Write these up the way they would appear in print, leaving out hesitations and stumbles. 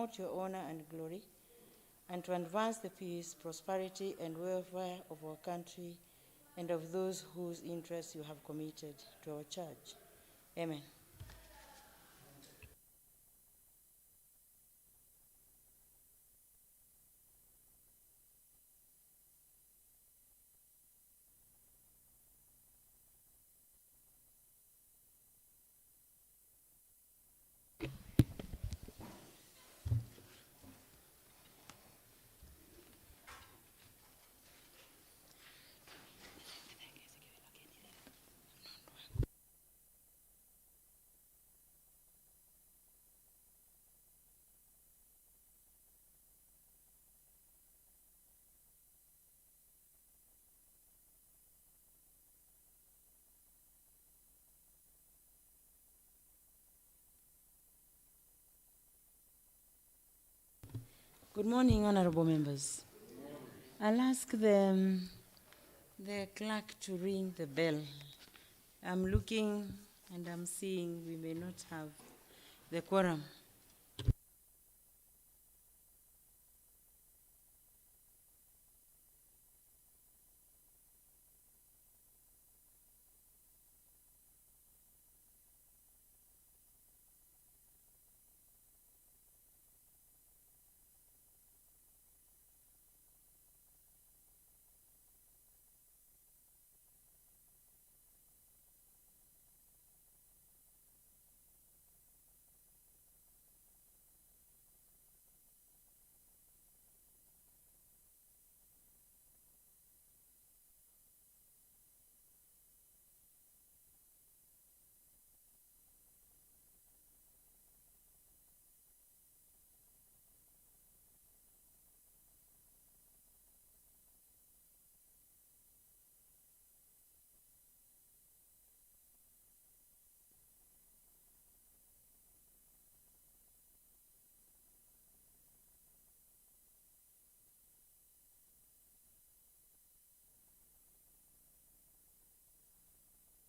promote your honor and glory, and to advance the peace, prosperity, and welfare of our country and of those whose interests you have committed to our church. Amen. Good morning, honorable members. I'll ask the clerk to ring the bell. I'm looking and I'm seeing we may not have the quorum.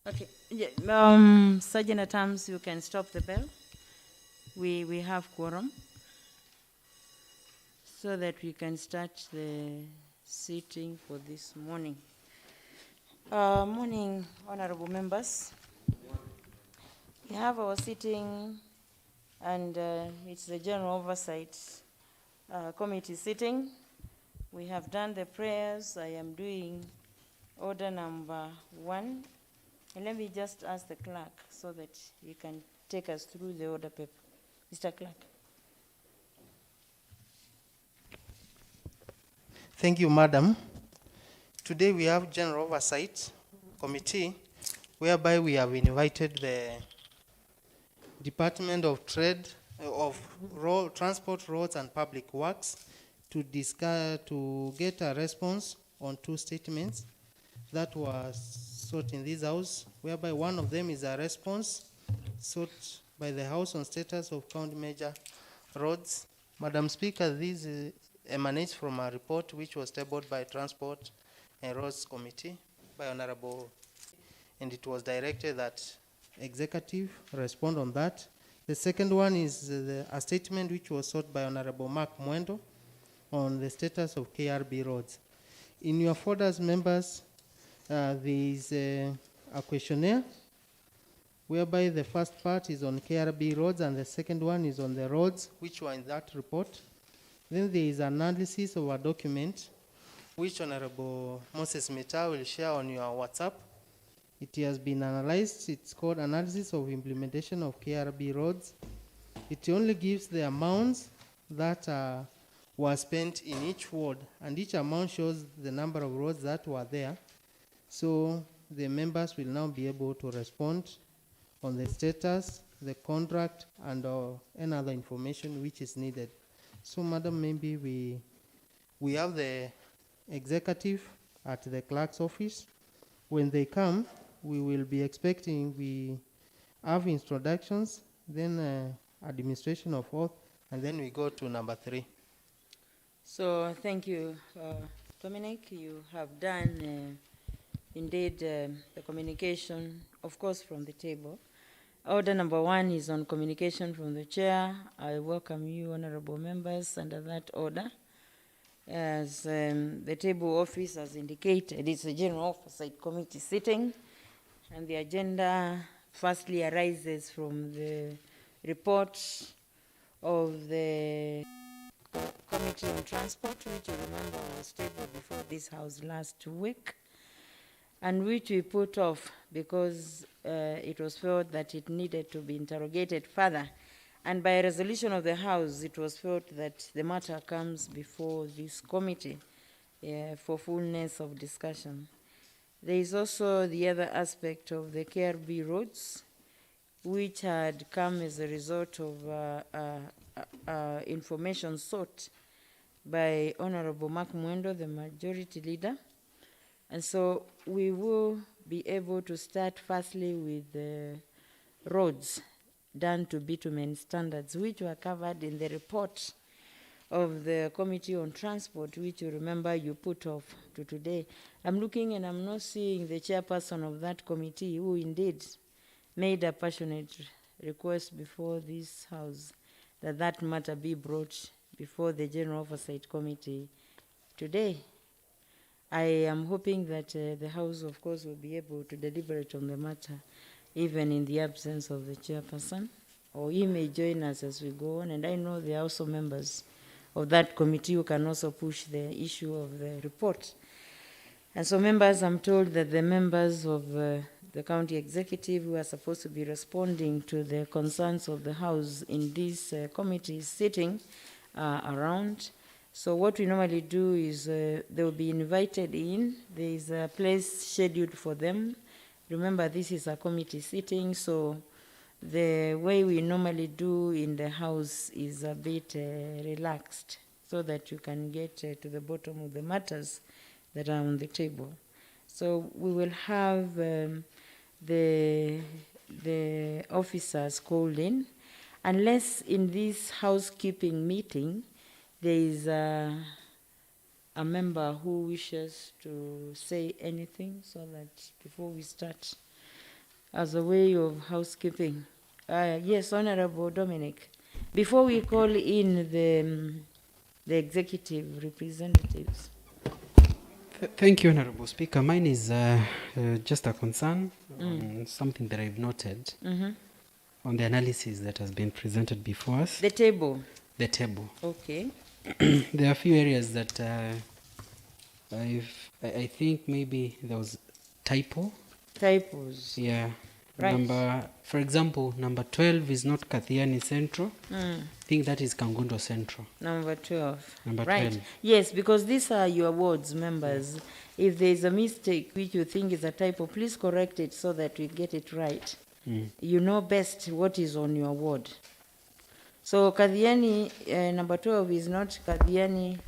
Okay, yeah, Sergeant at Arms, you can stop the bell. We have quorum so that we can start the sitting for this morning. Morning, honorable members. We have our sitting, and it's the General Oversight Committee sitting. We have done the prayers. I am doing order number 1. And let me just ask the clerk so that he can take us through the order paper. Mr. Clerk. Thank you, Madam. Today we have General Oversight Committee, whereby we have invited the Department of Trade, Transport, Roads and Public Works to get a response on 2 statements that was sought in this house, whereby one of them is a response sought by the House on status of county major roads. Madam Speaker, this emanates from a report which was tabled by Transport and Roads Committee by Honorable, and it was directed that executive respond on that. The second one is a statement which was sought by Honorable Mark Mwendo on the status of KRB roads. In your folders, members, there is a questionnaire whereby the first part is on KRB roads and the second one is on the roads which were in that report. Then there is analysis of a document which Honorable Moses Mita will share on your WhatsApp. It has been analyzed. It's called Analysis of Implementation of KRB Roads. It only gives the amounts that were spent in each ward, and each amount shows the number of roads that were there. So the members will now be able to respond on the status, the contract, and any other information which is needed. So, Madam, maybe we have the executive at the clerk's office. When they come, we will be expecting, we have introductions, then administration of oath, and then we go to number 3. So thank you, Dominic. You have done indeed the communication, of course, from the table. Order number 1 is on communication from the chair. I welcome you, honorable members, under that order. As the table office has indicated, it's a General Oversight Committee sitting, and the agenda firstly arises from the report of the Committee on Transport, which you remember was tabled before this House last week, and which we put off because it was felt that it needed to be interrogated further. And by a resolution of the House, it was felt that the matter comes before this committee for fullness of discussion. There is also the other aspect of the KRB roads, which had come as a result of information sought by Honorable Mark Mwendo, the majority leader. And so we will be able to start firstly with the roads done to bitumen standards, which were covered in the report of the Committee on Transport, which you remember you put off to today. I'm looking and I'm not seeing the chairperson of that committee, who indeed made a passionate request before this House that that matter be brought before the General Oversight Committee today. I am hoping that the House, of course, will be able to deliberate on the matter, even in the absence of the chairperson, or he may join us as we go on. And I know there are also members of that committee who can also push the issue of the report. And so, members, I'm told that the members of the county executive who are supposed to be responding to the concerns of the House in this committee sitting around. So what we normally do is they will be invited in. There is a place scheduled for them. Remember, this is a committee sitting, so the way we normally do in the House is a bit relaxed, so that you can get to the bottom of the matters that are on the table. So we will have the officers called in, unless in this housekeeping meeting there is a member who wishes to say anything, so that before we start, as a way of housekeeping. Yes, Honorable Dominic, before we call in the executive representatives. Thank you, Honorable Speaker. Mine is just a concern on something that I've noted on the analysis that has been presented before us. The table. The table. Okay. There are a few areas that I think maybe there was typo. Typos. Yeah. Right. For example, number 12 is not Kathiani Central. I think that is Kangundo Central. Number 12. Number right. 12. Yes, because these are your wards, members. If there is a mistake which you think is a typo, please correct it so that we get it right. You know best what is on your ward. So Kathiani, number 12 is not Kathiani,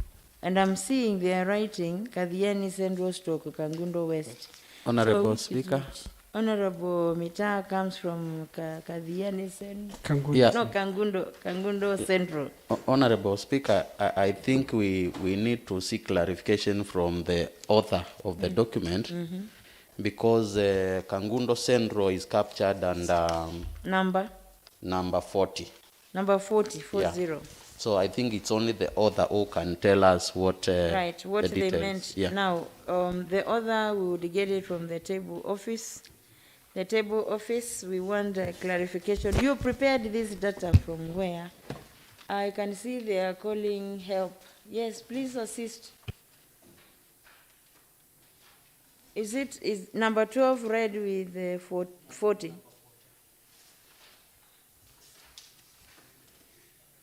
and I'm seeing they are writing Kathiani Central stroke Kangundo West. Honorable Speaker. Honorable Mita comes from Kathiani Central. Kangundo. Yeah. No, Kangundo Central. Honorable Speaker, I think we need to seek clarification from the author of the document, because Kangundo Central is captured under number 40. Number 40, 40. Yeah. So I think it's only the author who can tell us what right, what the they details. meant. Yeah. Now, the author, we would get it from the table office. The table office, we want clarification. You prepared this data from where? I can see they are calling help. Yes, please assist. Is number 12 read with 40?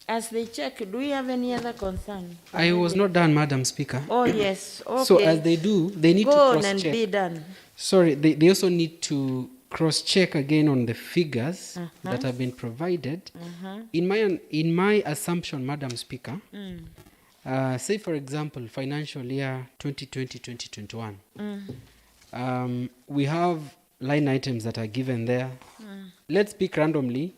As they check, do we have any other concern? I was not done, Madam Speaker. Oh, yes. Okay. So as they do, they need to go on cross-check. and be done. Sorry, they also need to cross-check again on the figures that have been provided. In my assumption, Madam Speaker, say for example, financial year 2020-2021, we have line items that are given there. Let's pick randomly.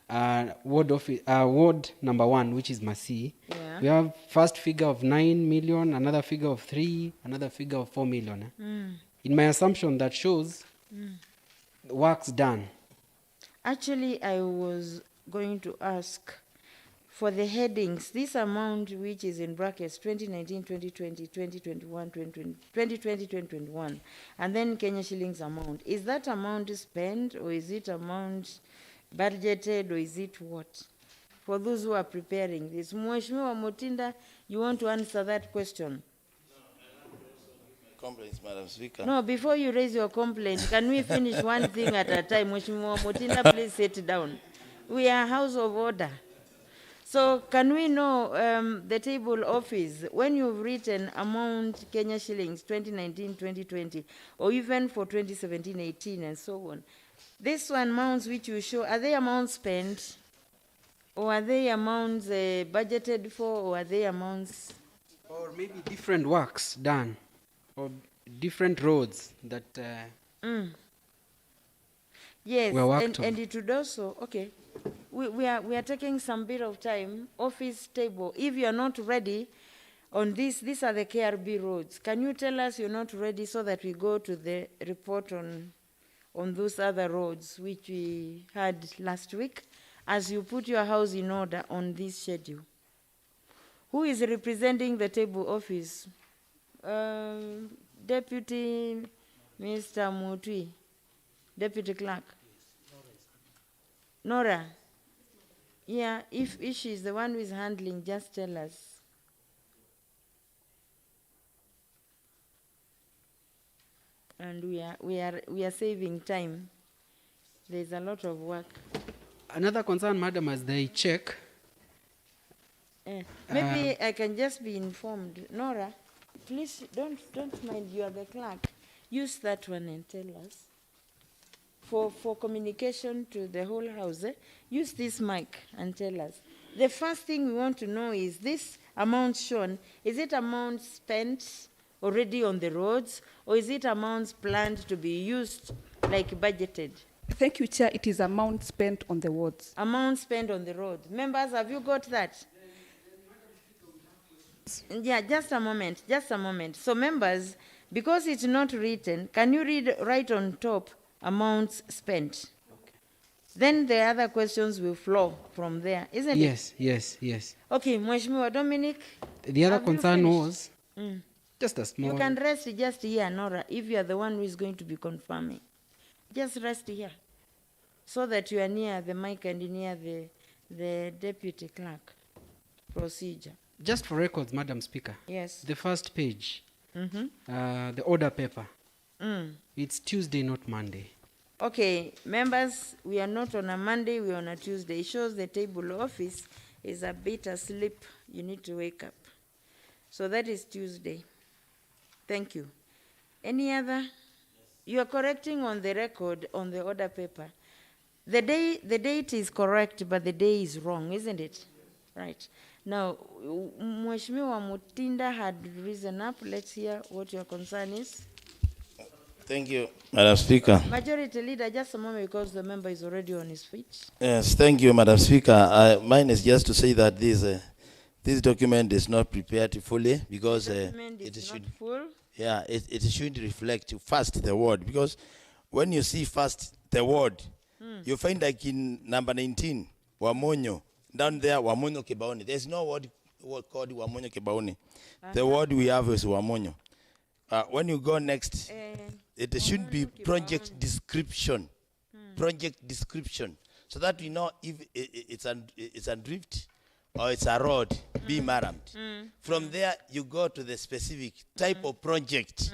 Ward number 1, which is Masi. Yeah. We have first figure of 9 million, another figure of 3, another figure of 4 million. In my assumption, that shows works done. Actually, I was going to ask for the headings, this amount which is in brackets 2019, 2020, 2021, 2020, 2021, and then Kenya shillings amount. Is that amount spent, or is it amount budgeted, or is it what? For those who are preparing this. Mheshimiwa Mutinda, you want to answer that question? Complaints, Madam Speaker. No, before you raise your complaint, can we finish one thing at a time? Mheshimiwa Mutinda, please sit down. We are House of Order. So can we know the table office, when you've written amount Kenya shillings 2019, 2020, or even for 2017, 18, and so on, this one amounts which you show, are they amounts spent, or are they amounts budgeted for, or are they amounts? Or maybe different works done, or different roads that Yes, were worked on. and it would also, okay, we are taking some bit of time, office table. If you are not ready on this, these are the KRB roads. Can you tell us you're not ready so that we go to the report on those other roads which we had last week, as you put your house in order on this schedule? Who is representing the table office? Deputy Mr. Mutui, Deputy Clerk. Nora, yeah, if she's the one who is handling, just tell us. And we are saving time. There's a lot of work. Another concern, Madam, as they check. Maybe I can just be informed. Nora, please don't mind, you are the clerk. Use that one and tell us. For communication to the whole house, use this mic and tell us. The first thing we want to know is this amount shown, is it amount spent already on the roads, or is it amounts planned to be used like budgeted? Thank you, Chair. It is amount spent on the wards. Amount spent on the road. Members, have you got that? Yeah, just a moment, just a moment. So members, because it's not written, can you read right on top, amounts spent? Okay. Then the other questions will flow from there, isn't it? Yes. Okay, Mheshimiwa Dominic. The other have you concern finished? was just a small. You can rest just here, Nora, if you are the one who is going to be confirming. Just rest here, so that you are near the mic and near the deputy clerk. Procedure. Just for records, Madam Speaker. Yes. The first page, the order paper. It's Tuesday, not Monday. Okay, members, we are not on a Monday, we are on a Tuesday. It shows the table office is a bit asleep. You need to wake up. So that is Tuesday. Thank you. Any other? Yes. You are correcting on the record on the order paper. The date is correct, but the day is wrong, isn't it? Yes. Right. Now, Mheshimiwa Mutinda had risen up. Let's hear what your concern is. Thank you, Madam Speaker. Majority Leader, just a moment, because the member is already on his feet. Yes, thank you, Madam Speaker. Mine is just to say that this document is not prepared fully, because it should not full. Yeah, it should reflect first the word, because when you see first the word, you find like in number 19, Wamonyo, down there, Wamonyo Kibaoni. There's no word called Wamonyo Kibaoni. The word we have is Wamonyo. When you go next, it should be project description. Project description. So that we know if it's a drift or it's a road being marramed. From there, you go to the specific type of project.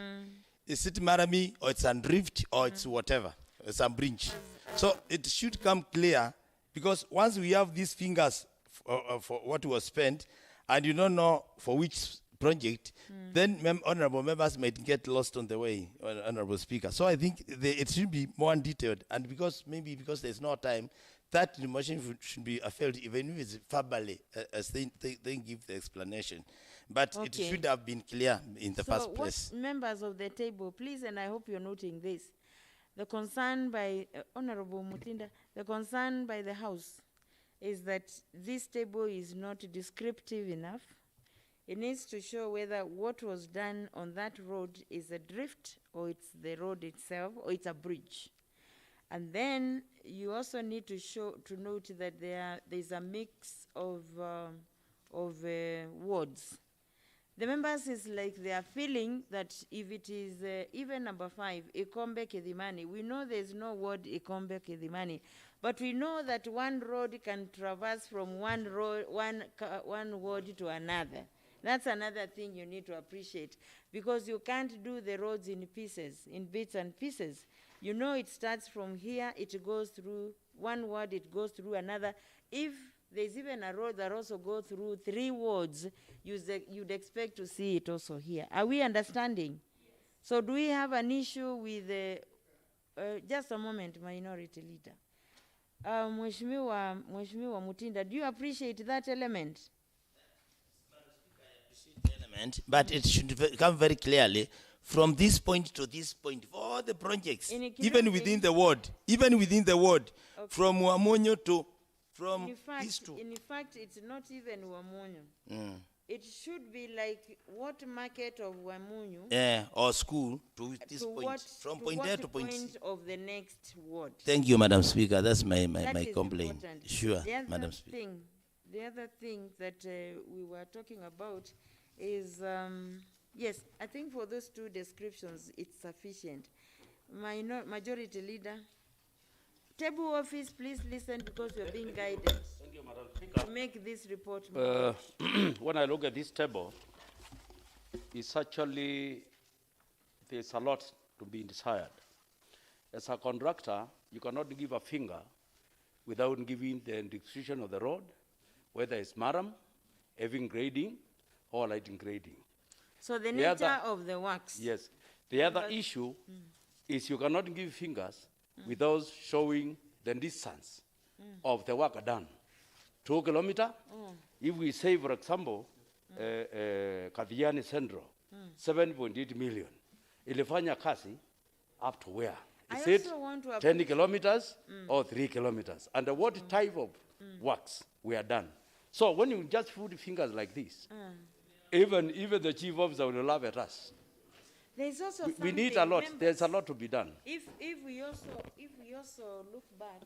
Is it marami, or it's a drift, or it's whatever. It's a bridge. So it should come clear, because once we have these fingers for what was spent, and you don't know for which project, then honorable members might get lost on the way, Honorable Speaker. So I think it should be more detailed, and because there's no time, that the motion should be upheld, even if it's verbally, as they give the explanation. But it should have been clear in the first place. Members of the table, please, and I hope you're noting this. The concern by Honorable Mutinda, the concern by the House is that this table is not descriptive enough. It needs to show whether what was done on that road is a drift, or it's the road itself, or it's a bridge. And then you also need to note that there's a mix of wards. The members is like they are feeling that if it is even number 5, Ikombe Kidimani, we know there's no word Ikombe Kidimani, but we know that one road can traverse from one ward to another. That's another thing you need to appreciate, because you can't do the roads in pieces, in bits and pieces. You know, it starts from here, it goes through one ward, it goes through another. If there's even a road that also goes through 3 wards, you'd expect to see it also here. Are we understanding? Yes. So do we have an issue with just a moment, Minority Leader. Mheshimiwa Mutinda, do you appreciate that element? Element, but it should come very clearly from this point to this point for all the projects, even within the ward, okay. From Wamonyo to in fact, it's not even Wamonyo. It should be like what market of Wamunyu or school to this point, what, from point A to point C. Of the next ward. Thank you, Madam Speaker. That's my complaint. Important. Sure, Madam Speaker. The other thing that we were talking about is, yes, I think for those 2 descriptions, it's sufficient. Majority Leader, table office, please listen, because you're being guided. Thank you, Madam Speaker. To make this report more. When I look at this table, it's actually, there's a lot to be desired. As a contractor, you cannot give a finger without giving the description of the road, whether it's maram, heavy grading, or light grading. So the nature of the works. Yes. The other issue is you cannot give fingers without showing the distance of the work done. 2 kilometers, if we say, for example, Kathiani Central, 7.8 million, ilifanya kasi up to where? Is it 10 kilometers or 3 kilometers? And what type of works were done? So when you just put fingers like this, even the chief officer will laugh at us. There's also we need a lot. There's a lot to be done. If we also look back,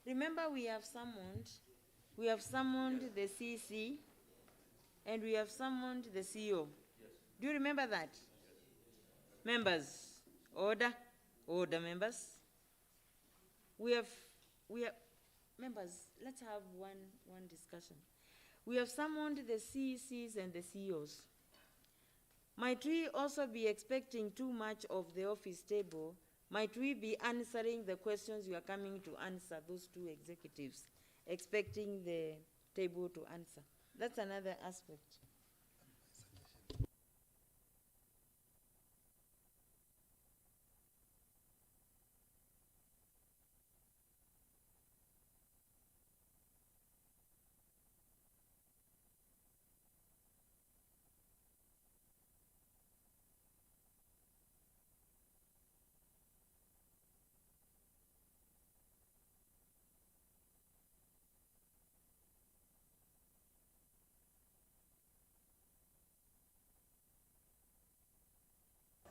remember we have summoned the CC and we have summoned the CEO. Yes. Do you remember that? Yes. Members, order, members. We have members. Let's have one discussion. We have summoned the CECs and the CEOs. Might we also be expecting too much of the office table? Might we be answering the questions you are coming to answer, those 2 executives, expecting the table to answer? That's another aspect.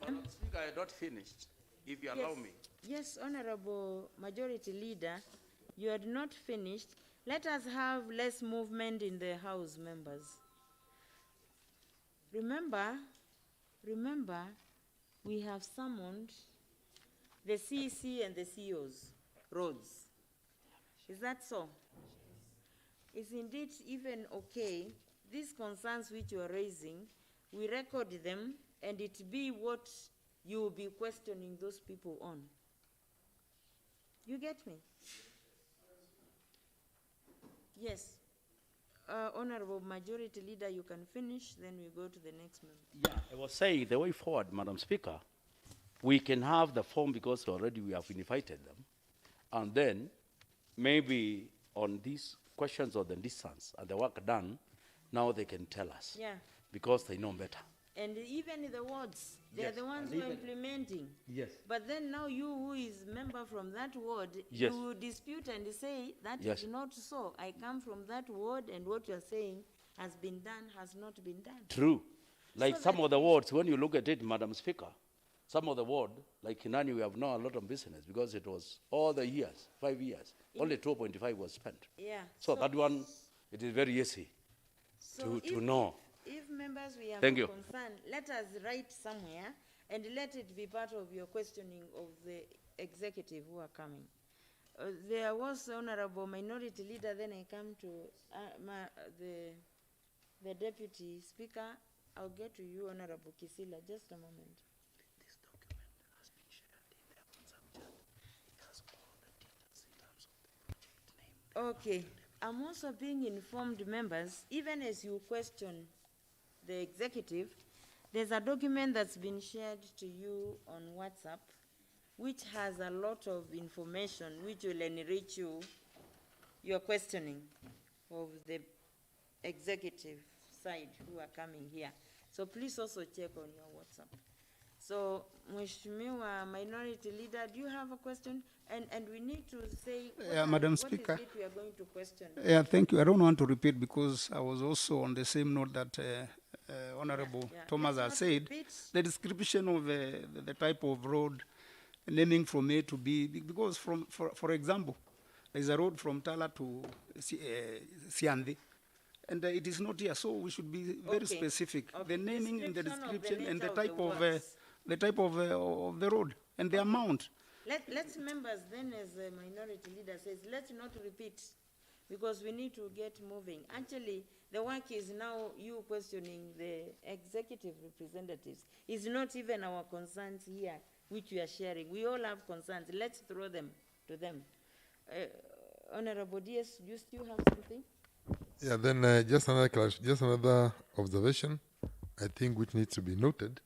Madam Speaker, I not finished, if you allow me. Yes, Honorable Majority Leader, you had not finished. Let us have less movement in the House, members. Remember, we have summoned the CEC and the CEOs, roads. Is that so? Is indeed even okay, these concerns which you are raising, we record them, and it be what you will be questioning those people on. You get me? Yes. Honorable Majority Leader, you can finish, then we go to the next member. Yeah, I was saying the way forward, Madam Speaker, we can have the form because already we have invited them, and then maybe on these questions of the distance and the work done, now they can tell us. Yeah. Because they know better. And even the wards, they are the ones who are implementing. Yes. But then now you, who is member from that ward, yes. you dispute and say that yes. is not so. I come from that ward, and what you are saying has been done, has not been done. True. Like so some of the wards, when you look at it, Madam Speaker, some of the ward, like Kinani, we have now a lot of business because it was all the years, 5 years, only 2.5 was spent. Yeah. So that one, it is very easy to know. If members we have Thank a you. concern, let us write somewhere and let it be part of your questioning of the executive who are coming. There was Honorable Minority Leader, then I come to the Deputy Speaker. I'll get to you, Honorable Kisila, just a moment. This document has been shared in the WhatsApp chat. It has all the details in terms of the project name. Okay. I'm also being informed, members, even as you question the executive, there's a document that's been shared to you on WhatsApp, which has a lot of information which will enrich your questioning of the executive side who are coming here. So please also check on your WhatsApp. So, Mheshimiwa Minority Leader, do you have a question? And we need to say Madam what Speaker. is it we are going to question. Yeah, thank you. I don't want to repeat because I was also on the same note that Honorable Thomas has said. The description of the type of road, naming from A to B, because for example, there's a road from Tala to Siandi, and it is not here, so we should be very specific. The naming and the description and the type of the road and the amount. Let's members then, as the Minority Leader says, let's not repeat, because we need to get moving. Actually, the work is now you questioning the executive representatives. It's not even our concerns here, which we are sharing. We all have concerns. Let's throw them to them. Honorable DS, do you still have something? Yeah, then just another observation, I think, which needs to be noted.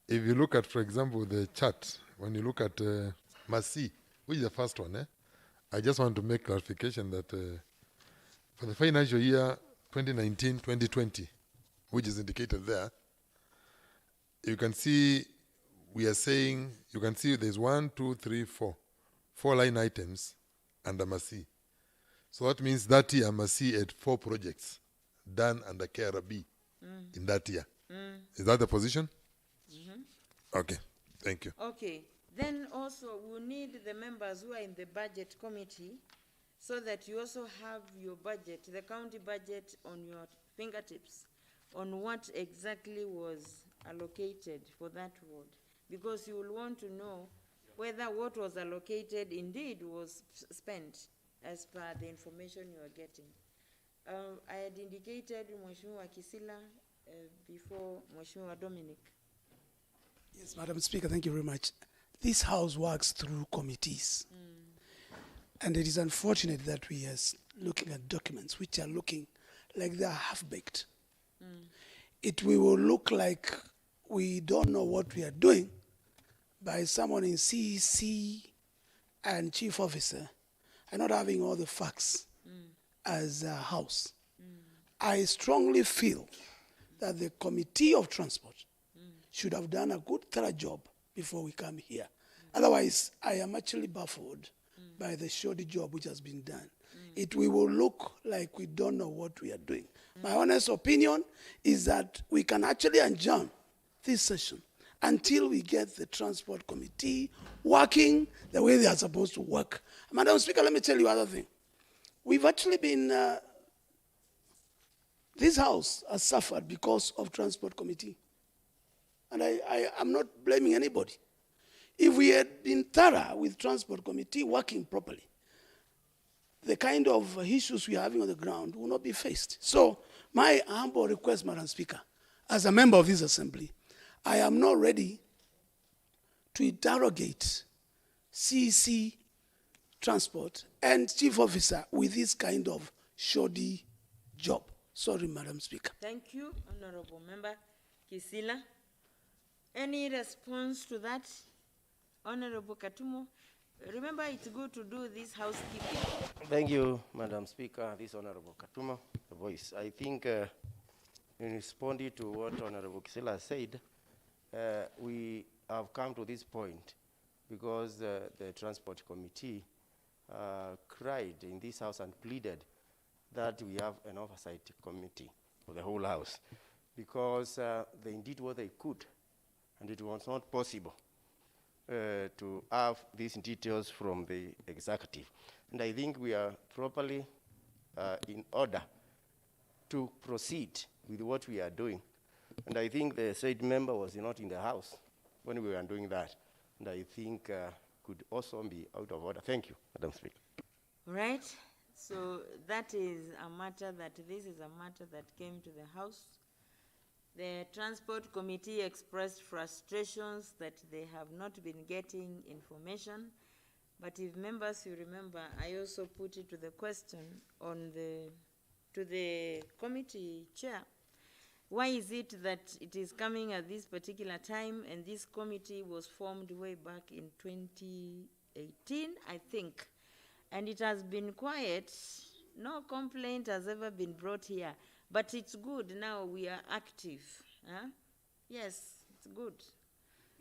If you look at, for example, the chart, when you look at Masi, which is the first one, I just want to make clarification that for the financial year 2019-2020, which is indicated there, you can see we are saying, you can see there's 1, 2, 3, 4 line items under Masi. So that means that year Masi had 4 projects done under KRB in that year. Is that the position? Okay, thank you. Okay, then also we'll need the members who are in the budget committee so that you also have your budget, the county budget on your fingertips on what exactly was allocated for that ward. Because you will want to know whether what was allocated indeed was spent as per the information you are getting. I had indicated Mheshimiwa Kisila before Mheshimiwa Dominic. Yes, Madam Speaker, thank you very much. This House works through committees. And it is unfortunate that we are looking at documents which are looking like they are half-baked. It will look like we don't know what we are doing by someone in CEC and Chief Officer and not having all the facts as a House. I strongly feel that the Committee of Transport should have done a good thorough job before we come here. Otherwise, I am actually baffled by the shoddy job which has been done. We will look like we don't know what we are doing. My honest opinion is that we can actually adjourn this session until we get the Transport Committee working the way they are supposed to work. Madam Speaker, let me tell you another thing. We've actually been, this House has suffered because of Transport Committee. And I'm not blaming anybody. If we had been thorough with Transport Committee working properly, the kind of issues we are having on the ground will not be faced. So my humble request, Madam Speaker, as a member of this assembly, I am not ready to interrogate CEC Transport and Chief Officer with this kind of shoddy job. Sorry, Madam Speaker. Thank you, Honorable Member Kisila. Any response to that? Honorable Katumo, remember it's good to do this housekeeping. Thank you, Madam Speaker. This Honorable Katumo, the voice. I think in responding to what Honorable Kisila said, we have come to this point because the Transport Committee cried in this House and pleaded that we have an Oversight Committee for the whole House because they did what they could. and it was not possible to have these details from the executive. And I think we are properly in order to proceed with what we are doing. And I think the said member was not in the house when we were doing that. And I think could also be out of order. Thank you, Madam Speaker. Right. So that is a matter this is a matter that came to the House. The Transport Committee expressed frustrations that they have not been getting information. But if members, you remember, I also put it to the question to the committee chair. Why is it that it is coming at this particular time, and this committee was formed way back in 2018, I think, and it has been quiet. No complaint has ever been brought here, but it's good now we are active. Huh? Yes, it's good.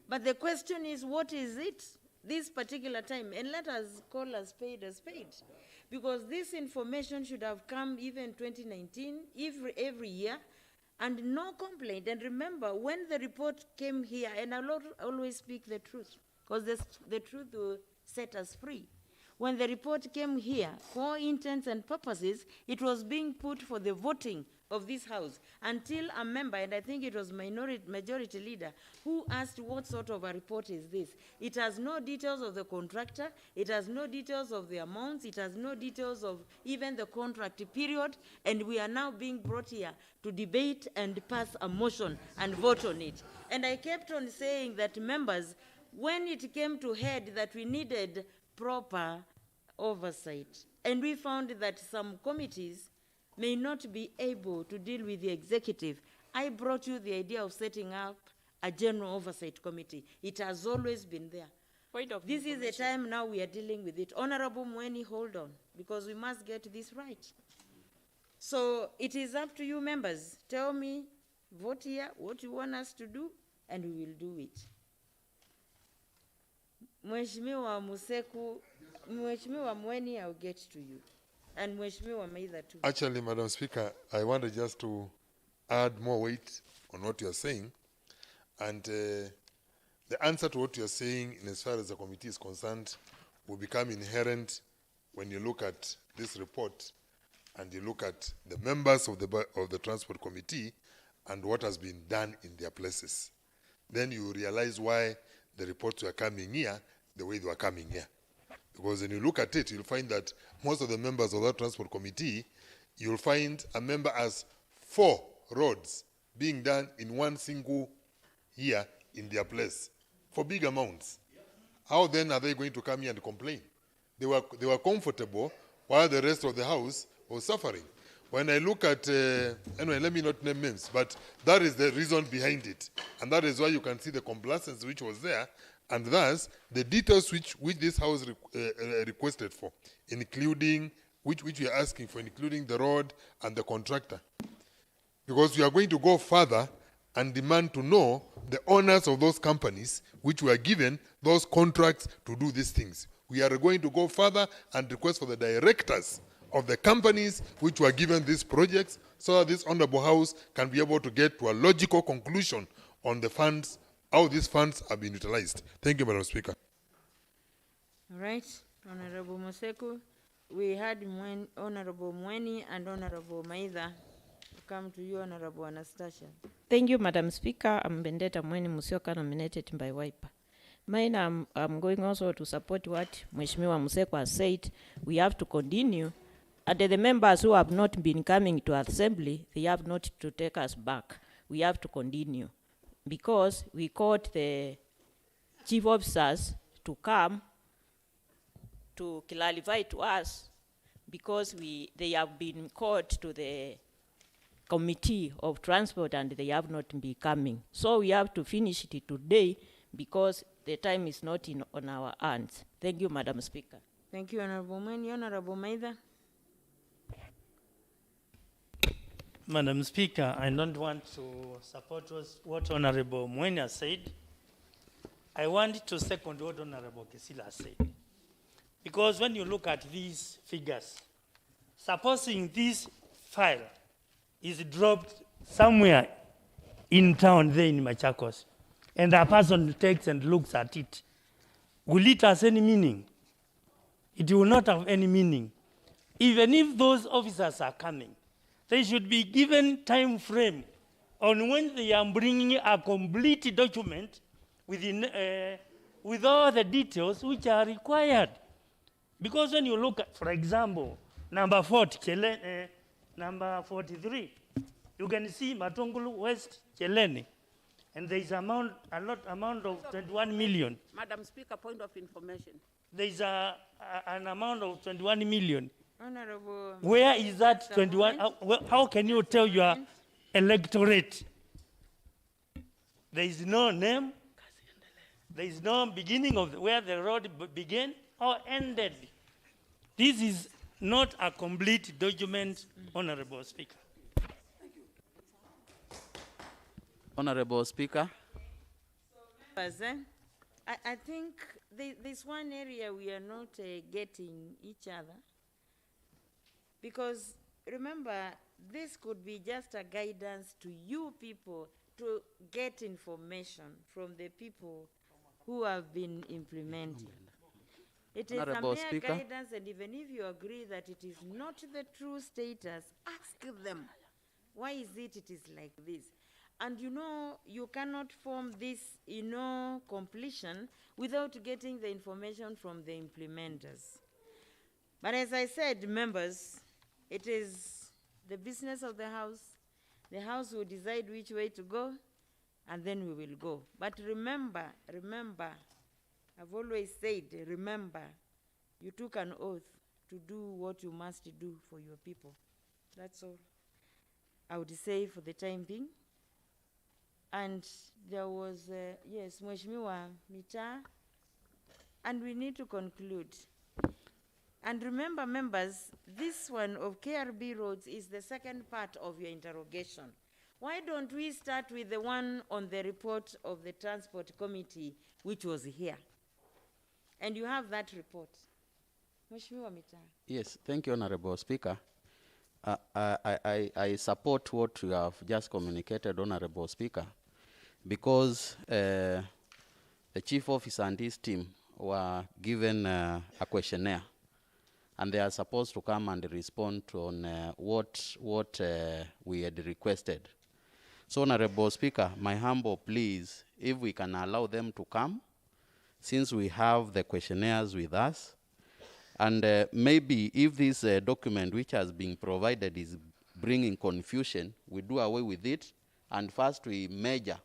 But the question is, what is it this particular time? And let us call a spade, because this information should have come even 2019, every year, and no complaint. And remember, when the report came here, and I'll always speak the truth, because the truth will set us free. When the report came here, for intents and purposes, it was being put for the voting of this House until a member, and I think it was majority leader, who asked what sort of a report is this. It has no details of the contractor, it has no details of the amounts, it has no details of even the contract period, and we are now being brought here to debate and pass a motion and vote on it. And I kept on saying that, members, when it came to head that we needed proper oversight, and we found that some committees may not be able to deal with the executive, I brought you the idea of setting up a general oversight committee. It has always been there. This is the time now we are dealing with it. Honorable Mweni, hold on, because we must get this right. So it is up to you, members. Tell me, vote here, what you want us to do, and we will do it. Mheshimiwa Museku, Mheshimiwa Mweni, I'll get to you. And Mheshimiwa Maitha too. Actually, Madam Speaker, I wanted just to add more weight on what you are saying. And the answer to what you are saying, in as far as the committee is concerned, will become inherent when you look at this report and you look at the members of the Transport Committee and what has been done in their places. Then you realize why the reports were coming here the way they were coming here. Because when you look at it, you'll find that most of the members of that Transport Committee, you'll find a member has 4 roads being done in one single year in their place for big amounts. How then are they going to come here and complain? They were comfortable while the rest of the House was suffering. When I look at, anyway, let me not name names, but that is the reason behind it. And that is why you can see the complacence which was there, and thus the details which this House requested for, including, which we are asking for, including the road and the contractor. Because we are going to go further and demand to know the owners of those companies which were given those contracts to do these things. We are going to go further and request for the directors of the companies which were given these projects, so that this Honorable House can be able to get to a logical conclusion on the funds, how these funds have been utilized. Thank you, Madam Speaker. All right, Honorable Museku. We had Honorable Mweni and Honorable Maitha. Come to you, Honorable Anastasia. Thank you, Madam Speaker. I'm Bendeta Mweni Musyoka, nominated by Wiper. Mine, I'm going also to support what Mheshimiwa Museko has said. We have to continue. And the members who have not been coming to assembly, they have not to take us back. We have to continue. Because we called the chief officers to come to clarify to us, because they have been called to the Committee of Transport and they have not been coming. So we have to finish it today because the time is not on our hands. Thank you, Madam Speaker. Thank you, Honorable Mweni. Honorable Maitha. Madam Speaker, I don't want to support what Honorable Mweni has said. I want to second what Honorable Kisila said. Because when you look at these figures, supposing this file is dropped somewhere in town there in Machakos, and a person takes and looks at it, will it have any meaning? It will not have any meaning. Even if those officers are coming, they should be given time frame on when they are bringing a complete document within, with all the details which are required. Because when you look at, for example, number 43, you can see Matongulu West Cheleni, and there is amount of 21 million. Madam Speaker, point of information. There is an amount of 21 million. Honorable. Where is that 21? How can you tell your electorate? There is no name. There is no beginning of where the road began or ended. This is not a complete document, Honorable Speaker. Honorable Speaker. I think there's one area we are not getting each other. Because remember, this could be just a guidance to you people to get information from the people who have been implementing. It is Honorable a mere Speaker. guidance, and even if you agree that it is not the true status, ask them, why is it is like this? And you know, you cannot form this, completion without getting the information from the implementers. But as I said, members, it is the business of the House. The House will decide which way to go, and then we will go. But remember, I've always said, remember, you took an oath to do what you must do for your people. That's all I would say for the time being. And there was, yes, Mheshimiwa Mita, and we need to conclude. And remember, members, this one of KRB roads is the second part of your interrogation. Why don't we start with the one on the report of the Transport Committee, which was here? And you have that report. Mheshimiwa Mita. Yes, thank you, Honorable Speaker. I support what you have just communicated, Honorable Speaker, because the Chief Officer and his team were given a questionnaire, and they are supposed to come and respond on what we had requested. So, Honorable Speaker, my humble pleas, if we can allow them to come, since we have the questionnaires with us, and maybe if this document which has been provided is bringing confusion, we do away with it, and first we measure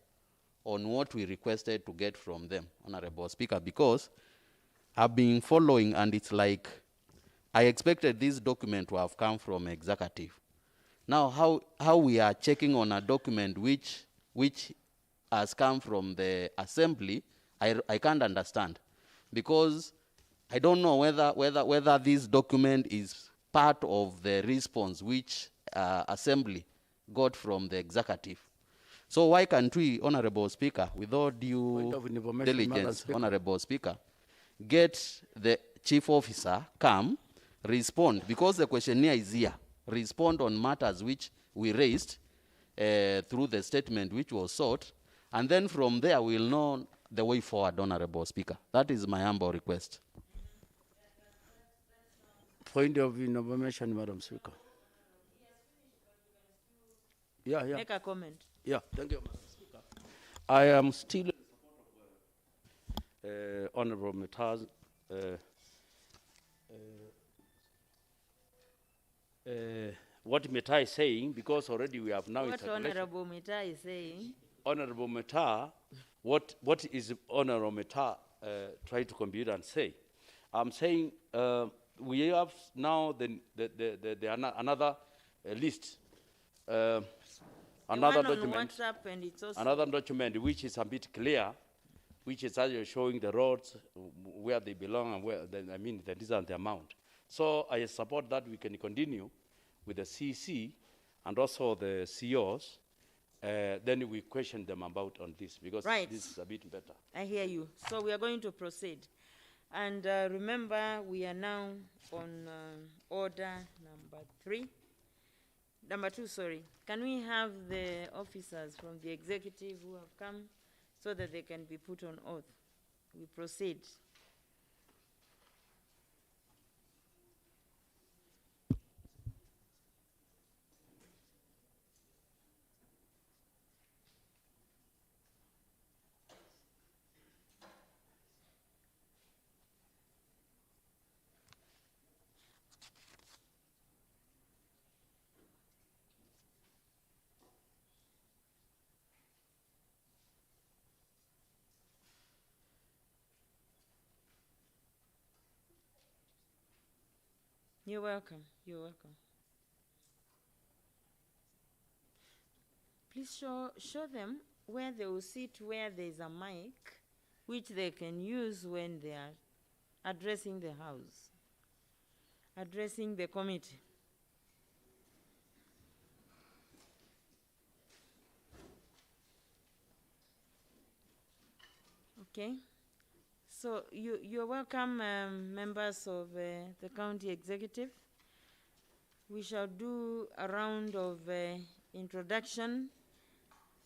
on what we requested to get from them, Honorable Speaker, because I've been following, and it's like I expected this document to have come from executive. Now, how we are checking on a document which has come from the assembly, I can't understand, because I don't know whether this document is part of the response which assembly got from the executive. So why can't we, Honorable Speaker, with all due diligence, Honorable Speaker, get the chief officer come, respond, because the questionnaire is here, respond on matters which we raised through the statement which was sought, and then from there we'll know the way forward, Honorable Speaker. That is my humble request. Point of information, Madam Speaker. Yeah. Make a comment. Yeah, thank you, Madam Speaker. I am still Honorable Meta's what Meta is saying, because already we have now in What circulation. Honorable Mita is saying. Honorable Meta, what is Honorable Meta trying to compute and say? I'm saying we have now another list, another document, And it's also another document which is a bit clear, which is actually showing the roads where they belong and where that is the amount. So I support that we can continue with the CC and also the COs. Then we question them about on this, because this is a bit better. I hear you. So we are going to proceed. And remember, we are now on order number 2, sorry. Can we have the officers from the executive who have come so that they can be put on oath. We proceed. You're welcome. You're welcome. Please show them where they will sit, where there's a mic, which they can use when they are addressing the house, addressing the committee. Okay. So you're welcome, members of the county executive. We shall do a round of introduction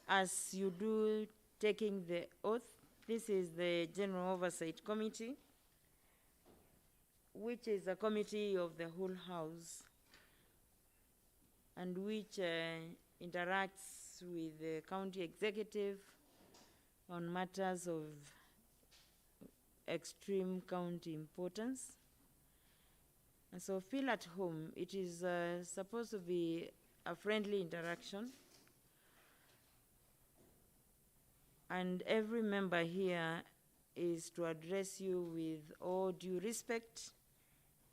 as you do taking the oath. This is the General Oversight Committee, which is a committee of the whole house and which interacts with the county executive on matters of extreme county importance. And so feel at home. It is supposed to be a friendly interaction. And every member here is to address you with all due respect,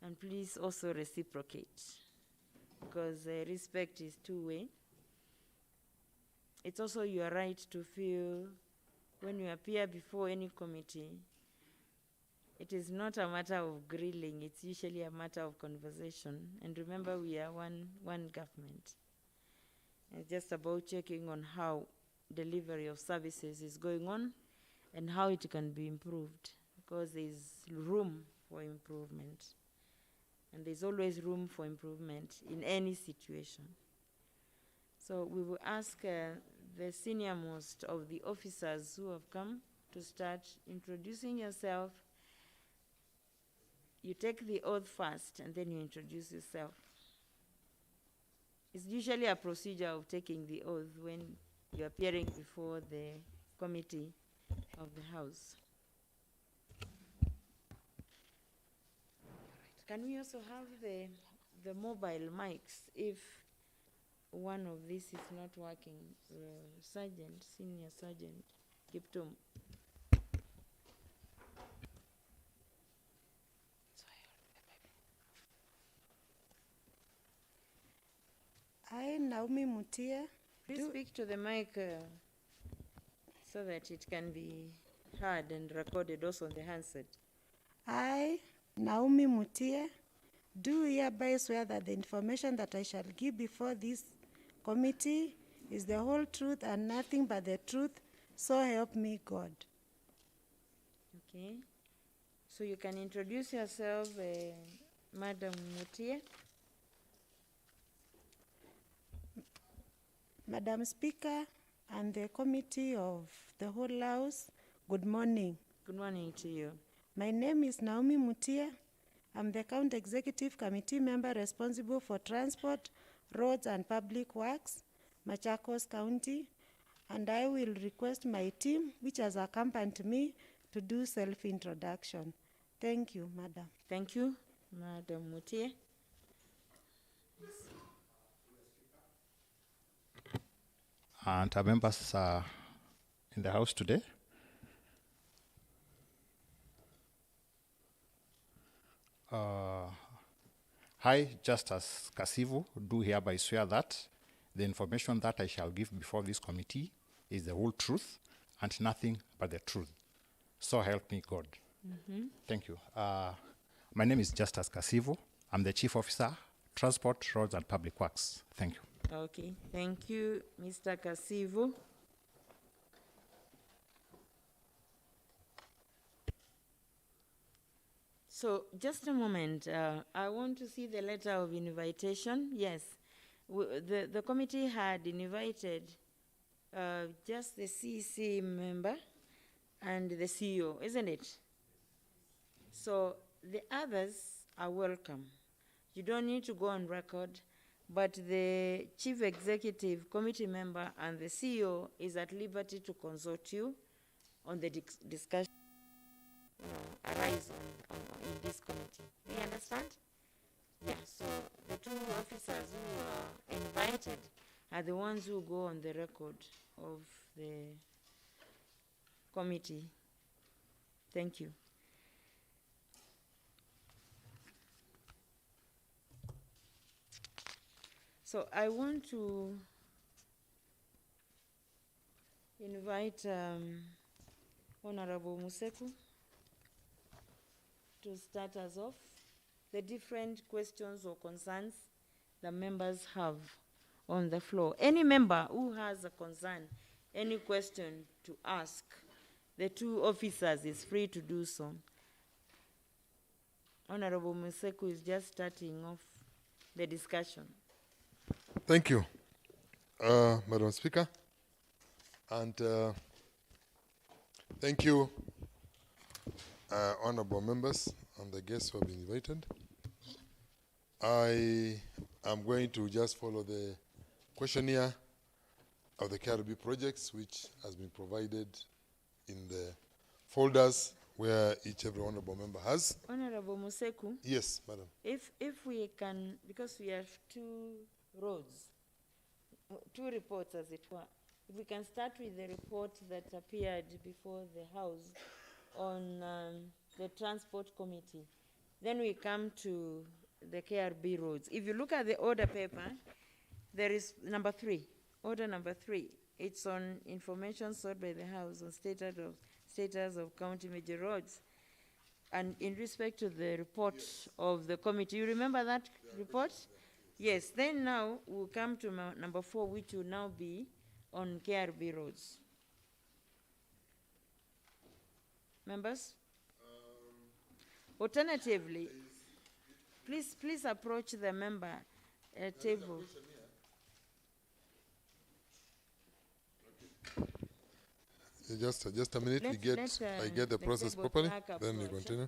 and please also reciprocate, because respect is two-way. It's also your right to feel when you appear before any committee, it is not a matter of grilling, it's usually a matter of conversation. And remember, we are one government. It's just about checking on how delivery of services is going on and how it can be improved, because there's room for improvement. And there's always room for improvement in any situation. So we will ask the senior most of the officers who have come to start introducing yourself. You take the oath first and then you introduce yourself. It's usually a procedure of taking the oath when you're appearing before the committee of the house. Can we also have the mobile mics if one of these is not working? Sergeant, Senior Sergeant Kiptum. I, Naomi Mutia. Please speak to the mic so that it can be heard and recorded also on the handset. I, Naomi Mutia, do hereby swear that the information that I shall give before this committee is the whole truth and nothing but the truth, so help me God. Okay. So you can introduce yourself, Madam Mutia. Madam Speaker and the committee of the whole house, good morning. Good morning to you. My name is Naomi Mutia. I'm the County Executive Committee member responsible for transport, roads and public works, Machakos County, and I will request my team, which has accompanied me, to do self-introduction. Thank you, Madam. Thank you, Madam Mutia. And our members are in the house today. I, Justice Kasivu, do hereby swear that the information that I shall give before this committee is the whole truth and nothing but the truth. So help me God. Mm-hmm. Thank you. My name is Justice Kasivu. I'm the Chief Officer, Transport, Roads and Public Works. Thank you. Okay, thank you, Mr. Kasivu. So, just a moment. I want to see the letter of invitation. Yes, the committee had invited just the CC member and the CEO, isn't it? So the others are welcome. You don't need to go on record, but the chief executive committee member and the CEO is at liberty to consult you on the discussion arise in this committee. Do you understand? Yeah, so the two officers who are invited are the ones who go on the record of the committee. Thank you. So I want to invite Honorable Museku to start us off the different questions or concerns the members have on the floor. Any member who has a concern, any question to ask, the two officers is free to do so. Honorable Museku is just starting off the discussion. Thank you, Madam Speaker, and thank you, honorable members and the guests who have been invited. I am going to just follow the questionnaire of the KRB projects, which has been provided in the folders where every honorable member has. Honorable Museku. Yes, madam. If we can, because we have two roads, two reports as it were, if we can start with the report that appeared before the House on the Transport Committee, then we come to the KRB roads. If you look at the order paper, there is number 3, order number 3. It's on information sought by the House on status of county major roads. And in respect to the report of the committee, you remember that report? Yes, then now we'll come to number 4, which will now be on KRB roads. Members? Alternatively, please approach the member table. Just a minute, I get the process properly, then we continue.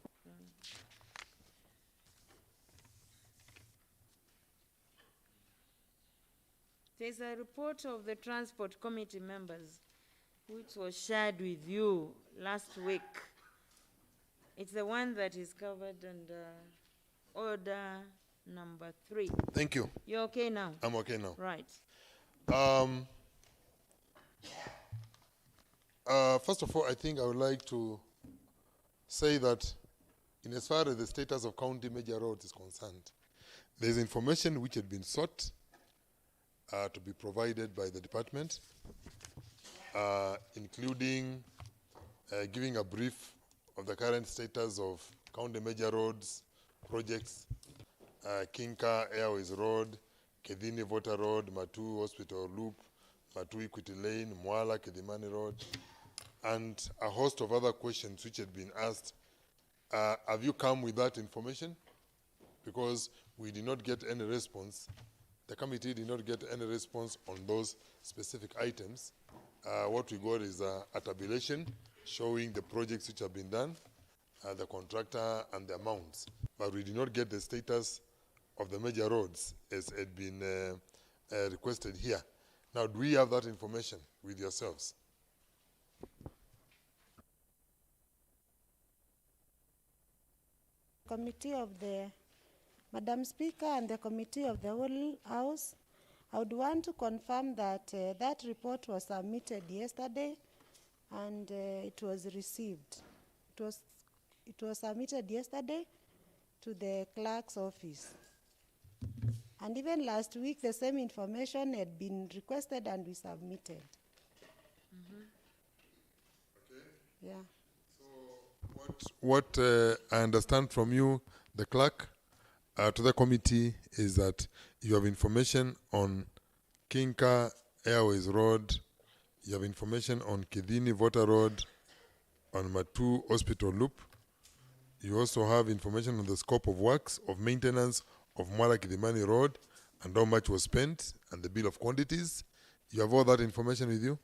There's a report of the Transport Committee members, which was shared with you last week. It's the one that is covered under order number 3. Thank you. You're okay now? I'm okay now. Right. First of all, I think I would like to say that in as far as the status of county major roads is concerned, there's information which had been sought to be provided by the department, including giving a brief of the current status of county major roads projects, Kinka Airways Road, Kedhini Voter Road, Matu Hospital Loop, Matu Equity Lane, Mwala Kedimani Road, and a host of other questions which had been asked. Have you come with that information? Because we did not get any response. The committee did not get any response on those specific items. What we got is a tabulation showing the projects which have been done, the contractor and the amounts. But we did not get the status of the major roads as had been requested here. Now, do we have that information with yourselves? Committee of the Madam Speaker and the Committee of the whole House, I would want to confirm that that report was submitted yesterday and it was received. It was submitted yesterday to the clerk's office. And even last week, the same information had been requested and we submitted. Okay. Yeah. So what I understand from you, the clerk, to the committee is that you have information on Kinka Airways Road, you have information on Kedhini Voter Road, on Matu Hospital Loop. You also have information on the scope of works of maintenance of Mwala Kidimani Road and how much was spent and the bill of quantities. You have all that information with you?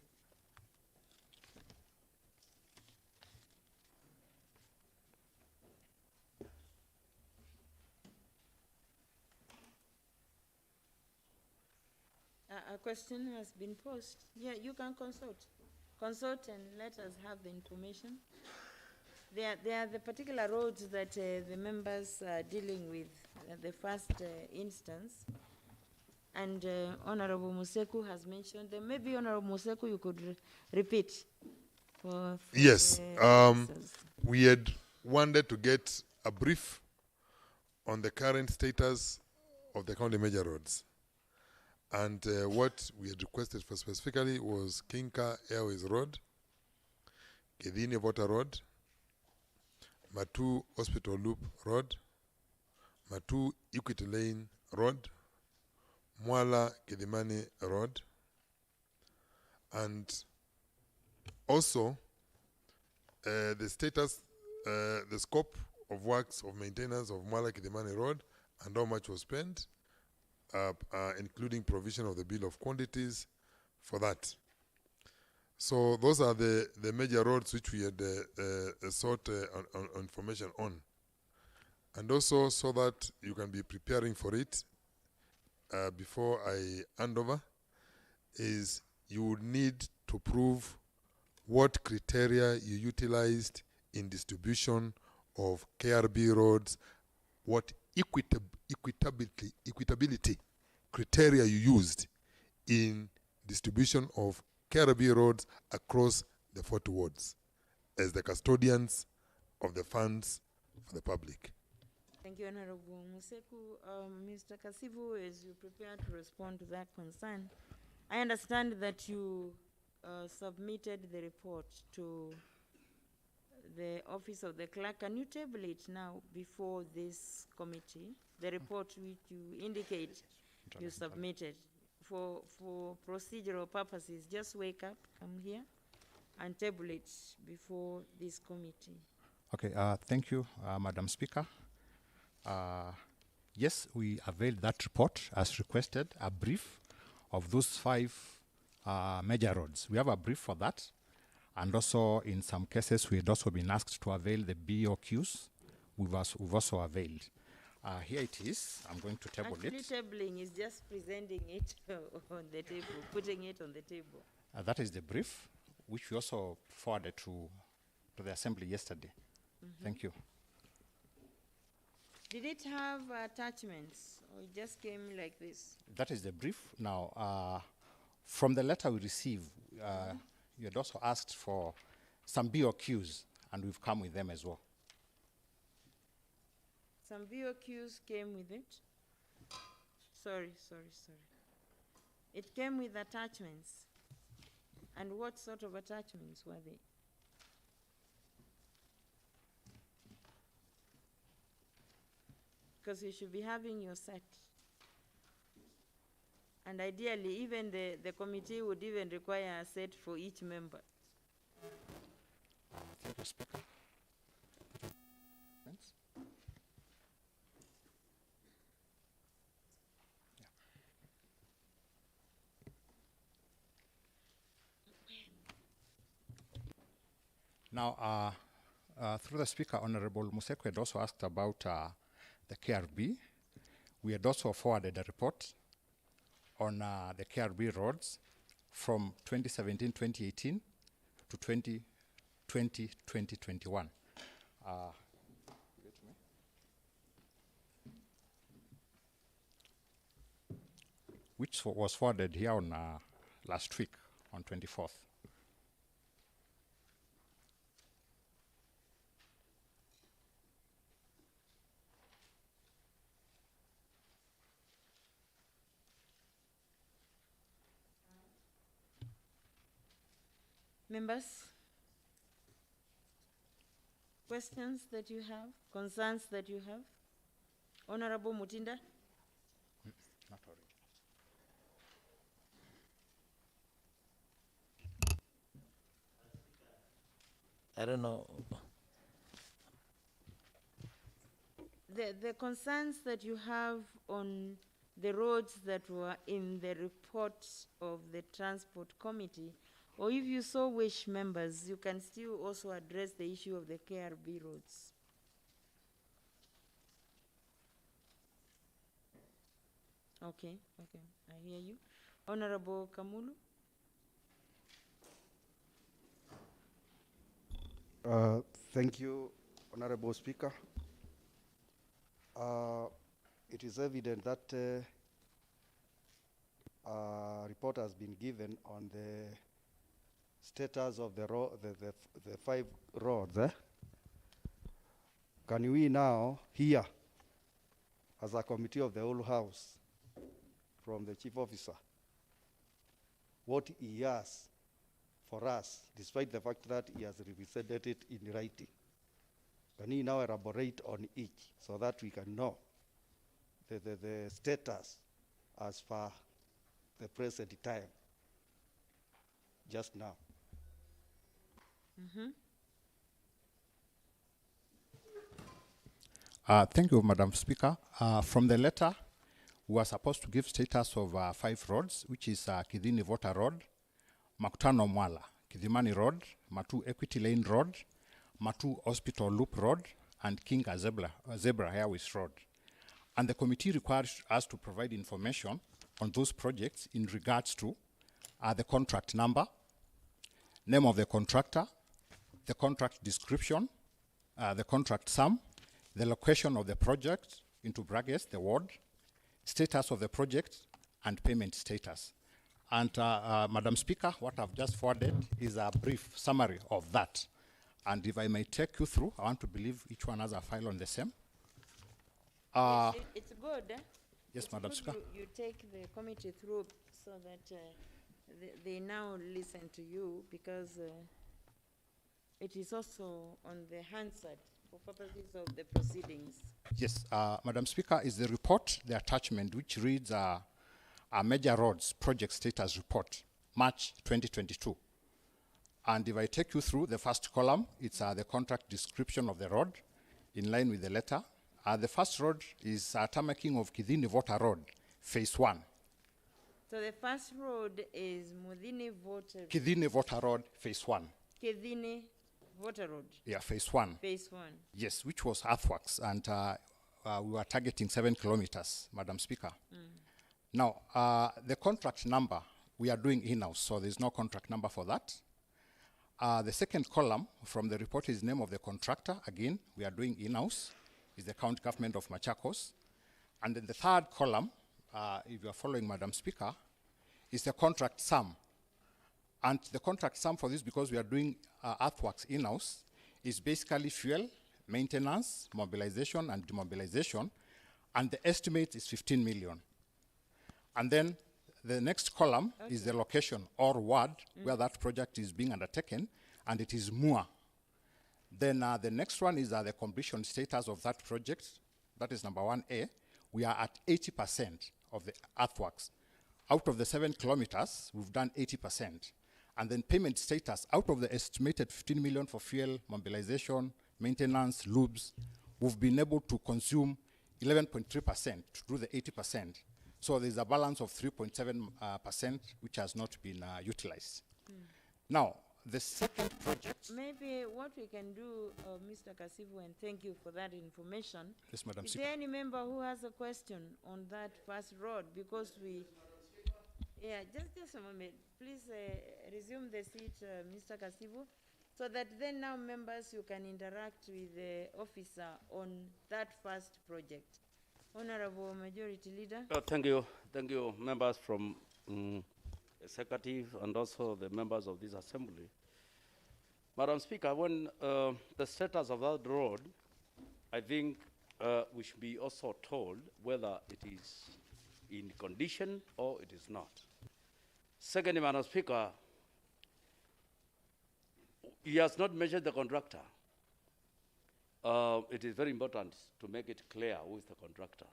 question has been posed. Yeah, you can consult. Consult and let us have the information. There are the particular roads that the members are dealing with at the first instance. And Honorable Museku has mentioned them. Maybe Honorable Museku, you could repeat. For Yes, the officers. we had wanted to get a brief on the current status of the county major roads. And what we had requested for specifically was Kinka Airways Road, Kedini Water Road, Matu Hospital Loop Road, Matu Equity Lane Road, Mwala Kidimani Road, and also the status, the scope of works of maintenance of Mwala Kidimani Road and how much was spent, including provision of the bill of quantities for that. So those are the major roads which we had sought on information on. And also so that you can be preparing for it before I hand over, is you would need to prove what criteria you utilized in distribution of KRB roads, what equitability criteria you used in distribution of KRB roads across the 40 wards as the custodians of the funds for the public. Thank you, Honorable Museku. Mr. Kasivu, as you prepare to respond to that concern, I understand that you submitted the report to the office of the clerk. Can you table it now before this committee? The report which you indicate you submitted for procedural purposes. Just wake up, come here, and table it before this committee. Okay, thank you, Madam Speaker. Yes, we availed that report as requested, a brief of those 5 major roads. We have a brief for that. And also, in some cases, we had also been asked to avail the BOQs. We've also availed. Here it is. I'm going to table Actually, it. tabling is just presenting it on the table, putting it on the table. That is the brief, which we also forwarded to the Assembly yesterday. Thank you. Did it have attachments, or it just came like this? That is the brief. Now, from the letter we received, you had also asked for some BOQs, and we've come with them as well. Some BOQs came with it? Sorry. It came with attachments. And what sort of attachments were they? Because you should be having your set. And ideally, even the committee would even require a set for each member. Thank you, Speaker. Thanks. Now, through the Speaker, Honorable Museku had also asked about the KRB. We had also forwarded a report on the KRB roads from 2017-2018 to 2020-2021. Which was forwarded here on last week on 24th. Members, questions that you have, concerns that you have? Honorable Mutinda? Not already. I don't know. The concerns that you have on the roads that were in the report of the Transport Committee, or if you so wish, members, you can still also address the issue of the KRB roads. Okay, I hear you. Honorable Kamulu. Thank you, Honorable Speaker. It is evident that a report has been given on the status of the 5 roads. Can we now hear, as a committee of the whole House, from the Chief Officer, what he has for us, despite the fact that he has represented it in writing? Can he now elaborate on each so that we can know the status as per the present time, just now? Thank you, Madam Speaker. From the letter, we are supposed to give status of 5 roads, which is Kidhini Vota Road, Makutano Mwala, Kidhimani Road, Matu Equity Lane Road, Matu Hospital Loop Road, and Kinga Zebra Airways Road. And the committee requires us to provide information on those projects in regards to the contract number, name of the contractor, the contract description, the contract sum, the location of the project, into brackets, the ward, status of the project, and payment status. And Madam Speaker, what I've just forwarded is a brief summary of that. And if I may take you through, I want to believe each one has a file on the same. It's good. Yes, It's Madam good Speaker. You take the committee through so that they now listen to you, because it is also on the Hansard for purposes of the proceedings. Yes, Madam Speaker, is the report, the attachment, which reads a major roads project status report, March 2022. And if I take you through the first column, it's the contract description of the road in line with the letter. The first road is tarmacking of Kidhini Vota Road, phase 1. So the first road is Mudhini Voter. Kidhini Vota Road, phase 1. Kidhini Voter Road. Yeah, phase 1. Phase 1. Yes, which was earthworks, and we were targeting 7 kilometers, Madam Speaker. Now, the contract number, we are doing in-house, so there's no contract number for that. The second column from the report is name of the contractor. Again, we are doing in-house, is the county government of Machakos. And then the third column, if you are following, Madam Speaker, is the contract sum. And the contract sum for this, because we are doing earthworks in-house, is basically fuel, maintenance, mobilization, and demobilization. And the estimate is 15 million. And then the next column is the location or ward where that project is being undertaken, and it is Mua. Then the next one is the completion status of that project. That is number 1A. We are at 80% of the earthworks. Out of the 7 kilometers, we've done 80%. And then payment status, out of the estimated 15 million for fuel, mobilization, maintenance, lubes, we've been able to consume 11.3% to do the 80%. So there's a balance of 3.7% which has not been utilized. Now, the second project. Maybe what we can do, Mr. Kasivu, and thank you for that information. Yes, Madam Is Speaker. there any member who has a question on that first road? Because we, yeah, just a moment. Please resume the seat, Mr. Kasivu, so that then now members, you can interact with the officer on that first project. Honorable Majority Leader. Thank you, members from executive and also the members of this assembly. Madam Speaker, when the status of that road, I think we should be also told whether it is in condition or it is not. Secondly, Madam Speaker, he has not measured the contractor. It is very important to make it clear who is the contractor,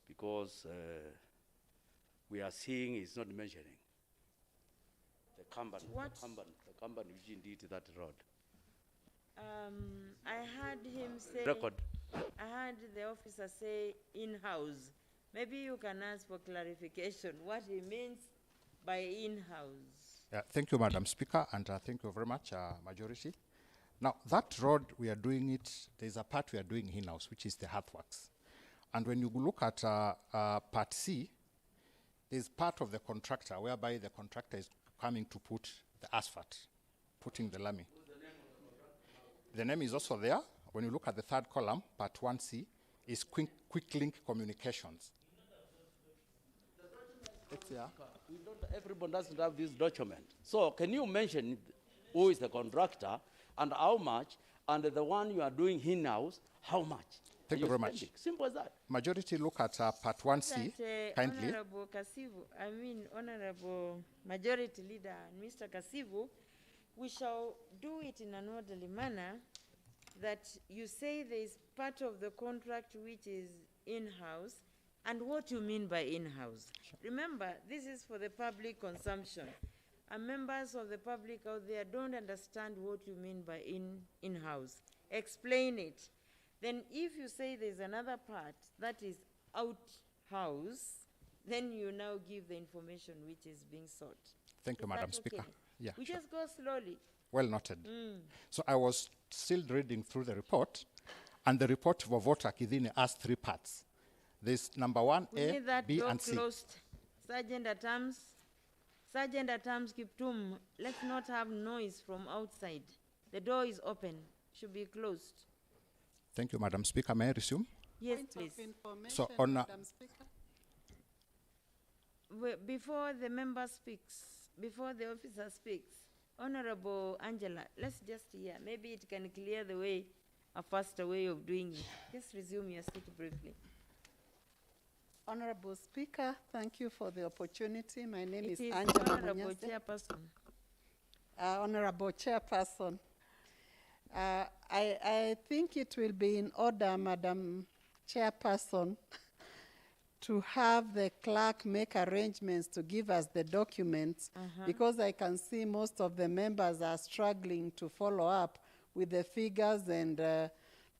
because we are seeing he's not measuring. The company which indeed that road. I heard him say. Record. I heard the officer say in-house. Maybe you can ask for clarification what he means by in-house. Yeah, thank you, Madam Speaker, and thank you very much, Majority. Now, that road, we are doing it, there's a part we are doing in-house, which is the earthworks. And when you look at part C, there's part of the contractor whereby the contractor is coming to put the asphalt, putting the lamy. The name is also there. When you look at the third column, part 1C, is quick link communications. It's here. Everyone doesn't have this document. So can you mention who is the contractor and how much, and the one you are doing in-house, how much? Thank you very much. Simple as that. Majority look at part 1C, kindly. Honorable Kasivu, Honorable Majority Leader, Mr. Kasivu, we shall do it in an orderly manner, that you say there is part of the contract which is in-house, and what you mean by in-house. Remember, this is for the public consumption. And members of the public out there don't understand what you mean by in-house. Explain it. Then if you say there's another part that is out-house, then you now give the information which is being sought. Thank you, Is Madam that Speaker. okay? Yeah, We sure. just go slowly. Well noted. Mm. So I was still reading through the report, and the report of Vota Kidini has 3 parts. There's number 1, We A, need that B, door and C. closed. Sergeant at Arms Kiptum, let's not have noise from outside. The door is open, should be closed. Thank you, Madam Speaker. May I resume? Yes, please. So on, Before the member speaks, before the officer speaks, Honorable Angela, let's just hear. Maybe it can clear the way, a faster way of doing it. Just resume your seat briefly. Honorable Speaker, thank you for the opportunity. My name It is is Angela Honorable Munyase. Chairperson. Honorable Chairperson, I think it will be in order, Madam Chairperson, to have the clerk make arrangements to give us the documents, because I can see most of the members are struggling to follow up with the figures and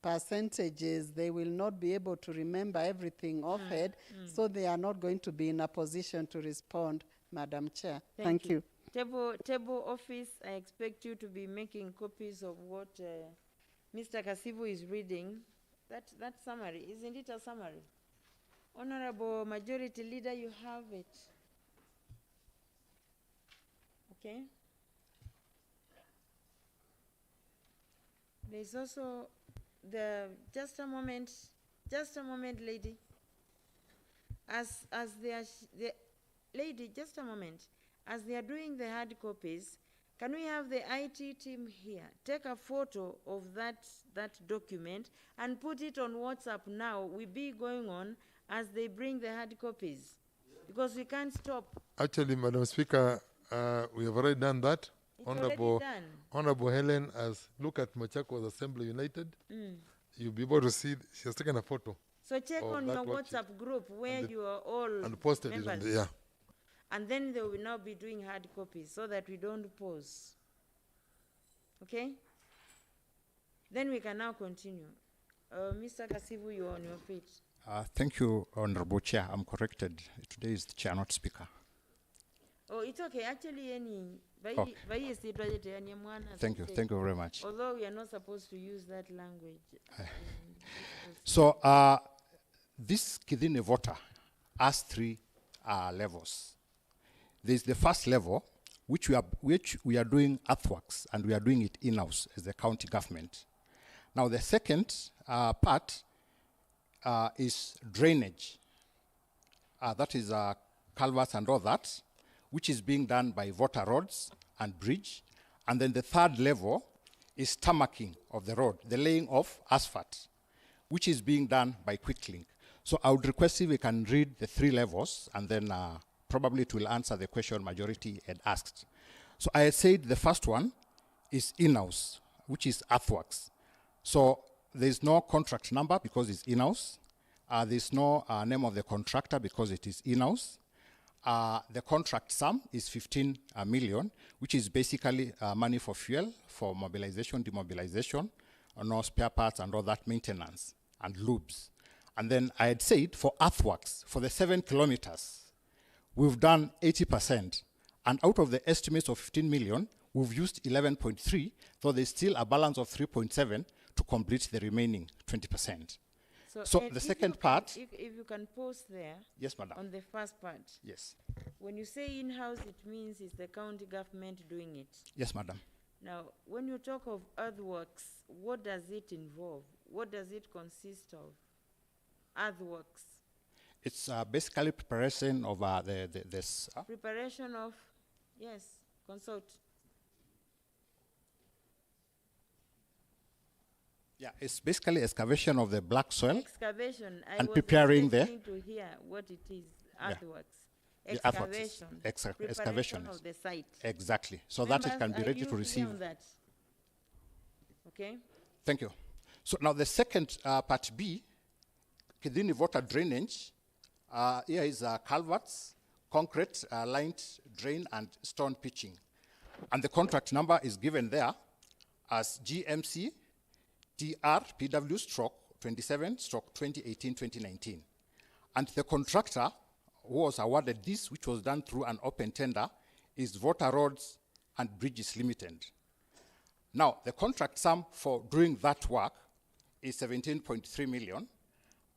percentages. They will not be able to remember everything offhand, so they are not going to be in a position to respond, Madam Chair. Thank you. Table office, I expect you to be making copies of what Mr. Kasivu is reading. That summary, isn't it a summary? Honorable Majority Leader, you have it. Okay. There's also just a moment, lady. As lady, just a moment. As they are doing the hard copies, can we have the IT team here take a photo of that document and put it on WhatsApp now? We be going on as they bring the hard copies, because we can't stop. Actually, Madam Speaker, we have already done that. It's already done. Honorable Helen has looked at Machakos Assembly United. You'll be able to see, she has taken a photo. So check of on that your worksheet WhatsApp group where you are all and posted it members. on the, yeah. And then they will now be doing hard copies so that we don't pause. Okay? Then we can now continue. Mr. Kasivu, you're on your feet. Thank you, Honorable Chair. I'm corrected. Today is the Chair, not Speaker. Oh, it's okay. Actually, Oh. Thank you. Thank you very much. Although we are not supposed to use that language. So this Kidini Vota has 3 levels. There's the first level, which we are doing earthworks, and we are doing it in-house as the county government. Now the second part is drainage. That is culverts and all that, which is being done by Vota Roads and Bridge. And then the third level is tarmacking of the road, the laying of asphalt, which is being done by QuickLink. So I would request if we can read the 3 levels, and then probably it will answer the question majority had asked. So I had said the first one is in-house, which is earthworks. So there's no contract number because it's in-house. There's no name of the contractor because it is in-house. The contract sum is 15 million, which is basically money for fuel, for mobilization, demobilization, no spare parts and all that maintenance, and lubes. And then I had said for earthworks, for the 7 kilometers, we've done 80%. And out of the estimates of 15 million, we've used 11.3, so there's still a balance of 3.7 to complete the remaining 20%. So and the if second you part. can, if you can pause there. Yes, madam. On the first part. Yes. When you say in-house, it means it's the county government doing it. Yes, madam. Now, when you talk of earthworks, what does it involve? What does it consist of? Earthworks. It's basically preparation of this. Preparation of, yes, consult. Yeah, it's basically excavation of the black soil. Excavation. I and was preparing the. expecting to hear what it is. Earthworks. Yeah. The earthworks. Excavation. Preparation Excavation of the site. Exactly. So that it can be Members, ready are to you receive. clear on that? Okay. Thank you. So now the second part B, Kidini water drainage. Here is culverts, concrete lined drain and stone pitching. And the contract number is given there as GMC TR PW stroke 27 stroke 2018-2019. And the contractor who was awarded this, which was done through an open tender, is Water Roads and Bridges Limited. Now, the contract sum for doing that work is 17.3 million,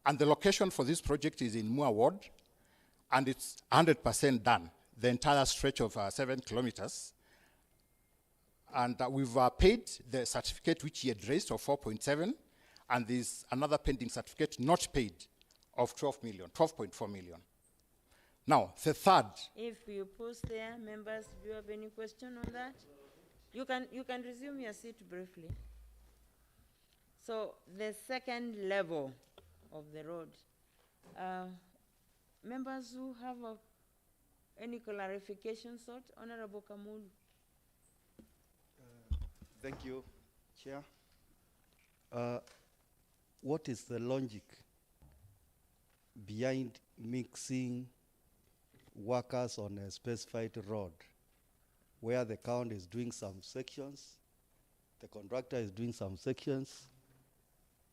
and the location for this project is in Moore Ward, and it's 100% done, the entire stretch of 7 kilometers. And we've paid the certificate which he had raised of 4.7, and there's another pending certificate not paid of 12.4 million. Now, the third. If you pause there, members, do you have any question on that? You can resume your seat briefly. So the second level of the road. Members who have any clarification sought, Honorable Kamulu. Thank you, Chair. What is the logic behind mixing workers on a specified road where the county is doing some sections, the contractor is doing some sections?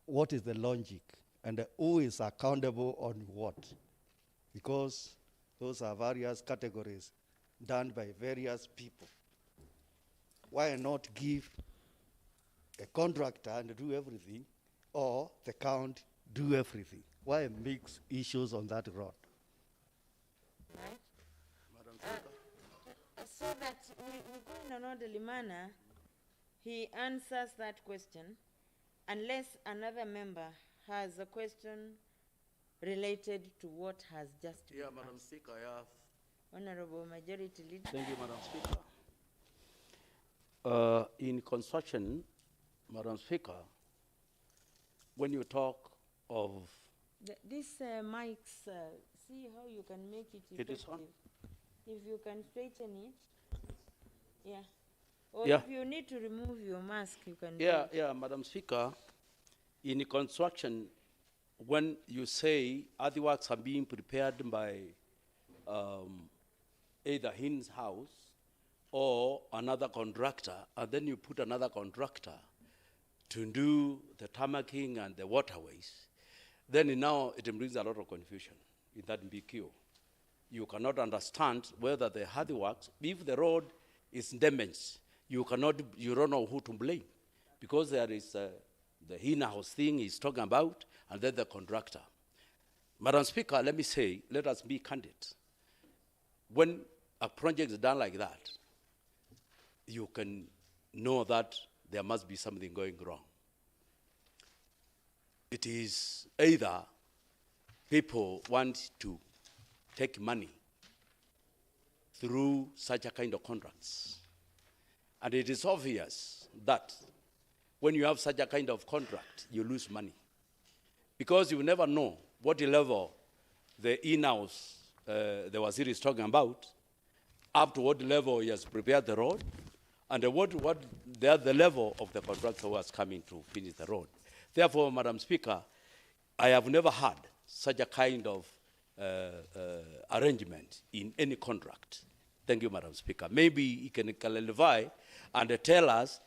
What is the logic? And who is accountable on what? Because those are various categories done by various people. Why not give a contractor and do everything, or the county do everything? Why mix issues on that road? So that we go in an orderly manner, he answers that question, unless another member has a question related to what has just been asked. Madam Speaker, I have. Honorable Majority Leader. Thank you, Madam Speaker. In construction, Madam Speaker, when you talk of... These mics, see how you can make it effective. It is on? If you can straighten it, yeah. Or Yeah. if you need to remove your mask, you can do Yeah, it. yeah, Madam Speaker, in construction, when you say earthworks are being prepared by either his house or another contractor, and then you put another contractor to do the tarmacking and the waterways, then now it brings a lot of confusion in that BQ. You cannot understand whether the earthworks, if the road is damaged, you don't know who to blame, because there is the in-house thing he's talking about, and then the contractor. Madam Speaker, let me say, let us be candid. When a project is done like that, you can know that there must be something going wrong. It is either people want to take money through such a kind of contracts. And it is obvious that when you have such a kind of contract, you lose money. Because you never know what level the in-house, the Waziri is talking about, up to what level he has prepared the road, and what the level of the contractor who has come in to finish the road. Therefore, Madam Speaker, I have never had such a kind of arrangement in any contract. Thank you, Madam Speaker. Maybe you can clarify and tell us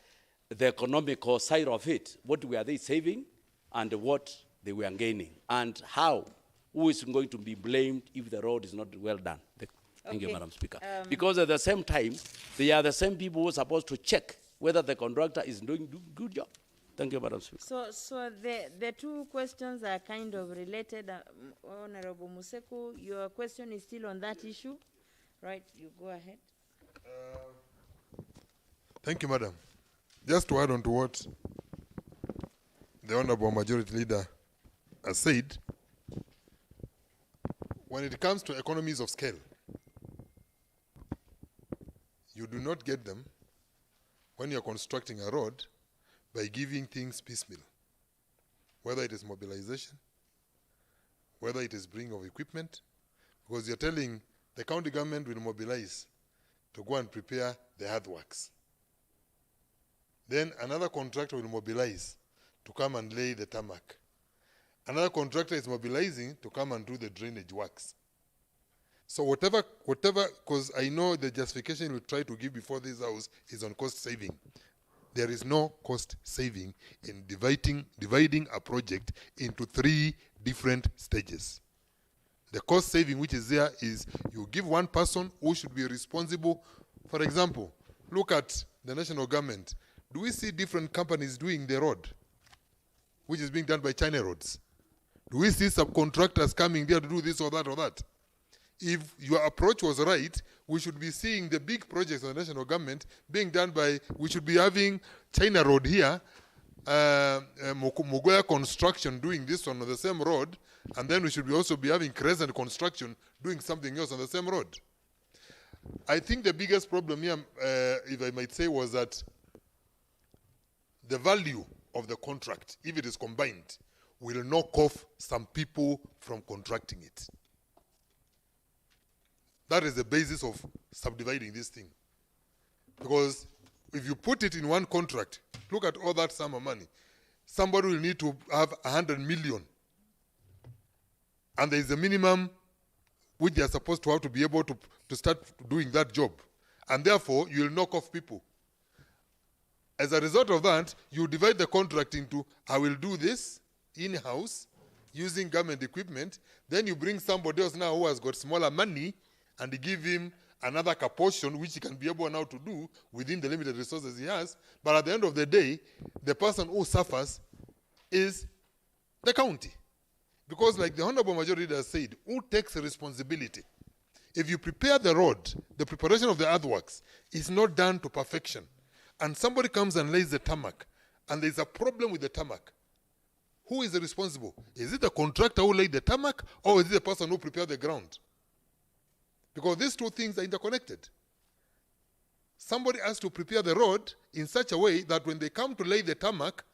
the economical side of it. What were they saving and what they were gaining, and how, who is going to be blamed if the road is not well done? Thank you, Okay. Madam Speaker. Because at the same time, they are the same people who are supposed to check whether the contractor is doing a good job. Thank you, Madam Speaker. So the two questions are kind of related. Honorable Museku, your question is still on that issue, right? You go ahead. Thank you, Madam. Just to add on to what the Honorable Majority Leader has said, when it comes to economies of scale, you do not get them when you're constructing a road by giving things piecemeal, whether it is mobilization, whether it is bringing of equipment, because you're telling the county government will mobilize to go and prepare the earthworks. Then another contractor will mobilize to come and lay the tarmac. Another contractor is mobilizing to come and do the drainage works. So whatever, because I know the justification we try to give before this house is on cost saving. There is no cost saving in dividing a project into 3 different stages. The cost saving which is there is you give one person who should be responsible. For example, look at the national government. Do we see different companies doing the road, which is being done by China Roads? Do we see subcontractors coming there to do this or that or that? If your approach was right, we should be seeing the big projects of the national government being done by, we should be having China Road here, Mugoya Construction doing this one on the same road, and then we should also be having Crescent Construction doing something else on the same road. I think the biggest problem here, if I might say, was that the value of the contract, if it is combined, will knock off some people from contracting it. That is the basis of subdividing this thing. Because if you put it in one contract, look at all that sum of money. Somebody will need to have 100 million. And there is a minimum which they are supposed to have to be able to start doing that job. And therefore, you will knock off people. As a result of that, you divide the contract into, I will do this in-house, using government equipment. Then you bring somebody else now who has got smaller money, and you give him another portion which he can be able now to do within the limited resources he has. But at the end of the day, the person who suffers is the county. Because like the Honorable Majority has said, who takes responsibility? If you prepare the road, the preparation of the earthworks is not done to perfection, and somebody comes and lays the tarmac, and there's a problem with the tarmac, who is responsible? Is it the contractor who laid the tarmac, or is it the person who prepared the ground? Because these two things are interconnected. Somebody has to prepare the road in such a way that when they come to lay the tarmac,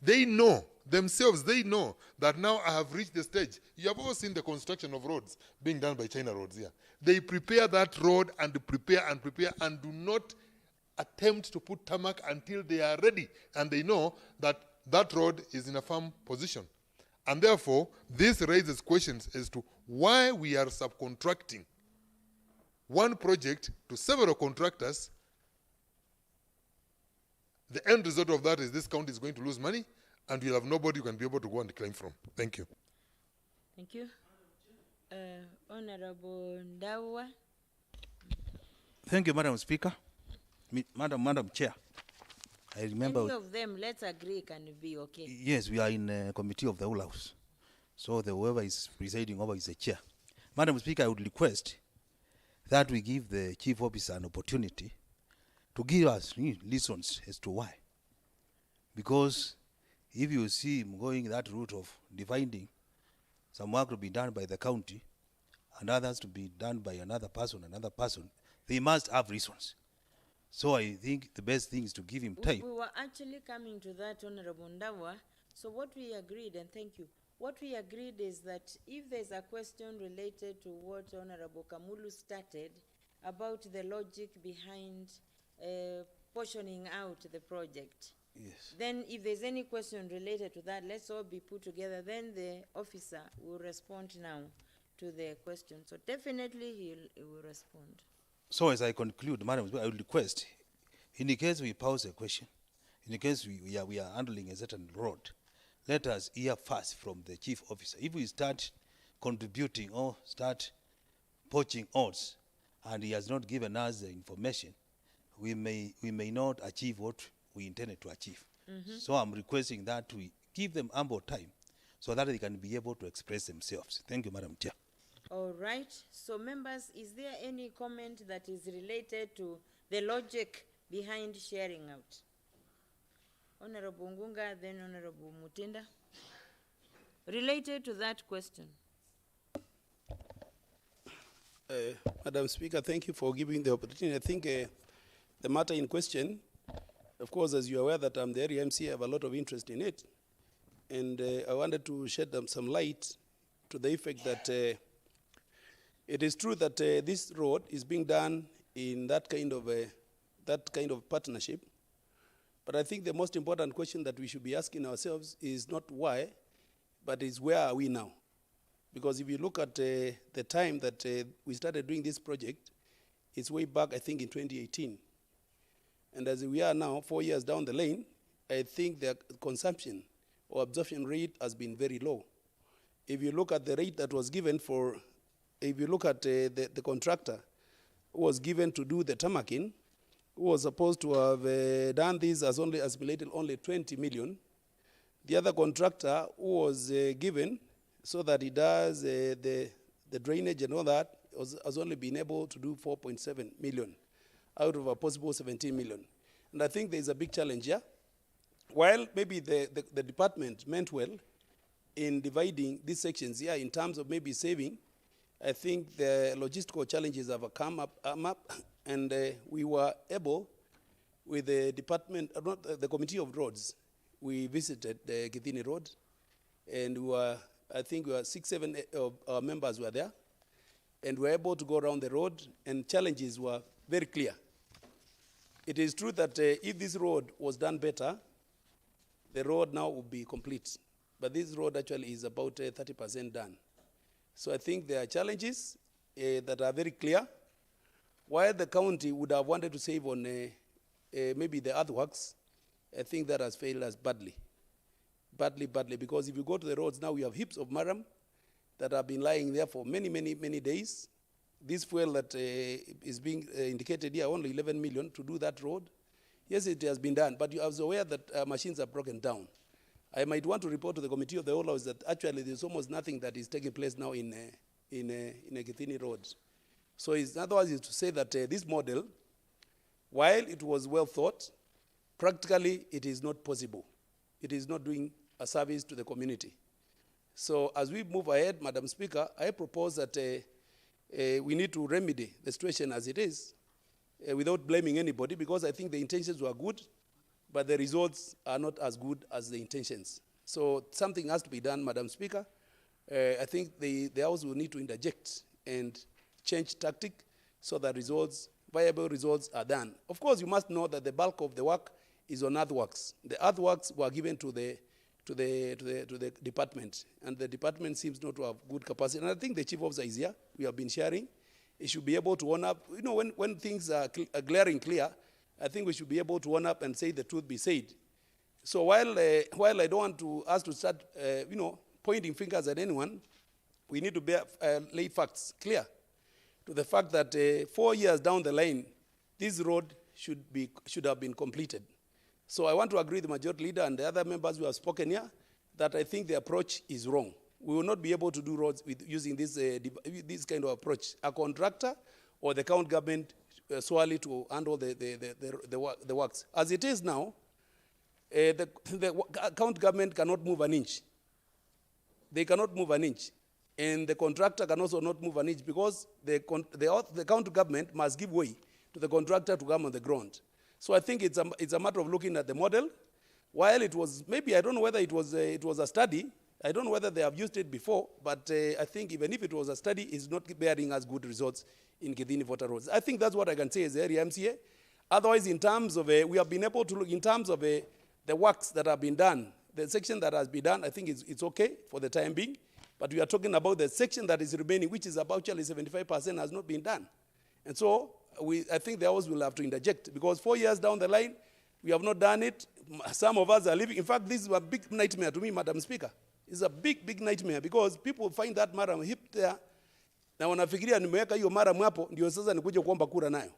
they know, themselves, they know that now I have reached the stage. You have all seen the construction of roads being done by China Roads here. They prepare that road and prepare and do not attempt to put tarmac until they are ready and they know that that road is in a firm position. And therefore, this raises questions as to why we are subcontracting one project to several contractors. The end result of that is this county is going to lose money and you'll have nobody you can be able to go and claim from. Thank you. Thank you. Honorable Ndawa. Thank you, Madam Speaker. Madam Chair. I remember. Any of them, let's agree, can be okay. Yes, we are in a committee of the whole house. So whoever is presiding over is the chair. Madam Speaker, I would request that we give the chief officer an opportunity to give us reasons as to why. Because if you see him going that route of dividing some work to be done by the county and others to be done by another person, they must have reasons. So I think the best thing is to give him time. We were actually coming to that, Honorable Ndawa. So what we agreed, and thank you, what we agreed is that if there's a question related to what Honorable Kamulu started about the logic behind portioning out the project, yes, then if there's any question related to that, let's all be put together. Then the officer will respond now to the question. So definitely he will respond. So as I conclude, Madam, I would request, in the case we pose a question, in the case we are handling a certain road, let us hear first from the chief officer. If we start contributing or start poaching odds, and he has not given us the information, we may not achieve what we intended to achieve. So I'm requesting that we give them ample time so that they can be able to express themselves. Thank you, Madam Chair. All right. So members, is there any comment that is related to the logic behind sharing out? Honorable Ngunga, then Honorable Mutinda. Related to that question. Madam Speaker, thank you for giving the opportunity. I think the matter in question, of course, as you're aware that I'm the area MC, I have a lot of interest in it. And I wanted to shed some light to the effect that it is true that this road is being done in that kind of partnership. But I think the most important question that we should be asking ourselves is not why, but is where are we now? Because if you look at the time that we started doing this project, it's way back, I think, in 2018. And as we are now, 4 years down the lane, I think the consumption or absorption rate has been very low. If you look at the rate that was given for, if you look at the contractor who was given to do the tarmacking, who was supposed to have done this as only assimilated only 20 million. The other contractor who was given so that he does the drainage and all that has only been able to do 4.7 million out of a possible 17 million. And I think there's a big challenge here. While maybe the department meant well in dividing these sections here in terms of maybe saving, I think the logistical challenges have come up, and we were able, with the department, the Committee of Roads, we visited the Githini Road, and I think we were 6, 7 of our members were there, and we were able to go around the road, and challenges were very clear. It is true that if this road was done better, the road now would be complete. But this road actually is about 30% done. So I think there are challenges that are very clear. While the county would have wanted to save on maybe the earthworks, I think that has failed us badly. Badly, because if you go to the roads now, we have heaps of maram that have been lying there for many days. This fuel that is being indicated here, only 11 million to do that road. Yes, it has been done, but you are aware that machines are broken down. I might want to report to the Committee of the Whole House that actually there's almost nothing that is taking place now in Githini Road. So in other words, is to say that this model, while it was well thought, practically it is not possible. It is not doing a service to the community. So as we move ahead, Madam Speaker, I propose that we need to remedy the situation as it is without blaming anybody, because I think the intentions were good, but the results are not as good as the intentions. So something has to be done, Madam Speaker. I think the House will need to interject and change tactic so that viable results are done. Of course, you must know that the bulk of the work is on earthworks. The earthworks were given to the department, and the department seems not to have good capacity. And I think the chief officer is here. We have been sharing. He should be able to own up. You know, when things are glaring clear, I think we should be able to own up and say the truth be said. So while I don't want us to start, pointing fingers at anyone, we need to lay facts clear to the fact that 4 years down the line, this road should have been completed. So I want to agree with the majority leader and the other members who have spoken here that I think the approach is wrong. We will not be able to do roads using this kind of approach. A contractor or the county government solely to handle the works. As it is now, the county government cannot move an inch. They cannot move an inch. And the contractor can also not move an inch because the county government must give way to the contractor to come on the ground. So I think it's a matter of looking at the model. While it was, maybe I don't know whether it was a study. I don't know whether they have used it before, but I think even if it was a study, it's not bearing as good results in Githini Water Roads. I think that's what I can say as the area MCA. Otherwise, in terms of, we have been able to look in terms of the works that have been done, the section that has been done, I think it's okay for the time being. But we are talking about the section that is remaining, which is about actually 75% has not been done. And so I think the House will have to interject because 4 years down the line, we have not done it. Some of us are living. In fact, this is a big nightmare to me, Madam Speaker. It's a big nightmare because people find that maram hip there. Na wanafikiria nimeweka hiyo maram hapo ndio sasa nikuje kuomba kura nayo.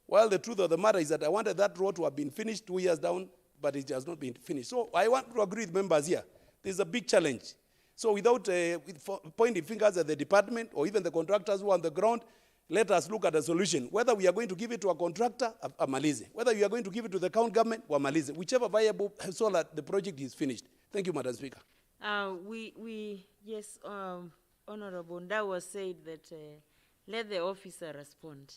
While the truth of the matter is that I wanted that road to have been finished 2 years down but it has not been finished. So I want to agree with members here. There's a big challenge. So without pointing fingers at the department or even the contractors who are on the ground, let us look at a solution. Whether we are going to give it to a contractor, amalize. Whether we are going to give it to the county government, amalize. Whichever viable, so that the project is finished. Thank you, Madam Speaker. Yes, Honorable Ndawa said that let the officer respond,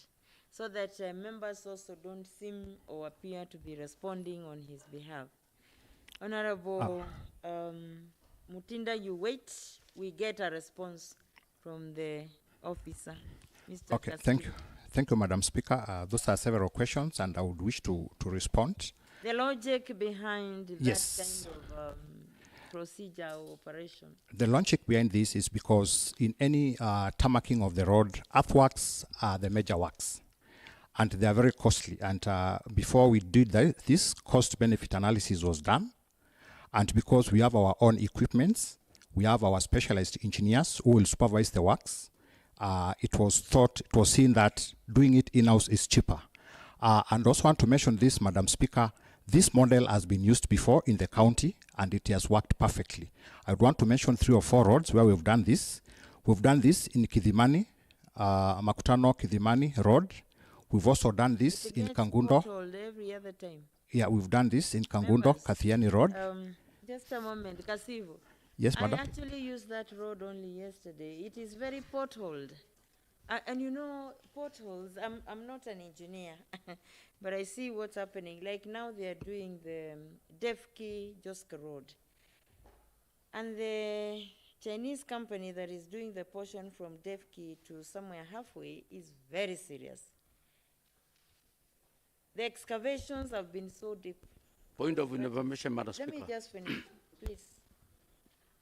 so that members also don't seem or appear to be responding on his behalf. Honorable Mutinda, you wait. We get a response from the officer. Mr. Okay, thank you. Thank you, Madam Speaker. Those are several questions, and I would wish to respond. The logic behind Yes. that kind of procedure or operation. The logic behind this is because in any tarmacking of the road, earthworks are the major works, and they are very costly. And before we did this cost-benefit analysis was done, and because we have our own equipments, we have our specialized engineers who will supervise the works. It was seen that doing it in-house is cheaper. And also want to mention this, Madam Speaker, this model has been used before in the county and it has worked perfectly. I would want to mention 3 or 4 roads where we've done this. We've done this in Kidhimani, Makutano Kidhimani Road. We've also done this in Kangundo. Every other time. Yeah, we've done this in Kangundo, Kathiani Road. Just a moment, Kasivu. Yes, madam. I actually used that road only yesterday. It is very potholed. And you know, potholes, I'm not an engineer, but I see what's happening. Like now they are doing the Defki Joska Road. And the Chinese company that is doing the portion from Defki to somewhere halfway is very serious. The excavations have been so deep. Point of information, Madam Speaker. Let me just finish, please.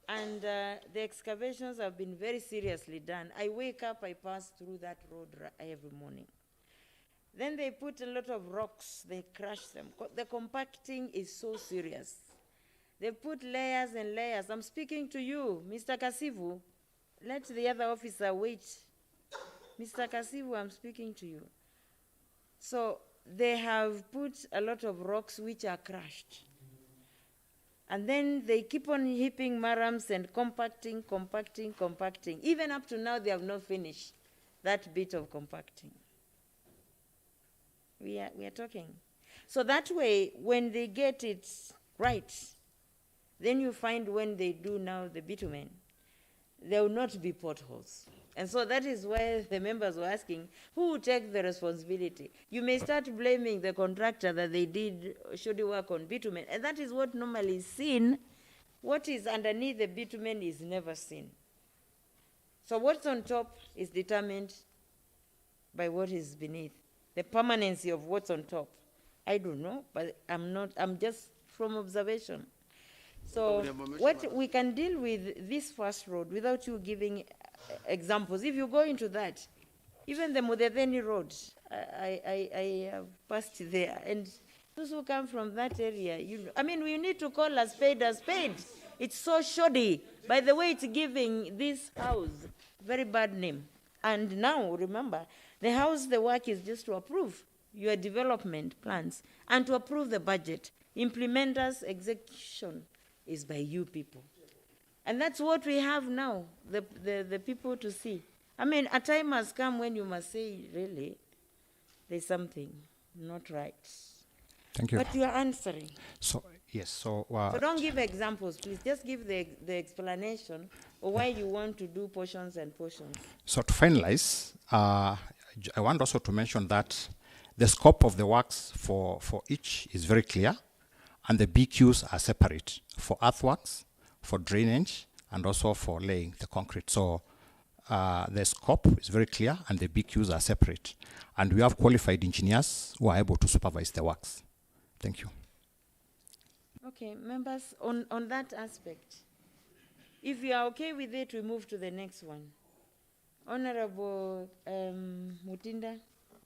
And the excavations have been very seriously done. I wake up, I pass through that road every morning. Then they put a lot of rocks, they crush them. The compacting is so serious. They put layers and layers. I'm speaking to you, Mr. Kasivu. Let the other officer wait. Mr. Kasivu, I'm speaking to you. So they have put a lot of rocks which are crushed. And then they keep on heaping marams and compacting. Even up to now, they have not finished that bit of compacting. We are talking. So that way, when they get it right, then you find when they do now the bitumen, there will not be potholes. And so that is why the members were asking, who will take the responsibility? You may start blaming the contractor that they did shoddy work on bitumen, and that is what normally is seen. What is underneath the bitumen is never seen. So what's on top is determined by what is beneath. The permanency of what's on top, I don't know, but I'm just from observation. So what we can deal with this first road without you giving examples. If you go into that, even the Mudedeni Road, I have passed there, and those who come from that area, we need to call a spade a spade. It's so shoddy. By the way, it's giving this house very bad name. And now, remember, the work is just to approve your development plans and to approve the budget. Implementers, execution is by you people. And that's what we have now, the people to see. A time has come when you must say, really, there's something not right. Thank you. But you are answering. So, yes, So don't give examples, please. Just give the explanation of why you want to do portions and portions. So to finalize, I want also to mention that the scope of the works for each is very clear, and the BQs are separate for earthworks, for drainage, and also for laying the concrete. So the scope is very clear, and the BQs are separate. And we have qualified engineers who are able to supervise the works. Thank you. Okay, members, on that aspect, if you are okay with it, we move to the next one. Honorable Mutinda,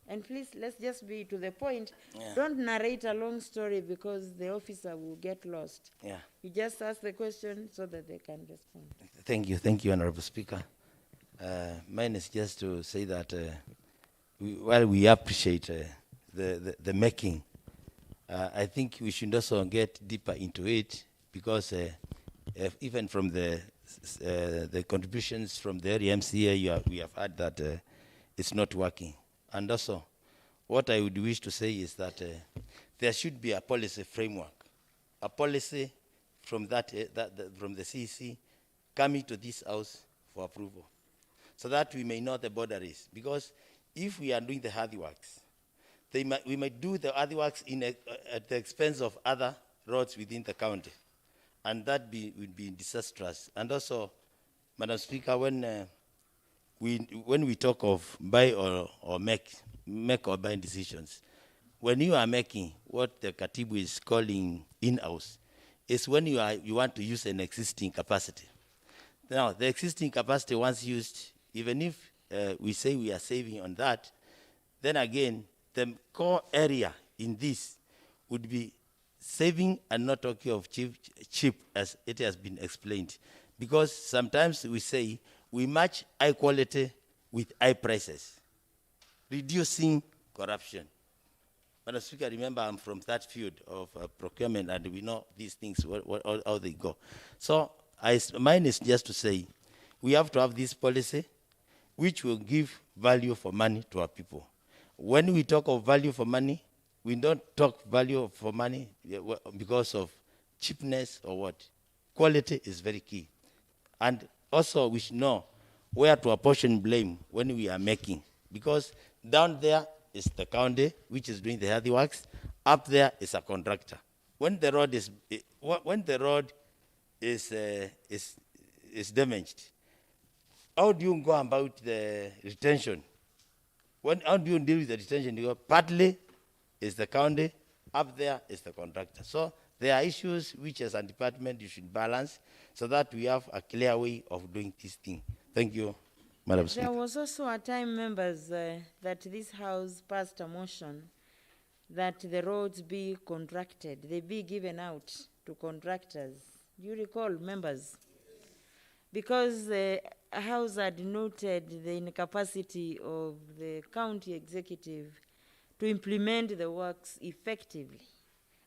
and please, let's just be to the point. Yeah. Don't narrate a long story because the officer will get lost. Yeah. You just ask the question so that they can respond. Thank you, Honorable Speaker. Mine is just to say that we appreciate the making I think we should also get deeper into it because even from the contributions from the area MCA, we have heard that it's not working. And also, what I would wish to say is that there should be a policy framework, a policy from from the CEC coming to this house for approval, so that we may know the boundaries. Because if we are doing the earthworks, we might do the earthworks at the expense of other roads within the county, and that would be disastrous. And also, Madam Speaker, when we talk of buy or make or buy decisions, when you are making what the Katibu is calling in-house, is when you want to use an existing capacity. Now, the existing capacity once used, even if we say we are saving on that, then again, the core area in this would be saving and not talking of cheap as it has been explained. Because sometimes we say we match high quality with high prices, reducing corruption. Madam Speaker, remember I'm from that field of procurement, and we know these things, how they go. So mine is just to say, we have to have this policy which will give value for money to our people. When we talk of value for money, we don't talk value for money because of cheapness or what. Quality is very key. And also we should know where to apportion blame when we are making. Because down there is the county, which is doing the earthworks. Up there is a contractor. When the road is damaged, how do you go about the retention? How do you deal with the retention? You go, partly is the county, up there is the contractor. So there are issues which as a department you should balance so that we have a clear way of doing this thing. Thank you, Madam Speaker. There was also a time, members, that this House passed a motion that the roads be contracted, they be given out to contractors. Do you recall, members? Because the House had noted the incapacity of the county executive to implement the works effectively.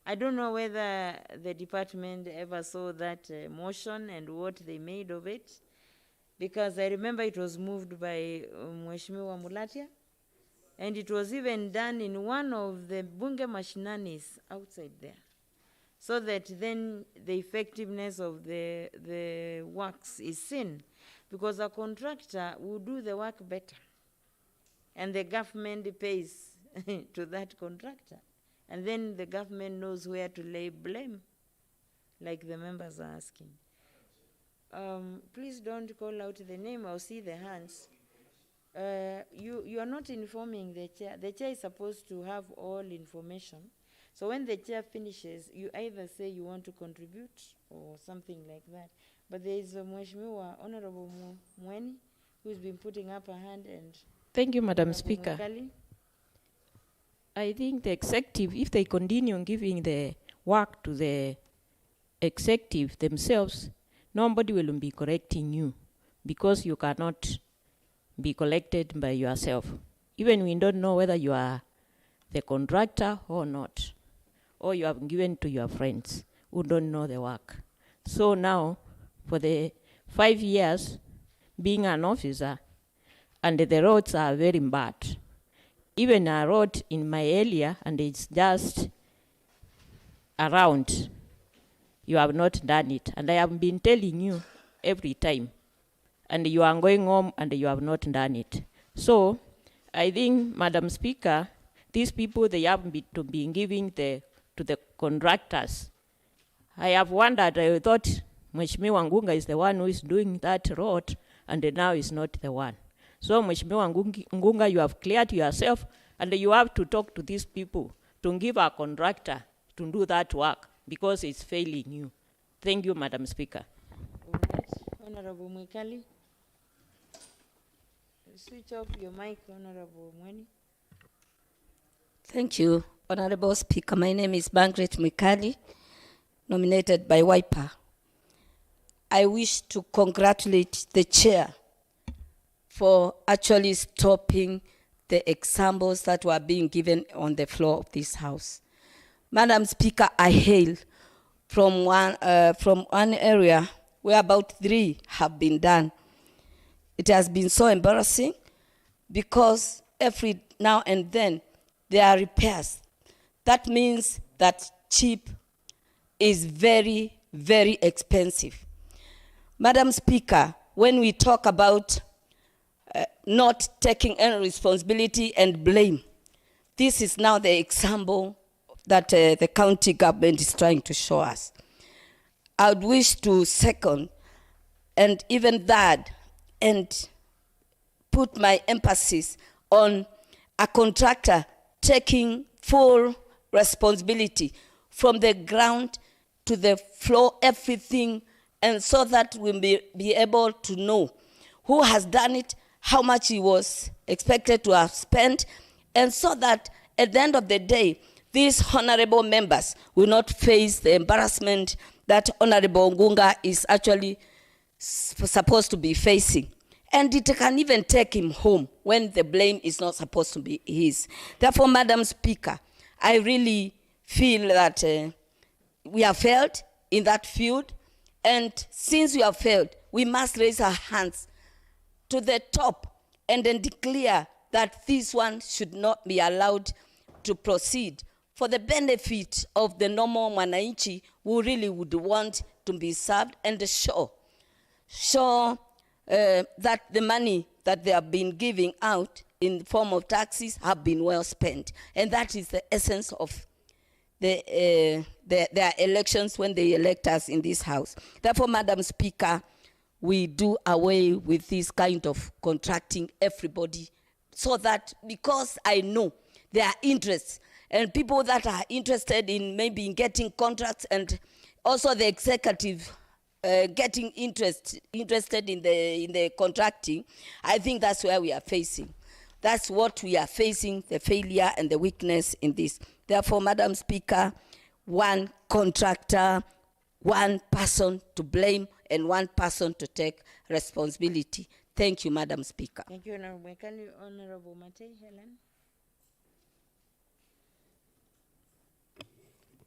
I don't know whether the department ever saw that motion and what they made of it, because I remember it was moved by Mheshimiwa Mulatia, and it was even done in one of the bunge mashinanis outside there, so that then the effectiveness of the works is seen, because a contractor will do the work better, and the government pays to that contractor, and then the government knows where to lay blame, like the members are asking. Please don't call out the name, I'll see the hands. You are not informing the chair. The chair is supposed to have all information. So when the chair finishes, you either say you want to contribute or something like that. But there is a Mheshimiwa Honorable Mweni who's been putting up a hand, and thank you, Madam Speaker. Mwikali. I think the executive, if they continue giving the work to the executive themselves, nobody will be correcting you, because you cannot be collected by yourself. Even we don't know whether you are the contractor or not, or you have given to your friends who don't know the work. So now, for the 5 years being an officer, and the roads are very bad. Even a road in my area, and it's just around, you have not done it. And I have been telling you every time, and you are going home and you have not done it. So I think, Madam Speaker, these people, they have been giving to the contractors. I have wondered, I thought Mheshimiwa Ngunga is the one who is doing that road, and now is not the one. So Mheshimiwa Ngunga, you have cleared yourself, and you have to talk to these people to give a contractor to do that work, because it's failing you. Thank you, Madam Speaker. Honorable Mwikali. Switch off your mic, Honorable Mweni. Thank you, Honorable Speaker. My name is Margaret Mwikali, nominated by Wiper. I wish to congratulate the chair for actually stopping the examples that were being given on the floor of this house. Madam Speaker, I hail from one area where about 3 have been done. It has been so embarrassing because every now and then there are repairs. That means that cheap is very, very expensive. Madam Speaker, when we talk about not taking any responsibility and blame, this is now the example that the county government is trying to show us. I would wish to second and even that and put my emphasis on a contractor taking full responsibility from the ground to the floor, everything, and so that we'll be able to know who has done it, how much he was expected to have spent, and so that at the end of the day, these honorable members will not face the embarrassment that Honorable Ngunga is actually supposed to be facing. And it can even take him home when the blame is not supposed to be his. Therefore, Madam Speaker, I really feel that we have failed in that field. And since we have failed, we must raise our hands to the top and then declare that this one should not be allowed to proceed for the benefit of the normal Mwananchi who really would want to be served and show that the money that they have been giving out in the form of taxes have been well spent. And that is the essence of their elections when they elect us in this house. Therefore, Madam Speaker, we do away with this kind of contracting everybody so that, because I know there are interests and people that are interested in maybe in getting contracts, and also the executive getting interested in the contracting, I think that's where we are facing. That's what we are facing, the failure and the weakness in this. Therefore, Madam Speaker, one contractor, one person to blame, and one person to take responsibility. Thank you, Madam Speaker. Thank you, Honorable Mekali. Honorable Matei Helen.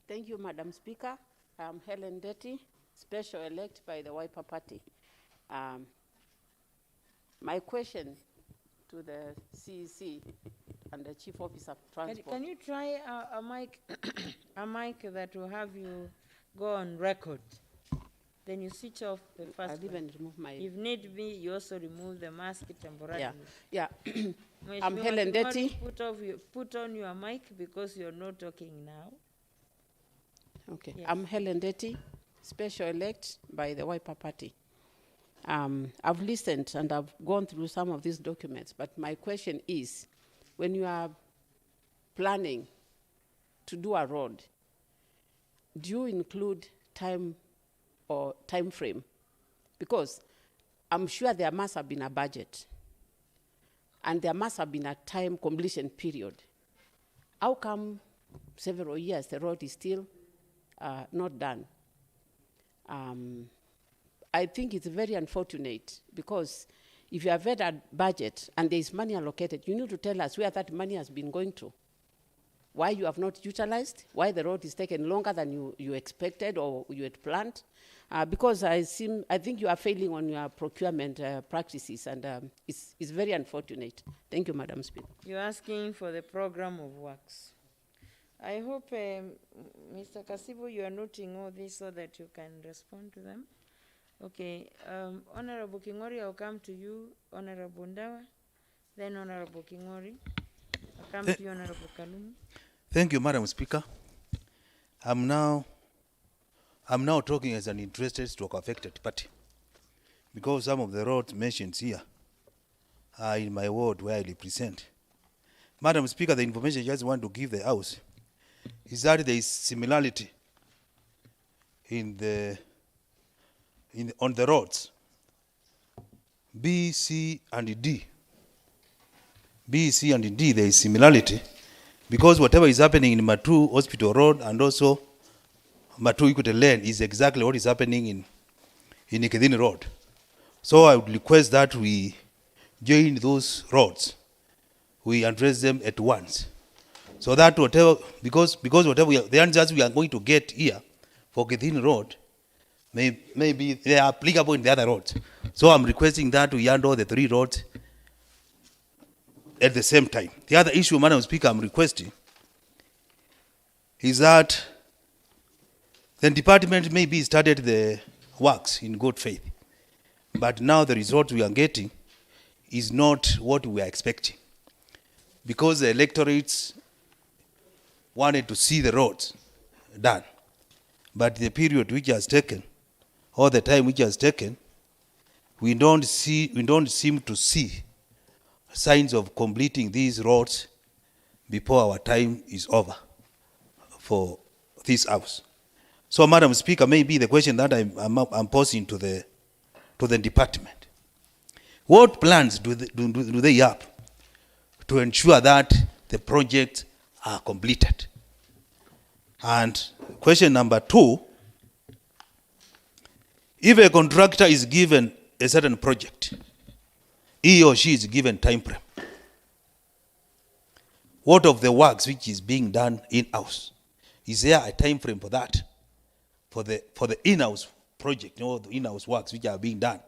Thank you, Madam Speaker. I'm Helen Detty, special elect by the Wiper Party. My question to the CEC and the Chief Officer of Transport. Can you try a mic, a mic that will have you go on record? Then you switch off the first I'll even remove my... If need be, you also remove the mask temporarily. Yeah. I'm Helen Detty. Put on your mic because you're not talking now. Okay. Yes. I'm Helen Detty, special elect by the Wiper Party. I've listened and I've gone through some of these documents, but my question is, when you are planning to do a road, do you include time or time frame? Because I'm sure there must have been a budget and there must have been a time completion period. How come several years the road is still not done? I think it's very unfortunate, because if you have had a budget and there is money allocated, you need to tell us where that money has been going to, why you have not utilized, why the road is taken longer than you expected or you had planned. Because I think you are failing on your procurement practices, and it's very unfortunate. Thank you, Madam Speaker. You're asking for the program of works. I hope, Mr. Kasibu, you are noting all this so that you can respond to them. Okay, Honorable Kingori, I'll come to you. Honorable Ndawa, then Honorable Kingori. I'll come to you, Honorable Kalumu. Thank you, Madam Speaker. I'm now talking as an interested stroke affected party, because some of the roads mentioned here are in my ward where I represent. Madam Speaker, the information I just want to give the House is that there is similarity on the roads B, C, and D. B, C, and D, there is similarity, because whatever is happening in Matu Hospital Road and also Matu Equity Lane is exactly what is happening in Ikedini Road. So I would request that we join those roads, we address them at once. So that whatever, because whatever the answers we are going to get here for Kithin Road, maybe they are applicable in the other roads. So I'm requesting that we handle the 3 roads at the same time. The other issue, Madam Speaker, I'm requesting is that the department maybe started the works in good faith, but now the result we are getting is not what we are expecting, because the electorates wanted to see the roads done, but the period which has taken, or the time which has taken, we don't seem to see signs of completing these roads before our time is over for this house. So, Madam Speaker, maybe the question that I'm posing to the department: what plans do they have to ensure that the projects are completed? And question number 2: if a contractor is given a certain project, he or she is given time frame, what of the works which is being done in-house? Is there a time frame for that, for the in-house project, the in-house works which are being done?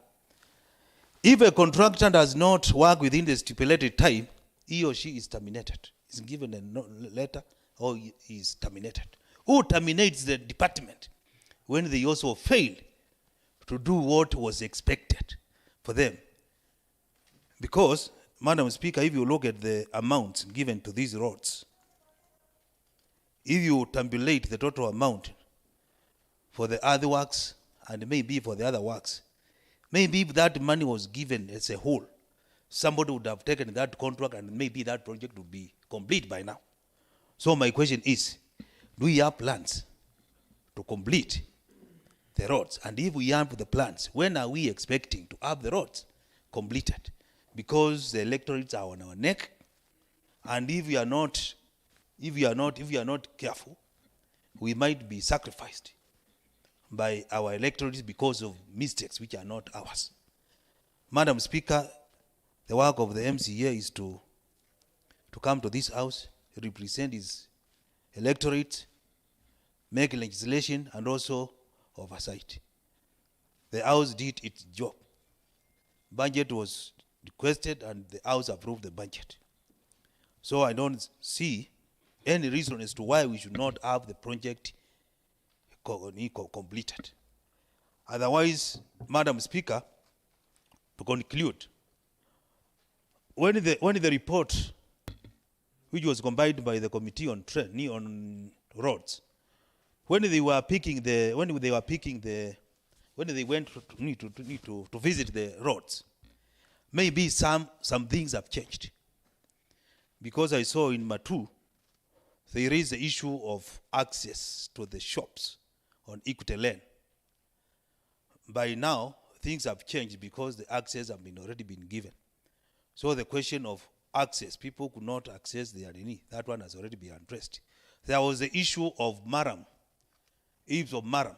If a contractor does not work within the stipulated time, he or she is terminated. Is given a letter, or he is terminated. Who terminates the department when they also fail to do what was expected for them? Because, Madam Speaker, if you look at the amounts given to these roads, if you tabulate the total amount for the other works and maybe for the other works, maybe if that money was given as a whole, somebody would have taken that contract and maybe that project would be complete by now. So my question is, do we have plans to complete the roads? And if we have the plans, when are we expecting to have the roads completed? Because the electorates are on our neck, and if we are not careful, we might be sacrificed by our electorates because of mistakes which are not ours. Madam Speaker, the work of the MCA is to come to this house, represent his electorate, make legislation, and also oversight. The house did its job. Budget was requested and the house approved the budget. So I don't see any reason as to why we should not have the project completed. Otherwise, Madam Speaker, to conclude, when the report, which was compiled by the Committee on Roads, when they went to visit the roads, maybe some things have changed. Because I saw in Matu, there is the issue of access to the shops on Equity Lane. By now, things have changed because the access have already been given. So the question of access, people could not access the Adini. That one has already been addressed. There was the issue of Maram, Eves of Maram.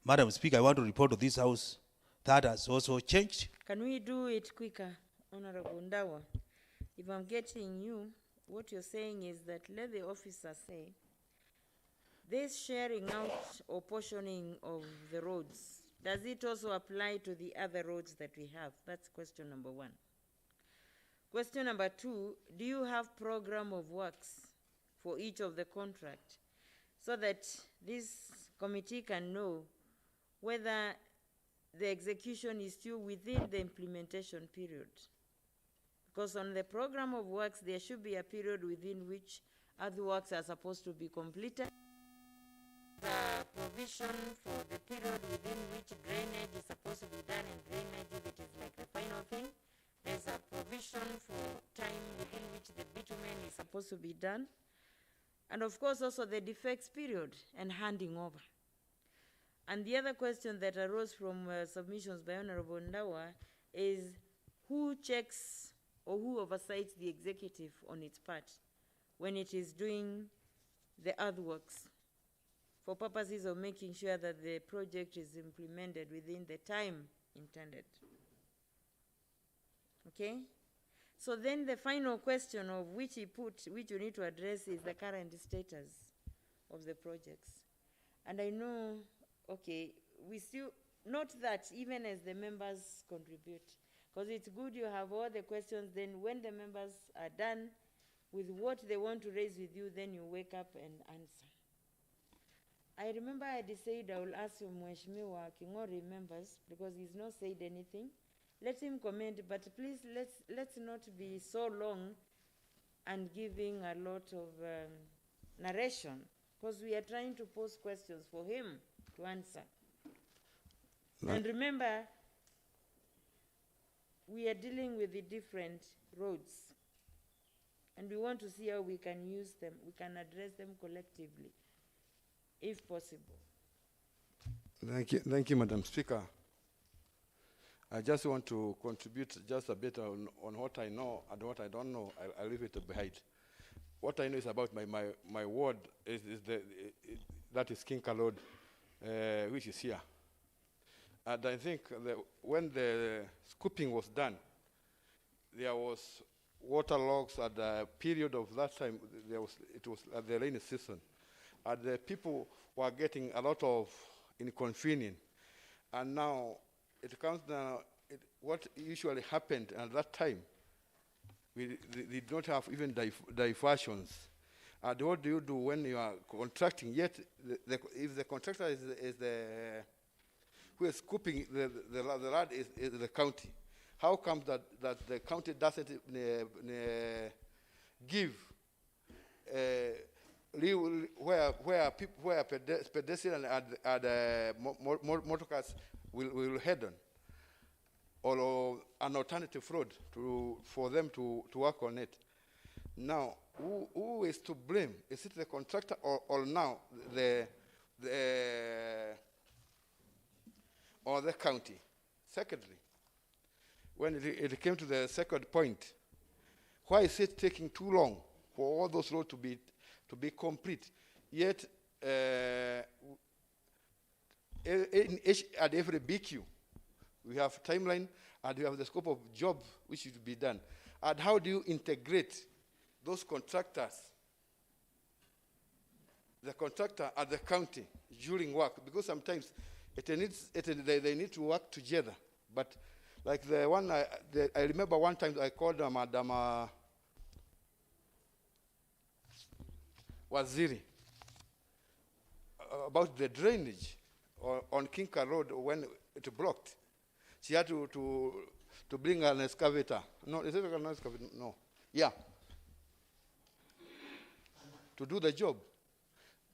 Madam Speaker, I want to report to this house that has also changed. Can we do it quicker, Honorable Ndawa? If I'm getting you, what you're saying is that let the officer say, this sharing out or portioning of the roads, does it also apply to the other roads that we have? That's question number 1. Question number 2, do you have program of works for each of the contract so that this committee can know whether the execution is still within the implementation period? Because on the program of works, there should be a period within which other works are supposed to be completed. The provision for the period within which drainage is supposed to be done, and drainage, if it is like the final thing, there's a provision for time within which the bitumen is supposed to be done. And of course, also the defects period and handing over. And the other question that arose from submissions by Honorable Ndawa is who checks or who oversights the executive on its part when it is doing the earthworks for purposes of making sure that the project is implemented within the time intended. Okay? So then the final question of which he put, which you need to address, is the current status of the projects. And I know, okay, we still, not that even as the members contribute, because it's good you have all the questions, then when the members are done with what they want to raise with you, then you wake up and answer. I remember I had said I will ask you, Mheshimiwa Kingori members, because he's not said anything. Let him comment, but please let's not be so long and giving a lot of narration, because we are trying to pose questions for him to answer. No. And remember, we are dealing with the different roads, and we want to see how we can use them, we can address them collectively, if possible. Thank you, Madam Speaker. I just want to contribute just a bit on what I know and what I don't know. I'll leave it behind. What I know is about my ward that is Kinka Road, which is here. And I think when the scooping was done, there was water logs at the period of that time. It was at the rainy season, and the people were getting a lot of inconvenience. And now it comes down. What usually happened at that time, we did not have even diversions. And what do you do when you are contracting? Yet, if the contractor is the who is scooping the land is the county, how come that the county doesn't give where pedestrian and motorcars will head on, or an alternative road for them to work on it? Now, who is to blame? Is it the contractor or now the county? Secondly, when it came to the second point, why is it taking too long for all those roads to be complete? Yet, at every BQ, we have timeline and we have the scope of job which should be done. And how do you integrate those contractors, the contractor and the county during work? Because sometimes they need to work together. But like the one, I remember one time I called Madam Waziri about the drainage on Kinka Road when it blocked. She had to bring an excavator. No, is it an excavator? No. Yeah. To do the job.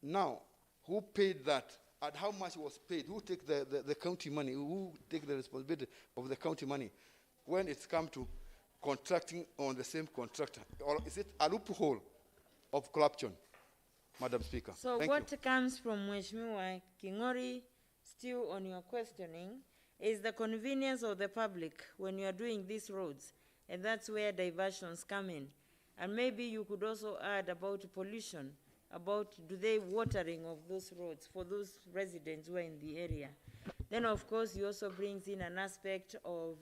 Now, who paid that? And how much was paid? Who take the county money? Who take the responsibility of the county money when it's come to contracting on the same contractor? Or is it a loophole of corruption, Madam Speaker? So Thank what you. comes from Mheshimiwa Kingori, still on your questioning, is the convenience of the public when you are doing these roads, and that's where diversions come in. And maybe you could also add about pollution, about do they watering of those roads for those residents who are in the area. Then of course he also brings in an aspect of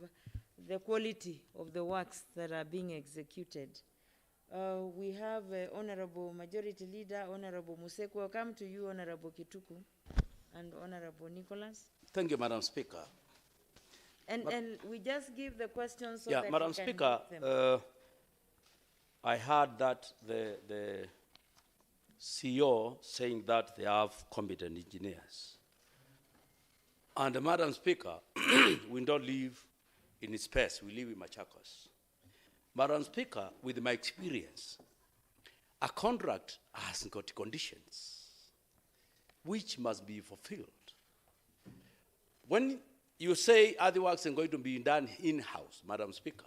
the quality of the works that are being executed. We have Honorable Majority Leader, Honorable Museku. Welcome to you, Honorable Kituku, and Honorable Nicholas. Thank you, Madam Speaker. And we just give the questions so yeah, that Madam you can Speaker, take them. I heard that the CEO saying that they have competent engineers. And Madam Speaker, we don't live in space, we live in Machakos. Madam Speaker, with my experience, a contract has got conditions which must be fulfilled. When you say other works are going to be done in-house, Madam Speaker,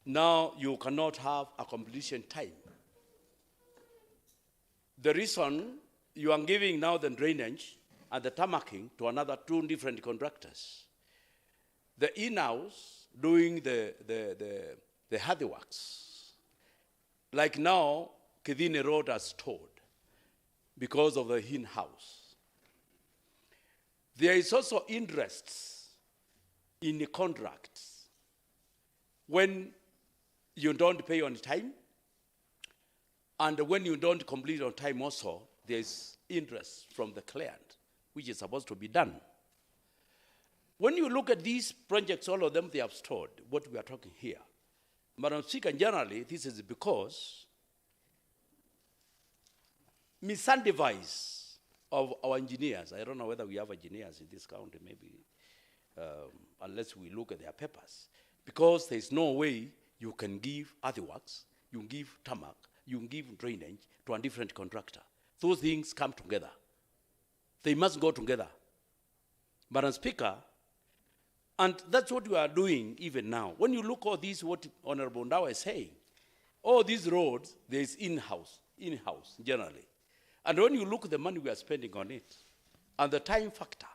now you cannot have a completion time. The reason you are giving now the drainage and the tarmacking to another two different contractors. The in-house doing the hard works. Like now, Kedine Road has stalled because of the in-house. There is also interest in the contracts. When you don't pay on time. And when you don't complete on time also, there's interest from the client, which is supposed to be done. When you look at these projects, all of them, they have stored what we are talking here. Madam Speaker, generally, this is because misadvice of our engineers. I don't know whether we have engineers in this county, maybe, unless we look at their papers. Because there's no way you can give earthworks, you can give tarmac, you can give drainage to a different contractor. Those things come together. They must go together. Madam Speaker, and that's what we are doing even now. When you look at this, what Honorable Ndawa is saying, all these roads, there's in-house generally. And when you look at the money we are spending on it, and the time factor,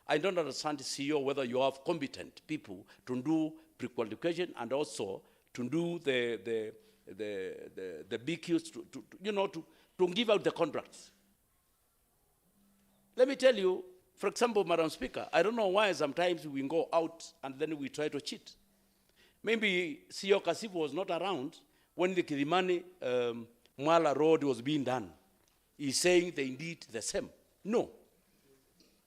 I don't understand, CEO, whether you have competent people to do pre-qualification and also to do the BQs, to give out the contracts. Let me tell you, for example, Madam Speaker, I don't know why sometimes we go out and then we try to cheat. Maybe CEO Kasifu was not around when the Kilimani Mwala Road was being done. He's saying they did the same. No,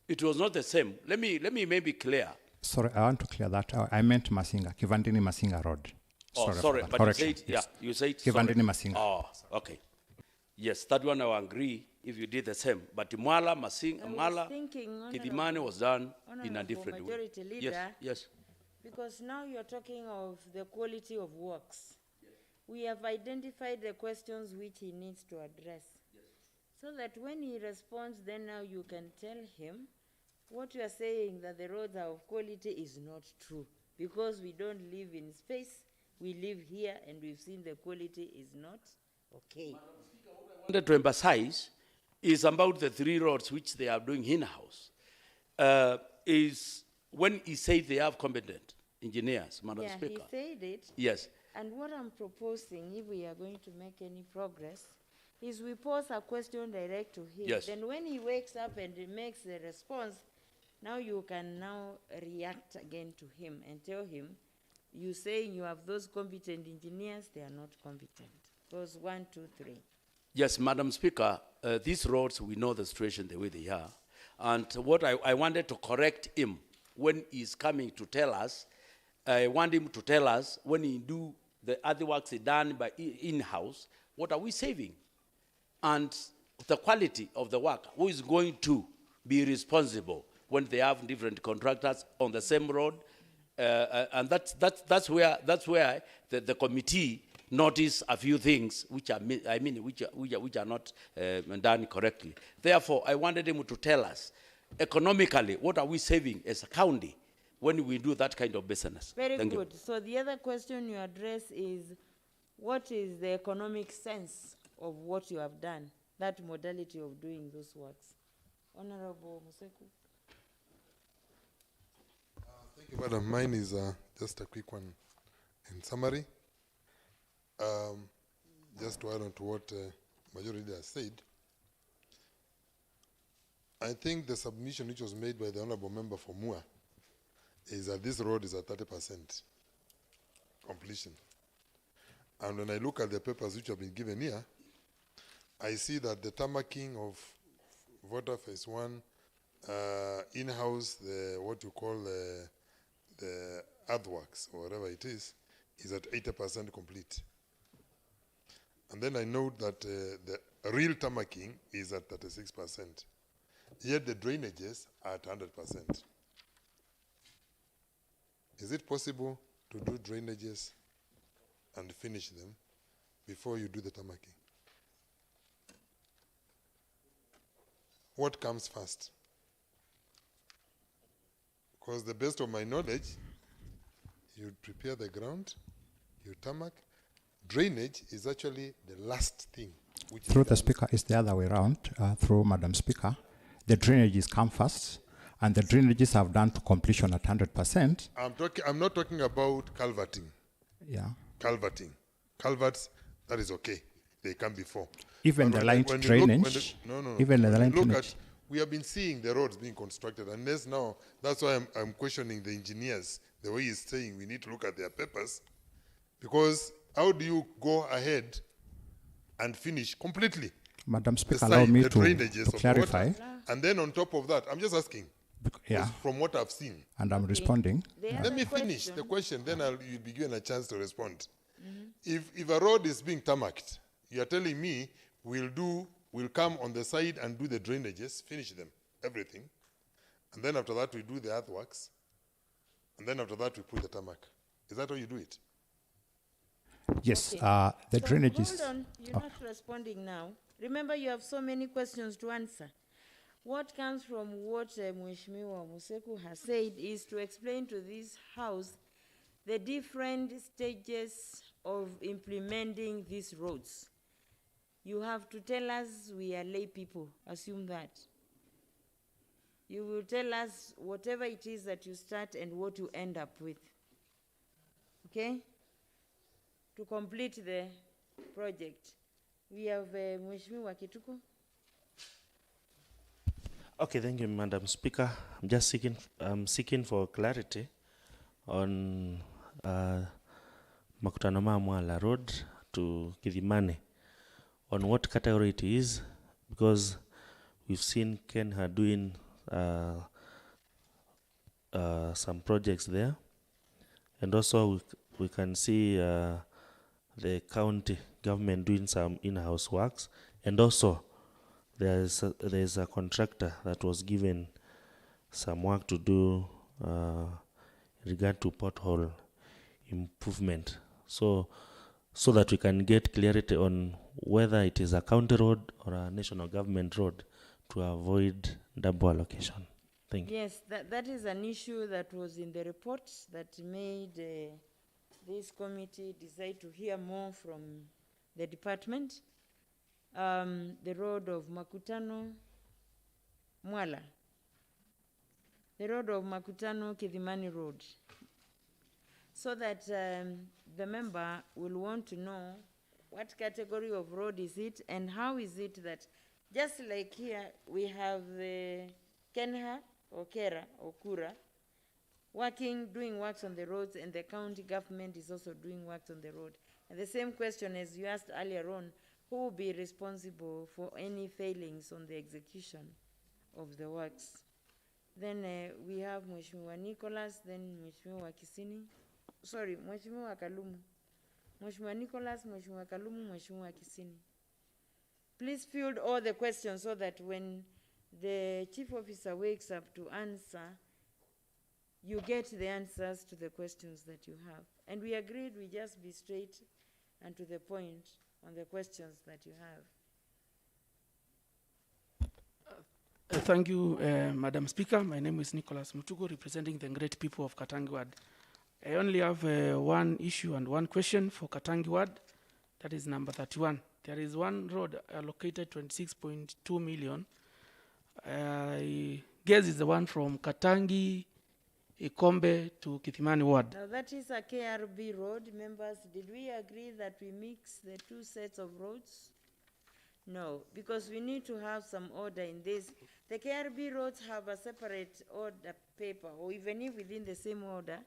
it was not the same. Let me maybe clear. Sorry, I want to clear that. I meant Masinga, Kivandini Masinga Road. Sorry, but correction. you said, yeah, you said Kivandini Masinga. Oh, okay. Yes, that one I will agree if you did the same. But Mwala, Kidimani was done in a different way. Majority Leader, yes, yes. Because now you're talking of the quality of works. Yes. We have identified the questions which he needs to address. Yes. So that when he responds, then now you can tell him what you are saying, that the roads are of quality, is not true. Because we don't live in space, we live here, and we've seen the quality is not okay. What I wanted to emphasize is about the 3 roads which they are doing in-house. Is when he said they have competent engineers, Madam Speaker. He said it. Yes. And what I'm proposing, if we are going to make any progress, is we pose a question direct to him. Yes. Then when he wakes up and he makes the response, now you can now react again to him and tell him, you saying you have those competent engineers, they are not competent. Those 1, 2, 3. Yes, Madam Speaker, these roads, we know the situation the way they are. And what I wanted to correct him when he's coming to tell us, I want him to tell us when he do the other works done by in-house, what are we saving? And the quality of the work, who is going to be responsible when they have different contractors on the same road? And that's where the committee notice a few things which are which are not done correctly. Therefore, I wanted him to tell us economically what are we saving as a county when we do that kind of business. Very Thank good. you. So the other question you address is, what is the economic sense of what you have done, that modality of doing those works? Honorable Museku. Thank you, Madam. Mine is just a quick one in summary. Just to add on to what Majority Leader said, I think the submission which was made by the Honorable Member for Mua is that this road is at 30% completion. And when I look at the papers which have been given here, I see that the tarmacking of Water Phase 1, in-house, what you call the earthworks, or whatever it is at 80% complete. And then I note that the real tarmacking is at 36%. Yet the drainages are at 100%. Is it possible to do drainages and finish them before you do the tarmacking? What comes first? Because the best of my knowledge, you prepare the ground, you tarmac. Drainage is actually the last thing. Through the Speaker, it's the other way around. Through Madam Speaker, the drainages come first, and the drainages have done to completion at 100%. I'm not talking about culverting. Yeah. Culverting. Culverts, that is okay. They come before. Even the line drainage. Even the line drainage. We have been seeing the roads being constructed, and that's why I'm questioning the engineers, the way he's saying we need to look at their papers, because how do you go ahead and finish completely? Madam the Speaker, allow me the to drainages of the clarify. water, and then on top of that, I'm just asking, Yeah. from what I've seen. And I'm responding. Let me finish the question, then you'll be given a chance to respond. If a road is being tarmacked, you are telling me we'll come on the side and do the drainages, finish them, everything, and then after that we do the earthworks, and then after that we put the tarmac. Is that how you do it? Yes, Okay. the So drainage is. Hold on, you're not responding now. Remember, you have so many questions to answer. What comes from what Mheshimiwa Museku has said is to explain to this House the different stages of implementing these roads. You have to tell us we are lay people, assume that. You will tell us whatever it is that you start and what you end up with. Okay? To complete the project. We have Mheshimiwa Kituko. Okay, thank you, Madam Speaker. I'm just seeking for clarity on Makutano Mwala Road to Kidhimani, on what category it is, because we've seen Kenha doing some projects there, and also we can see the county government doing some in-house works, and also there's a contractor that was given some work to do in regard to pothole improvement. So that we can get clarity on whether it is a county road or a national government road to avoid double allocation. Thank you. Yes, that is an issue that was in the report that made this committee decide to hear more from the department. The road of Makutano Mwala, the road of Makutano Kidhimani Road, so that the member will want to know what category of road is it and how is it that, just like here, we have the Kenha or Kera or Kura doing works on the roads, and the county government is also doing works on the road. And the same question as you asked earlier on, who will be responsible for any failings on the execution of the works? Then we have Mheshimiwa Nicholas, then Mheshimiwa Kisini. Sorry, Mheshimiwa Kalumu. Mheshimiwa Nicholas, Mheshimiwa Kalumu, Mheshimiwa Kisini. Please field all the questions so that when the chief officer wakes up to answer, you get the answers to the questions that you have. And we agreed we just be straight and to the point on the questions that you have. Thank you, Madam Speaker. My name is Nicholas Mutugo, representing the great people of Katangi Ward. I only have one issue and one question for Katangi Ward. That is number 31. There is one road allocated 26.2 million. I guess it's the one from Katangi, Ikombe to Kithimani Ward. Now that is a KRB road. Members, did we agree that we mix the two sets of roads? No, because we need to have some order in this. The KRB roads have a separate order paper, or even if within the same order,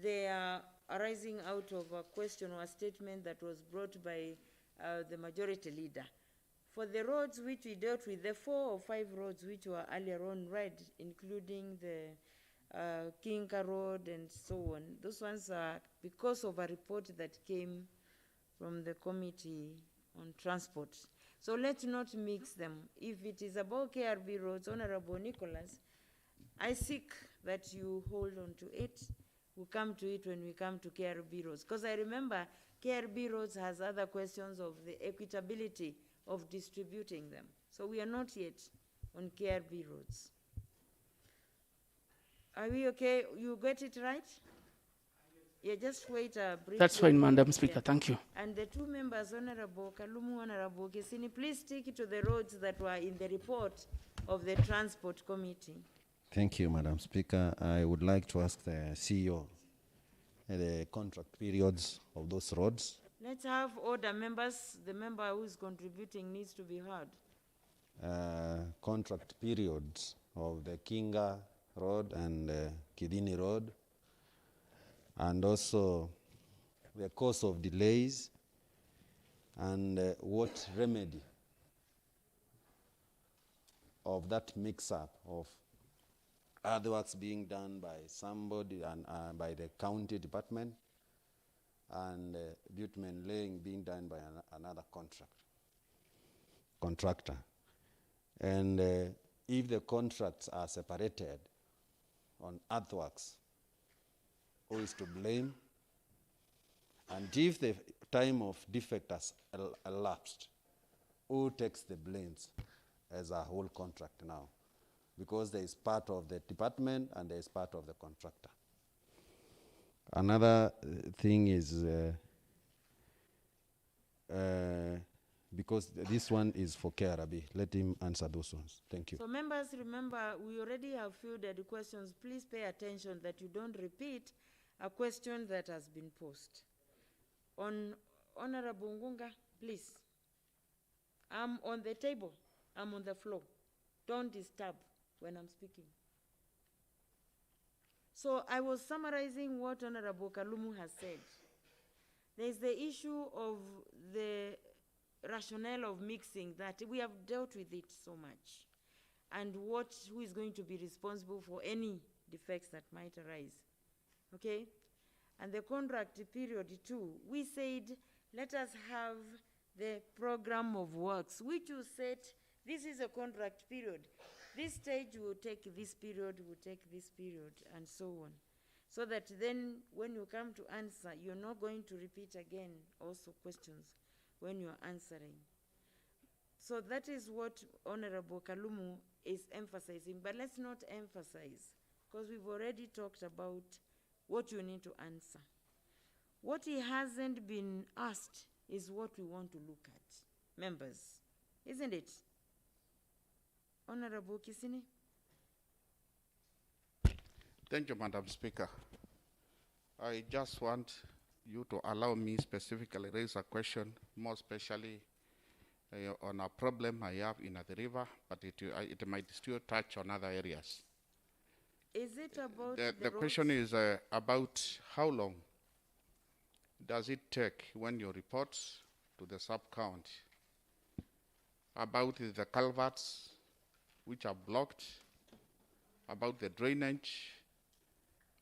they are arising out of a question or a statement that was brought by the majority leader. For the roads which we dealt with, the 4 or 5 roads which were earlier on read, including the Kinka Road and so on, those ones are because of a report that came from the Committee on Transport. So let's not mix them. If it is about KRB roads, Honorable Nicholas, I seek that you hold on to it. We'll come to it when we come to KRB roads. Because I remember KRB roads has other questions of the equitability of distributing them. So we are not yet on KRB roads. Are we okay? You get it right? Yeah, just wait a brief. That's fine, Madam Speaker. Thank you. And the two members, Honorable Kalumu, Honorable Kisini, please stick to the roads that were in the report of the Transport Committee. Thank you, Madam Speaker. I would like to ask the CEO the contract periods of those roads. Let's have order, members. The member who is contributing needs to be heard. Contract periods of the Kinga Road and Kidini Road, and also the cause of delays, and what remedy of that mix-up of earthworks being done by somebody and by the county department, and bitumen laying being done by another contractor. And if the contracts are separated on earthworks, who is to blame? And if the time of defect has elapsed, who takes the blames as a whole contract now? Because there is part of the department and there is part of the contractor. Another thing is, because this one is for KRB, let him answer those ones. Thank you. So members, remember, we already have fielded questions. Please pay attention that you don't repeat a question that has been posed. On Honorable Ngunga, please. I'm on the table. I'm on the floor. Don't disturb when I'm speaking. So I was summarizing what Honorable Kalumu has said. There's the issue of the rationale of mixing, that we have dealt with it so much, and who is going to be responsible for any defects that might arise. Okay? And the contract period too, we said, let us have the program of works, which you said, this is a contract period. This stage will take this period, will take this period, and so on. So that then when you come to answer, you're not going to repeat again also questions when you're answering. So that is what Honorable Kalumu is emphasizing, but let's not emphasize, because we've already talked about what you need to answer. What he hasn't been asked is what we want to look at, members, isn't it? Honorable Kisini. Thank you, Madam Speaker. I just want you to allow me specifically raise a question, more especially on a problem I have in the river, but it might still touch on other areas. Is it about the question is about how long does it take when you report to the sub-county about the culverts which are blocked, about the drainage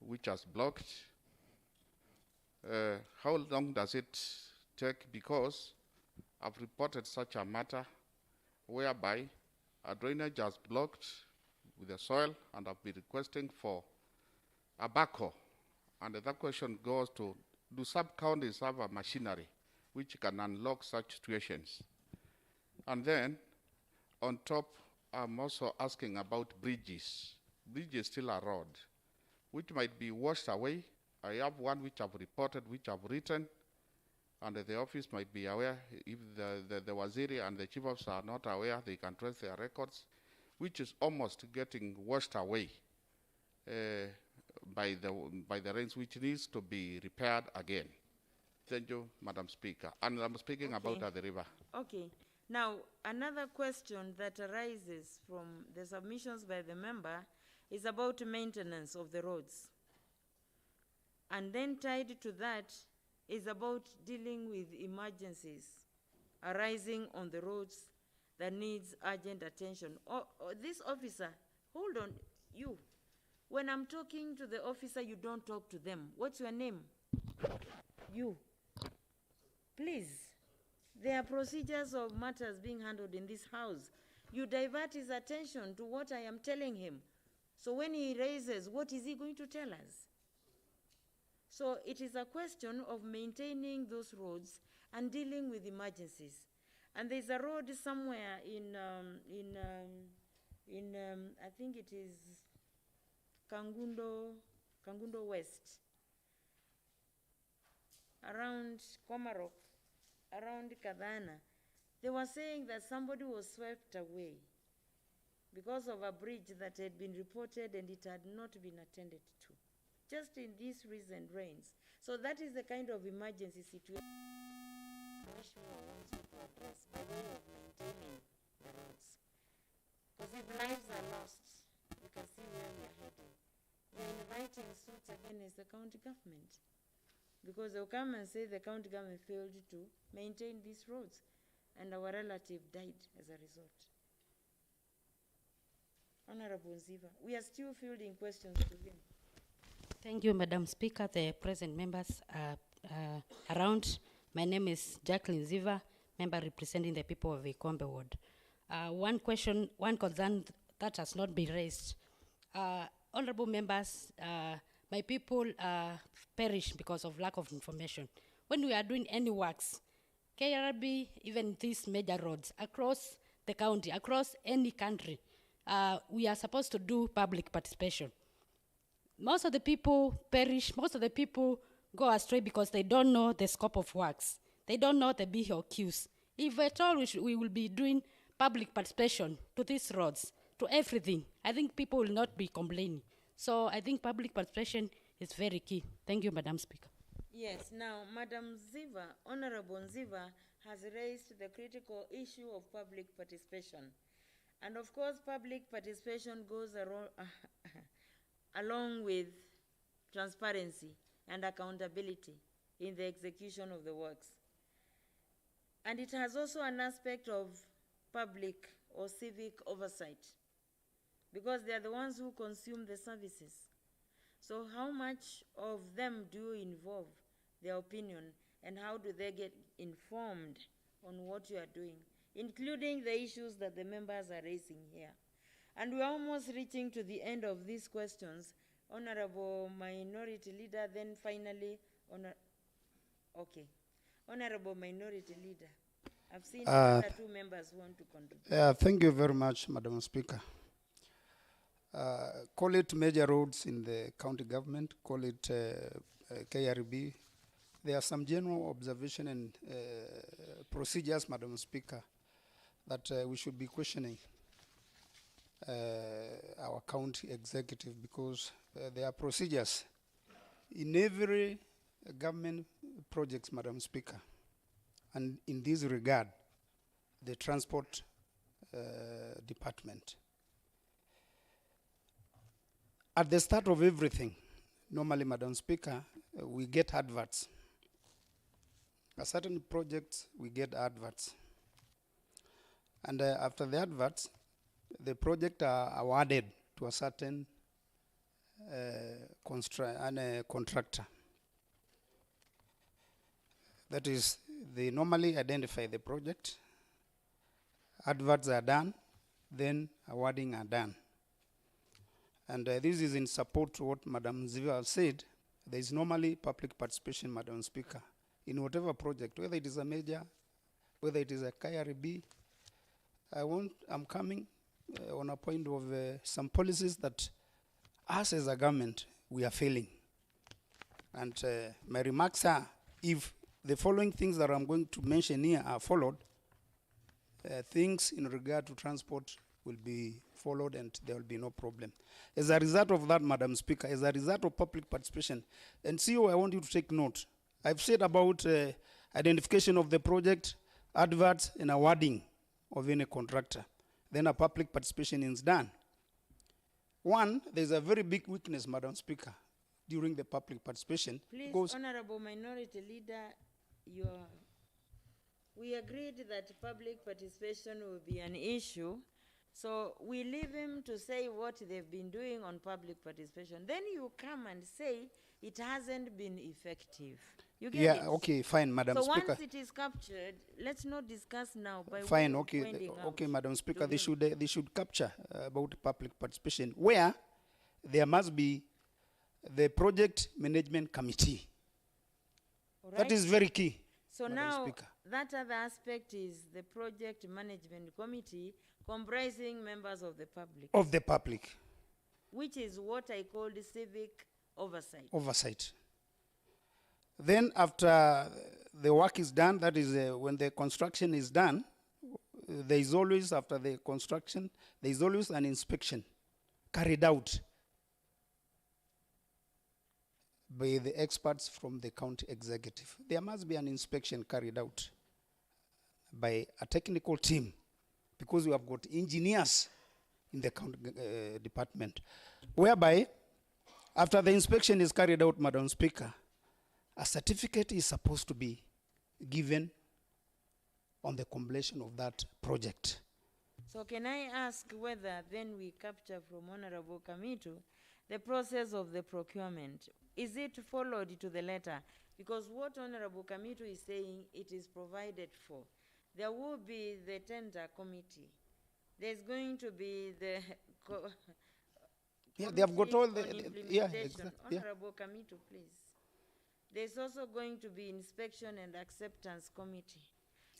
which is blocked? How long does it take? Because I've reported such a matter whereby a drainage has blocked with the soil, and I've been requesting for a backhoe. And that question goes to, do sub-counties have a machinery which can unlock such situations? And then, on top, I'm also asking about bridges. Bridges still are road, which might be washed away. I have one which I've reported, which I've written, and the office might be aware. If the waziri and the chief officer are not aware, they can trace their records, which is almost getting washed away by the rains, which needs to be repaired again. Thank you, Madam Speaker. And I'm speaking about the river. Okay. Now, another question that arises from the submissions by the member is about maintenance of the roads. And then tied to that is about dealing with emergencies arising on the roads that needs urgent attention. This officer, hold on, you. When I'm talking to the officer, you don't talk to them. What's your name? You. Please. There are procedures of matters being handled in this house. You divert his attention to what I am telling him. So when he raises, what is he going to tell us? So it is a question of maintaining those roads and dealing with emergencies. And there's a road somewhere in I think it is Kangundo West, around Komarok, around Kadana. They were saying that somebody was swept away because of a bridge that had been reported and it had not been attended to, just in these recent rains. So that is the kind of emergency situation Commissioner wants you to address by way of maintaining the roads. Because if lives are lost, you can see where we are heading. We are inviting suits against the county government. because they'll come and say the county government failed to maintain these roads, and our relative died as a result. Honorable Nziva, we are still fielding questions to him. Thank you, Madam Speaker, the present members around. My name is Jacqueline Ziva, member representing the people of Ikombe Ward. One question, one concern that has not been raised. Honorable members, my people perish because of lack of information. When we are doing any works, KRB, even these major roads across the county, across any country, we are supposed to do public participation. Most of the people perish, most of the people go astray because they don't know the scope of works. They don't know the BOQs. If at all we will be doing public participation to these roads, to everything, I think people will not be complaining. So I think public participation is very key. Thank you, Madam Speaker. Yes, now, Madam Ziva, Honorable Ziva, has raised the critical issue of public participation. And of course, public participation goes along with transparency and accountability in the execution of the works. And it has also an aspect of public or civic oversight, because they are the ones who consume the services. So how much of them do you involve their opinion, and how do they get informed on what you are doing, including the issues that the members are raising here? And we're almost reaching to the end of these questions. Honorable Minority Leader, then finally, Honorable Minority Leader. I've seen other two members who want to contribute. Thank you very much, Madam Speaker. Call it major roads in the county government, call it KRB. There are some general observation and procedures, Madam Speaker, that we should be questioning our county executive, because there are procedures in every government projects, Madam Speaker. And in this regard, the transport department. At the start of everything, normally, Madam Speaker, we get adverts. A certain projects, we get adverts. And after the adverts, the project are awarded to a certain contractor. That is, they normally identify the project, adverts are done, then awarding are done. And this is in support to what Madam Ziva said. There is normally public participation, Madam Speaker, in whatever project, whether it is a major, whether it is a KRB. I'm coming on a point of some policies that us as a government, we are failing. And my remarks are, if the following things that I'm going to mention here are followed, things in regard to transport will be followed and there will be no problem. As a result of that, Madam Speaker, as a result of public participation, and CEO, I want you to take note. I've said about identification of the project, adverts, and awarding of any contractor. Then a public participation is done. One, there's a very big weakness, Madam Speaker, during the public participation. Please, Honorable Minority Leader, we agreed that public participation will be an issue. So we leave him to say what they've been doing on public participation. Then you come and say it hasn't been effective. You get it? Okay, fine, Madam Speaker. So once it is captured, let's not discuss now. Fine, okay, Madam Speaker. They should capture about public participation, where there must be the project management committee. Right. That is very key. So Madam now Speaker. that other aspect is the project management committee, comprising members of the public. Of the public. Which is what I call the civic oversight. Oversight. Then after the work is done, that is when the construction is done, there is always, after the construction, there is always an inspection carried out by the experts from the county executive. There must be an inspection carried out by a technical team, because we have got engineers in the county department, whereby after the inspection is carried out, Madam Speaker, a certificate is supposed to be given on the completion of that project. So can I ask whether then we capture from Honorable Kamitu the process of the procurement? Is it followed to the letter? Because what Honorable Kamitu is saying, it is provided for. There will be the tender committee. There's going to be the Yeah, they have got all the, yeah, implementation. exactly. Yeah. Honorable Kamitu, please. There's also going to be inspection and acceptance committee.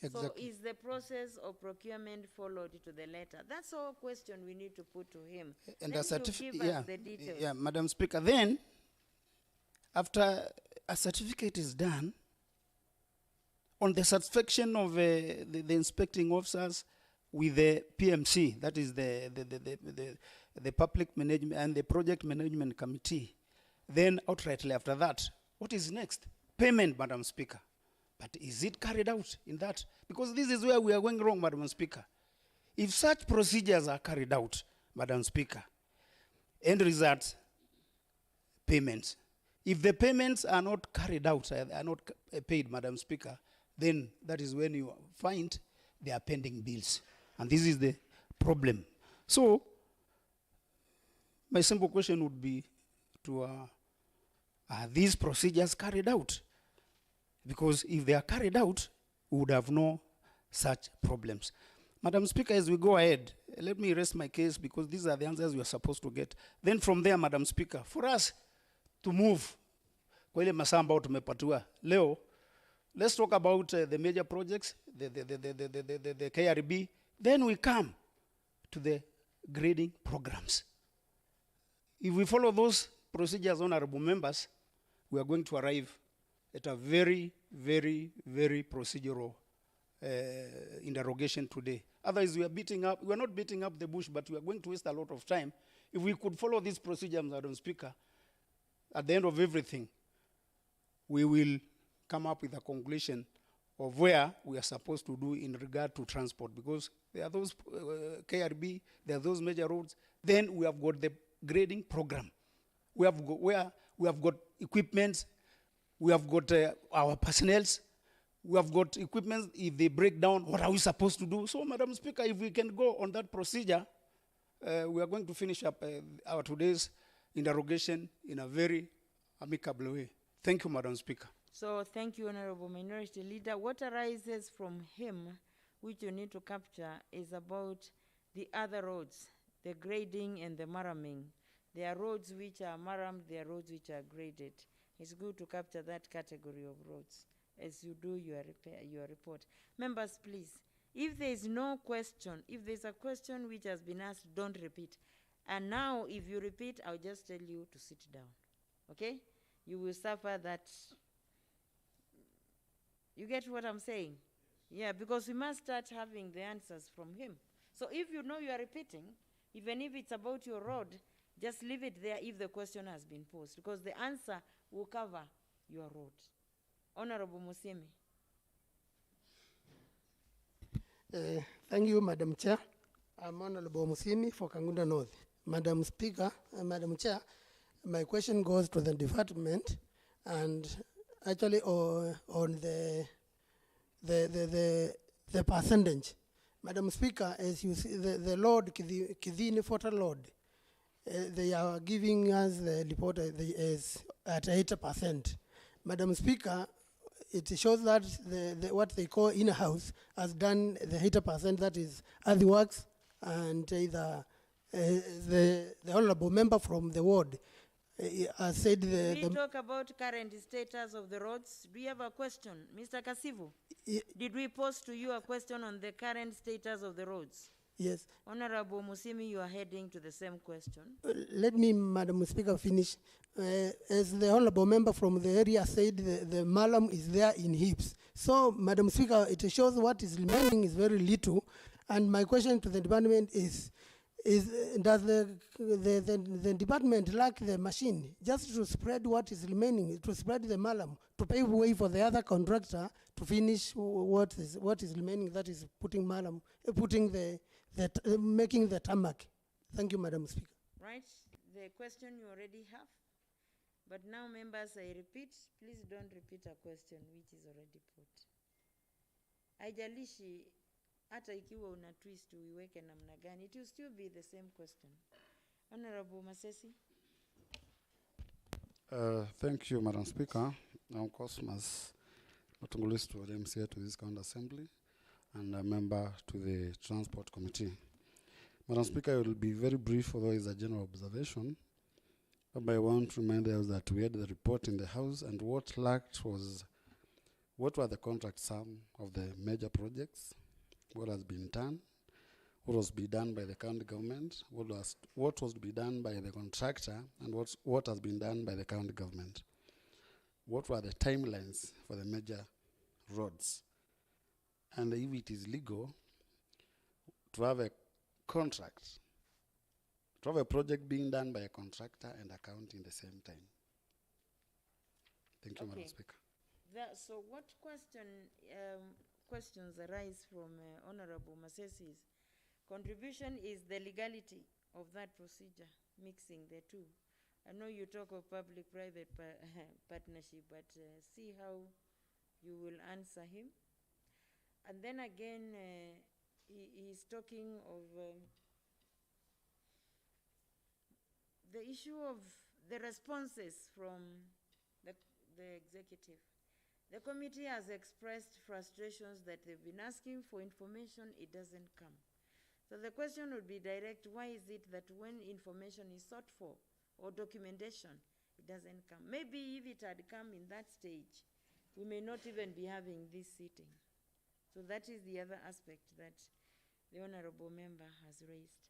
So Exactly. is the process of procurement followed to the letter? That's all question we need to put to him. And Then a you certificate, give yeah, us the details. yeah, Madam Speaker. Then, after a certificate is done, on the satisfaction of the inspecting officers with the PMC, that is the Public Management and the Project Management Committee, then outrightly after that, what is next? Payment, Madam Speaker. But is it carried out in that? Because this is where we are going wrong, Madam Speaker. If such procedures are carried out, Madam Speaker, end result, payments. If the payments are not carried out, are not paid, Madam Speaker, then that is when you find they are pending bills. And this is the problem. So, my simple question would be to, are these procedures carried out? Because if they are carried out, we would have no such problems. Madam Speaker, as we go ahead, let me rest my case because these are the answers we are supposed to get. Then from there, Madam Speaker, for us to move, kwa ile masaa ambao tumepatiwa leo, let's talk about the major projects, the KRB. Then we come to the grading programs. If we follow those procedures, honorable members, we are going to arrive at a very, very, very procedural interrogation today. Otherwise, we are not beating up the bush, but we are going to waste a lot of time. If we could follow these procedures, Madam Speaker, at the end of everything, we will come up with a conclusion of where we are supposed to do in regard to transport, because there are those KRB, there are those major roads. Then we have got the grading program. We have got equipment. We have got our personnel. We have got equipment. If they break down, what are we supposed to do? So, Madam Speaker, if we can go on that procedure, we are going to finish up our today's interrogation in a very amicable way. Thank you, Madam Speaker. So thank you, Honorable Minority Leader. What arises from him, which you need to capture, is about the other roads, the grading and the maraming. There are roads which are marammed, there are roads which are graded. It's good to capture that category of roads as you do your report. Members, please, if there is no question, if there's a question which has been asked, don't repeat. And now, if you repeat, I'll just tell you to sit down, okay? You will suffer that. You get what I'm saying? Yeah, because we must start having the answers from him. So if you know you are repeating, even if it's about your road, just leave it there if the question has been posed, because the answer will cover your road. Honorable Musiemi. Thank you, Madam Chair. I'm Honorable Musiemi for Kangunda North. Madam Speaker, Madam Chair, my question goes to the department, and actually on the percentage. Madam Speaker, as you see, the load, Kidini Fota load, they are giving us the report as at 80%. Madam Speaker, it shows that what they call in-house has done the 80%, that is earthworks, and the honorable member from the ward said Did we talk about current status of the roads? Do you have a question? Mr. Kasivu, did we pose to you a question on the current status of the roads? Yes. Honorable Musimi, you are heading to the same question. Let me, Madam Speaker, finish. As the honorable member from the area said, the malam is there in heaps. So, Madam Speaker, it shows what is remaining is very little. And my question to the department is does the department lack the machine just to spread what is remaining, to spread the malam, to pave way for the other contractor to finish what is remaining, that is putting malam, making the tarmac. Thank you, Madam Speaker. Right, the question you already have. But now, members, I repeat, please don't repeat a question which is already put. Haijalishi hata ikiwa una twist uiweke namna gani, it will still be the same question. Honorable Masesi. Thank you, Madam Speaker. I'm Cosmas Matungulis to the MCA to this County Assembly and a member to the Transport Committee. Madam Speaker, I will be very brief, although it's a general observation. But I want to remind us that we had the report in the House, and what lacked was what were the contract sum of the major projects, what has been done, what was to be done by the county government, what was to be done by the contractor, and what has been done by the county government. What were the timelines for the major roads? And if it is legal to have a contract, to have a project being done by a contractor and a county in the same time. Thank you, Madam Speaker. So what questions arise from Honorable Masesi's contribution is the legality of that procedure, mixing the two. I know you talk of public-private partnership, but see how you will answer him. And then again, he is talking of the issue of the responses from the executive. The committee has expressed frustrations that they've been asking for information, it doesn't come. So the question would be direct, why is it that when information is sought for or documentation, it doesn't come? Maybe if it had come in that stage, we may not even be having this sitting. So that is the other aspect that the honorable member has raised.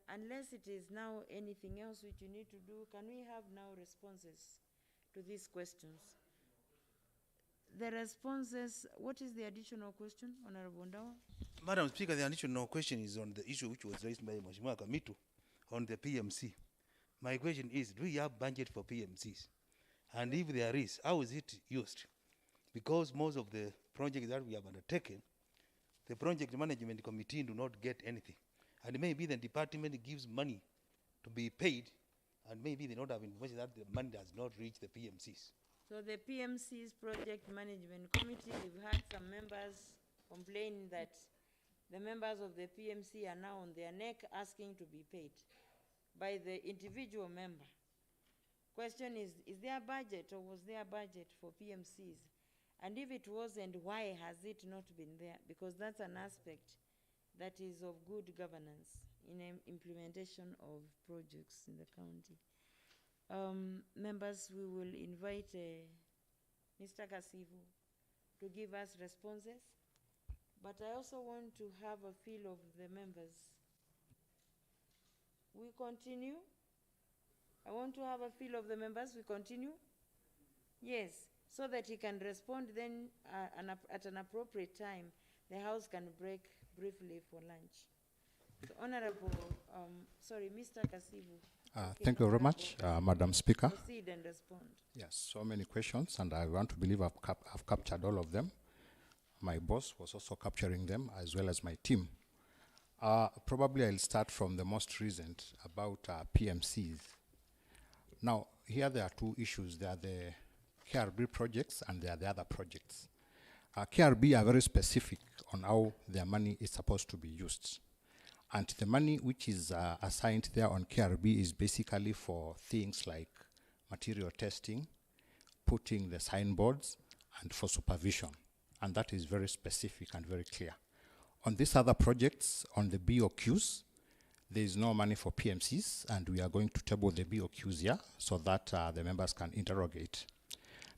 Unless it is now anything else which you need to do, can we have now responses to these questions? The responses, what is the additional question, Honorable Ndawa? Madam Speaker, the additional question is on the issue which was raised by Mheshimiwa Kamitu on the PMC. My question is, do we have budget for PMCs? And if there is, how is it used? Because most of the projects that we have undertaken, the project management committee do not get anything. And maybe the department gives money to be paid, and maybe they don't have information that the money does not reach the PMCs. So the PMC's project management committee, we've had some members complain that the members of the PMC are now on their neck asking to be paid by the individual member. Question is there a budget, or was there a budget for PMCs? And if it wasn't, why has it not been there? Because that's an aspect that is of good governance in implementation of projects in the county. Members, we will invite Mr. Kasivu to give us responses, but I also want to have a feel of the members. We continue. I want to have a feel of the members. We continue. Yes, so that he can respond then at an appropriate time. The House can break briefly for lunch. So, Honorable, Mr. Kasivu. Thank you very much, Madam Speaker. Proceed and respond. Yes, so many questions, and I want to believe I've captured all of them. My boss was also capturing them, as well as my team. Probably I'll start from the most recent about PMCs. Now, here there are two issues. There are the KRB projects and there are the other projects. KRB are very specific on how their money is supposed to be used. And the money which is assigned there on KRB is basically for things like material testing, putting the signboards, and for supervision. And that is very specific and very clear. On these other projects, on the BOQs, there is no money for PMCs, and we are going to table the BOQs here so that the members can interrogate.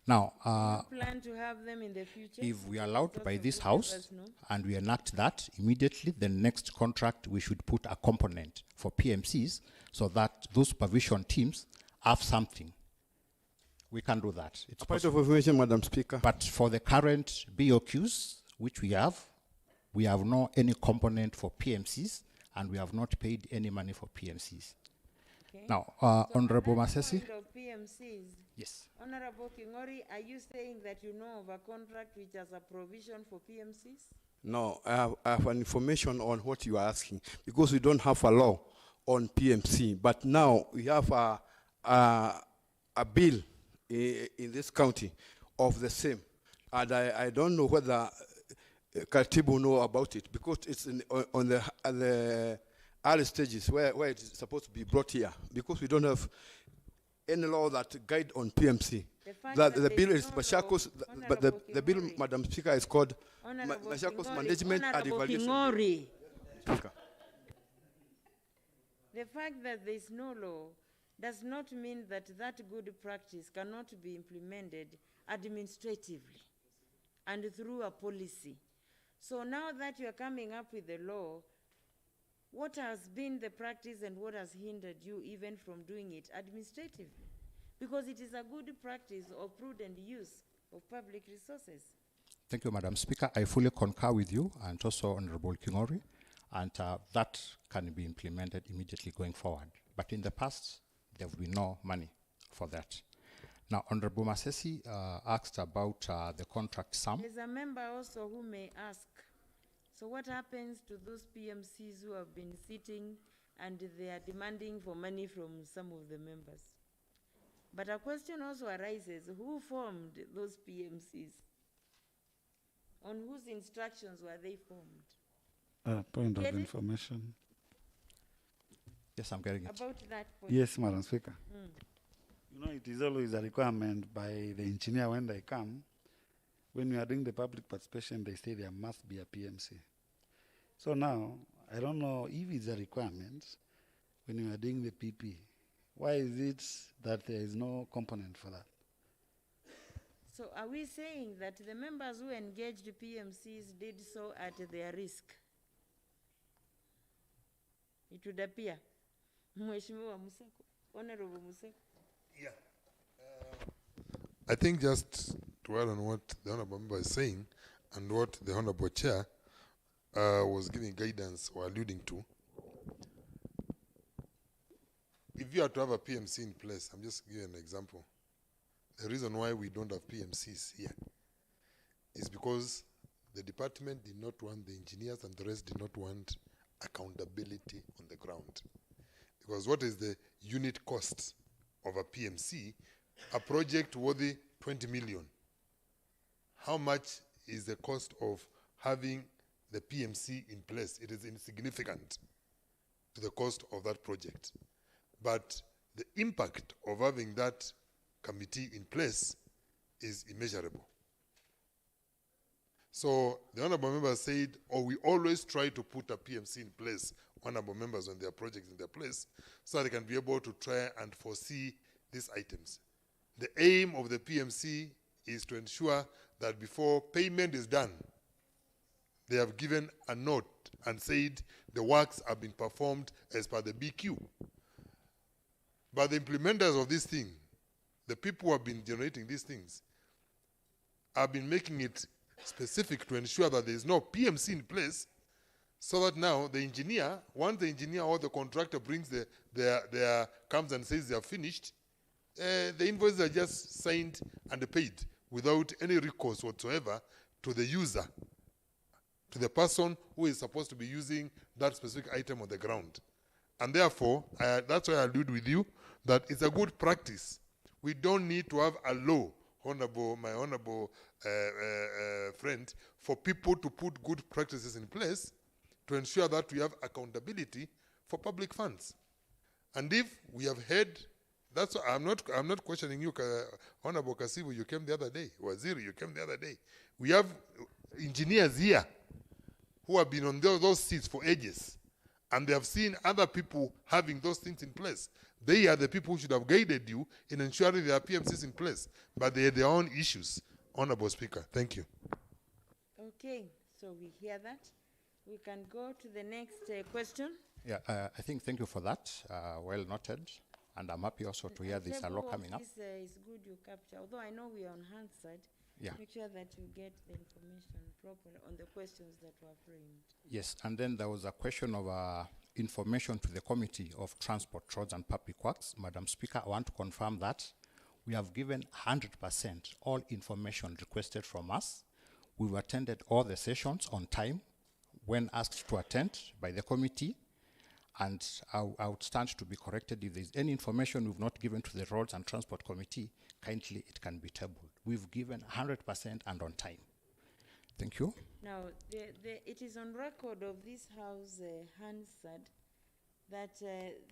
Now, do you plan to have them in the future? If we are allowed by this House and we enact that, immediately the next contract we should put a component for PMCs so that those supervision teams have something. We can do that. It's a point of information, Madam Speaker. But for the current BOQs, which we have no any component for PMCs, and we have not paid any money for PMCs. Okay. Now, Honorable Masesi. PMCs. Yes. Honorable Kingori, are you saying that you know of a contract which has a provision for PMCs? No, I have an information on what you are asking, because we don't have a law on PMC, but now we have a a bill in this county of the same. And I don't know whether Katibu know about it, because it's on the early stages where it is supposed to be brought here, because we don't have any law that guide on PMC. The bill is Machakos, but the bill, Madam Speaker, is called Machakos Management and Evaluation Bill. Speaker. The fact that there is no law does not mean that that good practice cannot be implemented administratively and through a policy. So now that you are coming up with the law, what has been the practice and what has hindered you even from doing it administratively? Because it is a good practice of prudent use of public resources. Thank you, Madam Speaker. I fully concur with you and also Honorable Kingori, and that can be implemented immediately going forward. But in the past, there will be no money for that. Now, Honorable Masesi asked about the contract sum. There's a member also who may ask, so what happens to those PMCs who have been sitting and they are demanding for money from some of the members? But a question also arises, who formed those PMCs? On whose instructions were they formed? Point of Get it? information. Yes, I'm getting it. About that point. Yes, Madam Speaker. Mm. You know, it is always a requirement by the engineer when they come. When we are doing the public participation, they say there must be a PMC. So now, I don't know if it's a requirement when you are doing the PP. Why is it that there is no component for that? So are we saying that the members who engaged PMCs did so at their risk? It would appear. Mheshimiwa Museko, Honorable Museko. Yeah. I think just to add on what the Honorable Member is saying and what the Honorable Chair was giving guidance or alluding to, if you are to have a PMC in place, I'm just giving an example. The reason why we don't have PMCs here is because the department did not want, the engineers and the rest did not want accountability on the ground. Because what is the unit cost of a PMC? A project worthy 20 million. How much is the cost of having the PMC in place? It is insignificant to the cost of that project. But the impact of having that committee in place is immeasurable. So the Honorable Member said, we always try to put a PMC in place, Honorable Members on their projects in their place, so that they can be able to try and foresee these items. The aim of the PMC is to ensure that before payment is done, they have given a note and said the works have been performed as per the BQ. But the implementers of this thing, the people who have been generating these things, have been making it specific to ensure that there is no PMC in place, so that now the engineer, once the engineer or the contractor brings their comes and says they are finished, the invoices are just signed and paid without any recourse whatsoever to the user, to the person who is supposed to be using that specific item on the ground. And therefore, that's why I allude with you that it's a good practice. We don't need to have a law, my honorable friend, for people to put good practices in place to ensure that we have accountability for public funds. And if we have had, that's why I'm not questioning you, Honorable Kasivu, you came the other day, Waziri, you came the other day. We have engineers here who have been on those seats for ages, and they have seen other people having those things in place. They are the people who should have guided you in ensuring there are PMCs in place, but they had their own issues. Honorable Speaker, thank you. Okay, so we hear that. We can go to the next question. Yeah, I think thank you for that. Well noted. And I'm happy also to hear this law coming up. This is good you capture, although I know we are on hand side. Yeah. Make sure that you get the information properly on the questions that were framed. Yes, and then there was a question of information to the Committee of Transport, Roads and Public Works. Madam Speaker, I want to confirm that we have given 100% all information requested from us. We've attended all the sessions on time when asked to attend by the committee. And I would stand to be corrected if there's any information we've not given to the Roads and Transport Committee, kindly it can be tabled. We've given 100% and on time. Thank you. Now, it is on record of this House, Hansard, that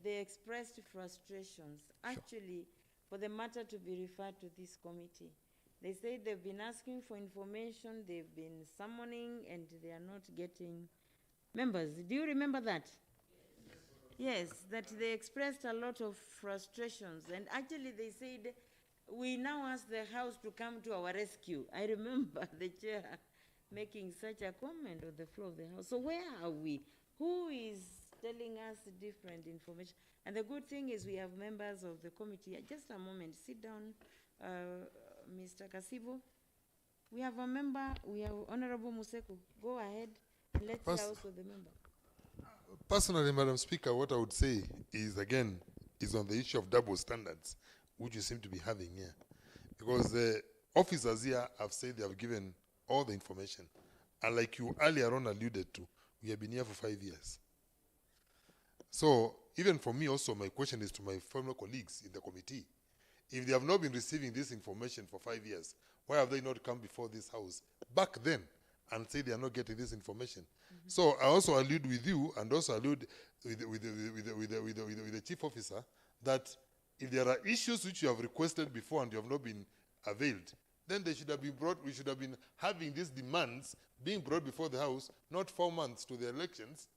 they expressed frustrations, actually, for the matter to be referred to this committee. They say they've been asking for information, they've been summoning, and they are not getting members. Do you remember that? Yes, that they expressed a lot of frustrations, and actually they said, we now ask the House to come to our rescue. I remember the chair making such a comment on the floor of the House. So where are we? Who is telling us different information? And the good thing is we have members of the committee. Just a moment, sit down, Mr. Kasivo. We have a member, we have Honorable Museko. Go ahead and let's hear also the member. Personally, Madam Speaker, what I would say is, again, is on the issue of double standards, which you seem to be having here. Because the officers here have said they have given all the information. And like you earlier on alluded to, we have been here for 5 years. So even for me also, my question is to my fellow colleagues in the committee. If they have not been receiving this information for 5 years, why have they not come before this House back then and say they are not getting this information? So I also allude with you and also allude with the chief officer that if there are issues which you have requested before and you have not been availed, then they should have been brought, we should have been having these demands being brought before the House, not 4 months to the elections,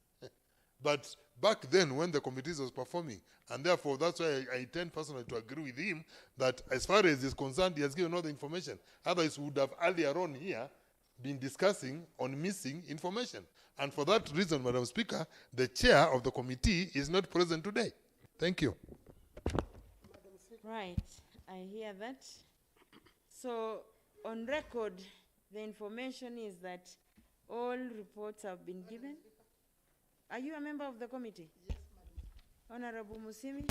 but back then when the committees was performing. And therefore, that's why I tend personally to agree with him that as far as is concerned, he has given all the information. Otherwise, we would have earlier on here been discussing on missing information. And for that reason, Madam Speaker, the chair of the committee is not present today. Thank you. Right, I hear that. So, on record, the information is that all reports have been given. Are you a member of the committee? Yes, Madam. Honorable Musimi?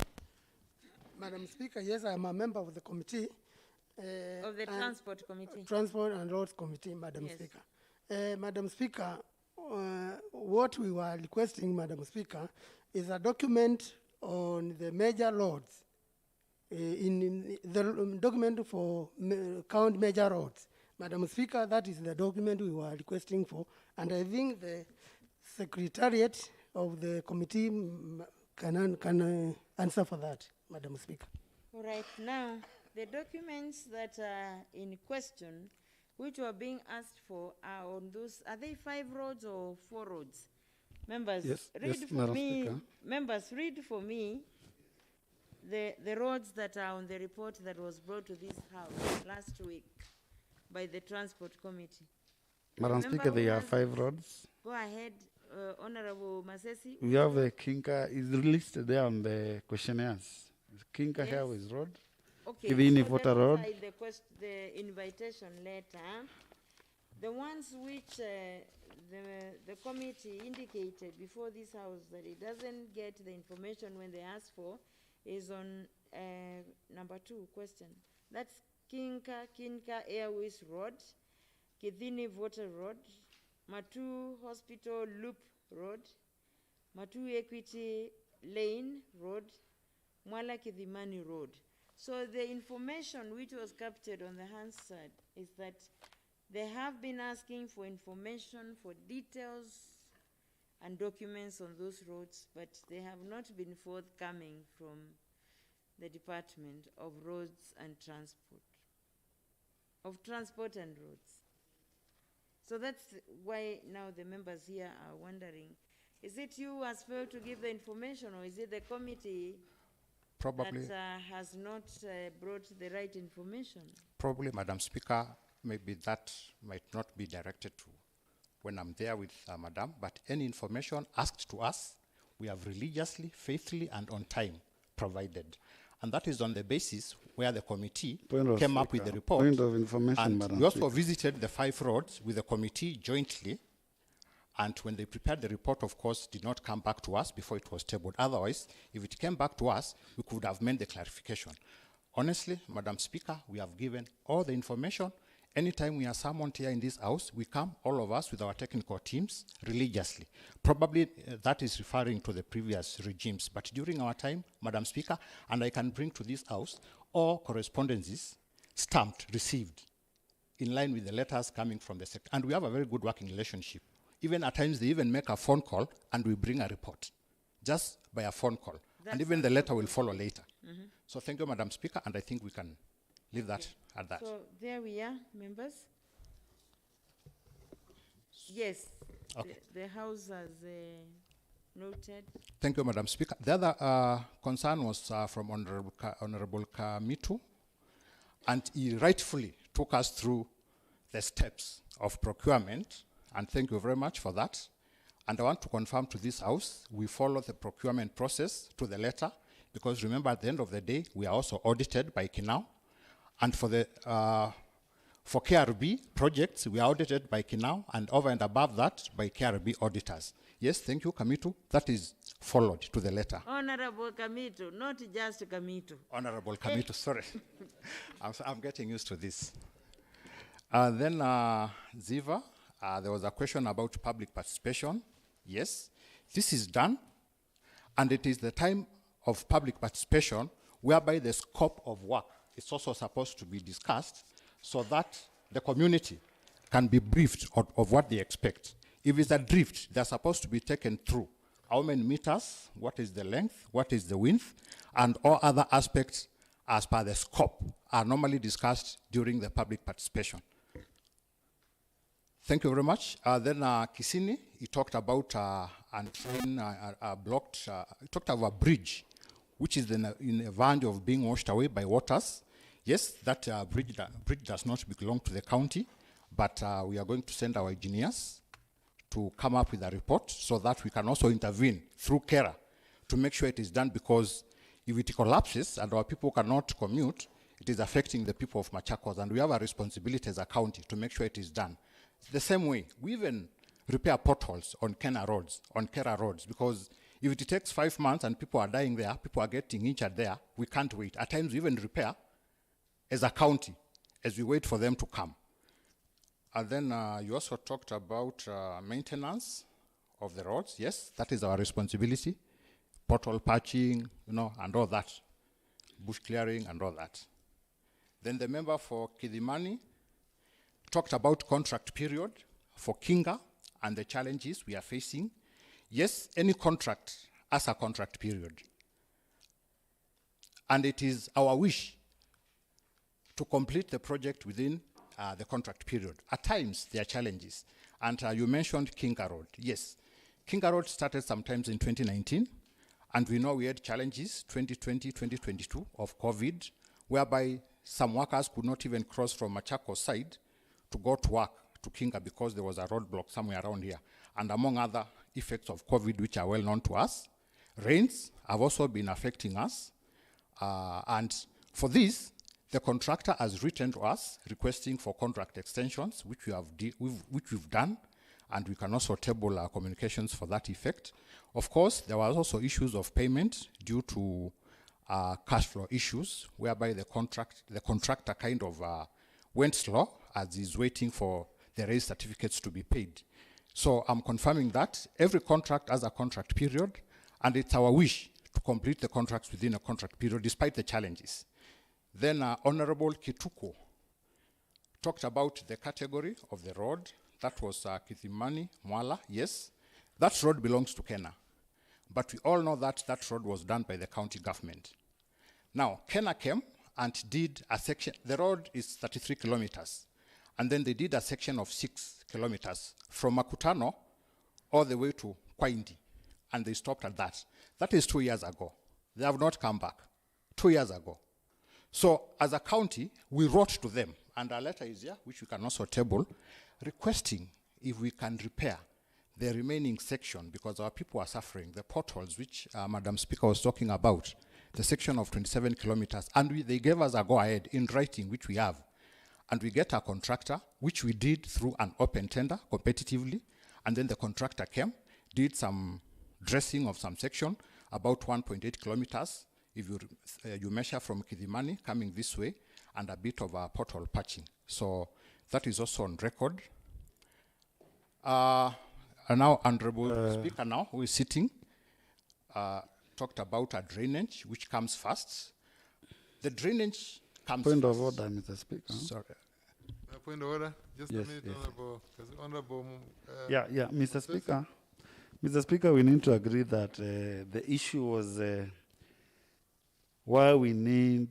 Madam Speaker, yes, I am a member of the committee. Of the Transport Committee. Transport and Roads Committee, Madam Yes. Speaker. Madam Speaker, what we were requesting, Madam Speaker, is a document on the major roads, in the document for count major roads. Madam Speaker, that is the document we were requesting for, and I think the Secretariat of the committee can answer for that, Madam Speaker. All right, now, the documents that are in question, which were being asked for, are on those, are they 5 roads or 4 roads? Members, Yes, read yes, for Madam me, Speaker. members, read for me the roads that are on the report that was brought to this House last week by the Transport Committee. Madam Member Speaker, there who are has- 5 roads. Go ahead, Honorable Masesi. We have the Kinka, is listed there on the questionnaires. Kinka Yes. Airways Road. Okay, Kivini so Water let us Road. hide the invitation letter. The ones which the committee indicated before this House that it doesn't get the information when they ask for is on number 2 question. That's Kinka Airways Road, Kidhini Water Road, Matu Hospital Loop Road, Matu Equity Lane Road, Mwala Kidhimani Road. So the information which was captured on the Hansard is that they have been asking for information, for details and documents on those roads, but they have not been forthcoming from the Department of Roads and Transport, of Transport and Roads. So that's why now the members here are wondering, is it you who has failed to give the information, or is it the committee Probably. that has not brought the right information? Probably, Madam Speaker, maybe that might not be directed to when I'm there with Madam, but any information asked to us, we have religiously, faithfully, and on time provided. And that is on the basis where the committee Point of came up with the Speaker. report. Point of information, and Madam we also Speaker. visited the 5 roads with the committee jointly. And when they prepared the report, of course, did not come back to us before it was tabled. Otherwise, if it came back to us, we could have made the clarification. Honestly, Madam Speaker, we have given all the information, Anytime we are summoned here in this house, we come, all of us, with our technical teams, religiously. Probably that is referring to the previous regimes. But during our time, Madam Speaker, and I can bring to this house all correspondences stamped, received, in line with the letters coming from the sector. And we have a very good working relationship. Even at times, they even make a phone call, and we bring a report, just by a phone call. And even the letter will follow later. So thank you, Madam Speaker, and I think we can leave that at that. So there we are, members. Yes, Okay. the House has noted. Thank you, Madam Speaker. The other concern was from Honorable Kamitu, and he rightfully took us through the steps of procurement, and thank you very much for that. And I want to confirm to this House, we follow the procurement process to the letter, because remember, at the end of the day, we are also audited by Kinau. And for the for KRB projects, we are audited by Kinau, and over and above that, by KRB auditors. Yes, thank you, Kamitu. That is followed to the letter. Honorable Kamitu, not just Kamitu. Honorable Kamitu, sorry. I'm getting used to this. Then Ziva, there was a question about public participation. Yes, this is done, and it is the time of public participation whereby the scope of work is also supposed to be discussed so that the community can be briefed of what they expect. If it's a drift, they're supposed to be taken through how many meters, what is the length, what is the width, and all other aspects as per the scope are normally discussed during the public participation. Thank you very much. Then Kisini, he talked about he talked about a bridge, which is in a verge of being washed away by waters. Yes, that bridge does not belong to the county, but we are going to send our engineers to come up with a report so that we can also intervene through KERA to make sure it is done, because if it collapses and our people cannot commute, it is affecting the people of Machakos, and we have a responsibility as a county to make sure it is done. The same way, we even repair potholes on KERA roads, because if it takes 5 months and people are dying there, people are getting injured there, we can't wait. At times we even repair as a county as we wait for them to come. And then you also talked about maintenance of the roads. Yes, that is our responsibility. Pothole patching, and all that. Bush clearing and all that. Then the member for Kidimani talked about contract period for Kinga and the challenges we are facing. Yes, any contract has a contract period. And it is our wish to complete the project within the contract period. At times, there are challenges. And you mentioned Kinga Road. Yes, Kinga Road started sometimes in 2019, and we know we had challenges 2020, 2022 of COVID, whereby some workers could not even cross from Machakos side to go to work to Kinga because there was a roadblock somewhere around here. And among other effects of COVID, which are well known to us, rains have also been affecting us. And for this, the contractor has written to us requesting for contract extensions, which we've done, and we can also table our communications for that effect. Of course, there was also issues of payment due to cash flow issues, whereby the contractor kind of went slow as he's waiting for the raise certificates to be paid. So I'm confirming that every contract has a contract period, and it's our wish to complete the contracts within a contract period despite the challenges. Then Honorable Kituko talked about the category of the road. That was Kithimani, Mwala. Yes, that road belongs to Kena. But we all know that that road was done by the county government. Now, Kena came and did a section. The road is 33 kilometers. And then they did a section of 6 kilometers from Makutano all the way to Kwaindi. And they stopped at that. That is 2 years ago. They have not come back. 2 years ago. So as a county, we wrote to them, and our letter is here, which we can also table, requesting if we can repair the remaining section, because our people are suffering, the potholes, which Madam Speaker was talking about, the section of 27 kilometers, and they gave us a go-ahead in writing, which we have. And we get a contractor, which we did through an open tender, competitively, and then the contractor came, did some dressing of some section, about 1.8 kilometers, if you measure from Kidimani coming this way, and a bit of a pothole patching. So That is also on record. And now, Honorable Speaker now, who is sitting, talked about a drainage, which comes first. The drainage comes Point first. of order, Mr. Speaker. Sorry. Point of order. Just Yes, a minute, yes. Honorable. Yeah, Mr. Speaker. Mr. Speaker, we need to agree that the issue was why we need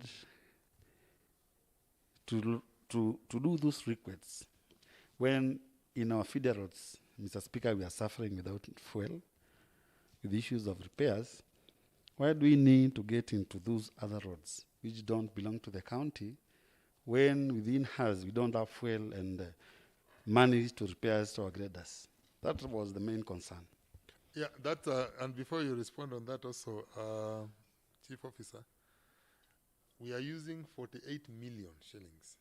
to do those requests when in our feeder roads, Mr. Speaker, we are suffering without fuel, with issues of repairs. Why do we need to get into those other roads which don't belong to the county when within us we don't have fuel and money to repair our graders? That was the main concern. Yeah, that, and before you respond on that also, Chief Officer, we are using 48 million shillings.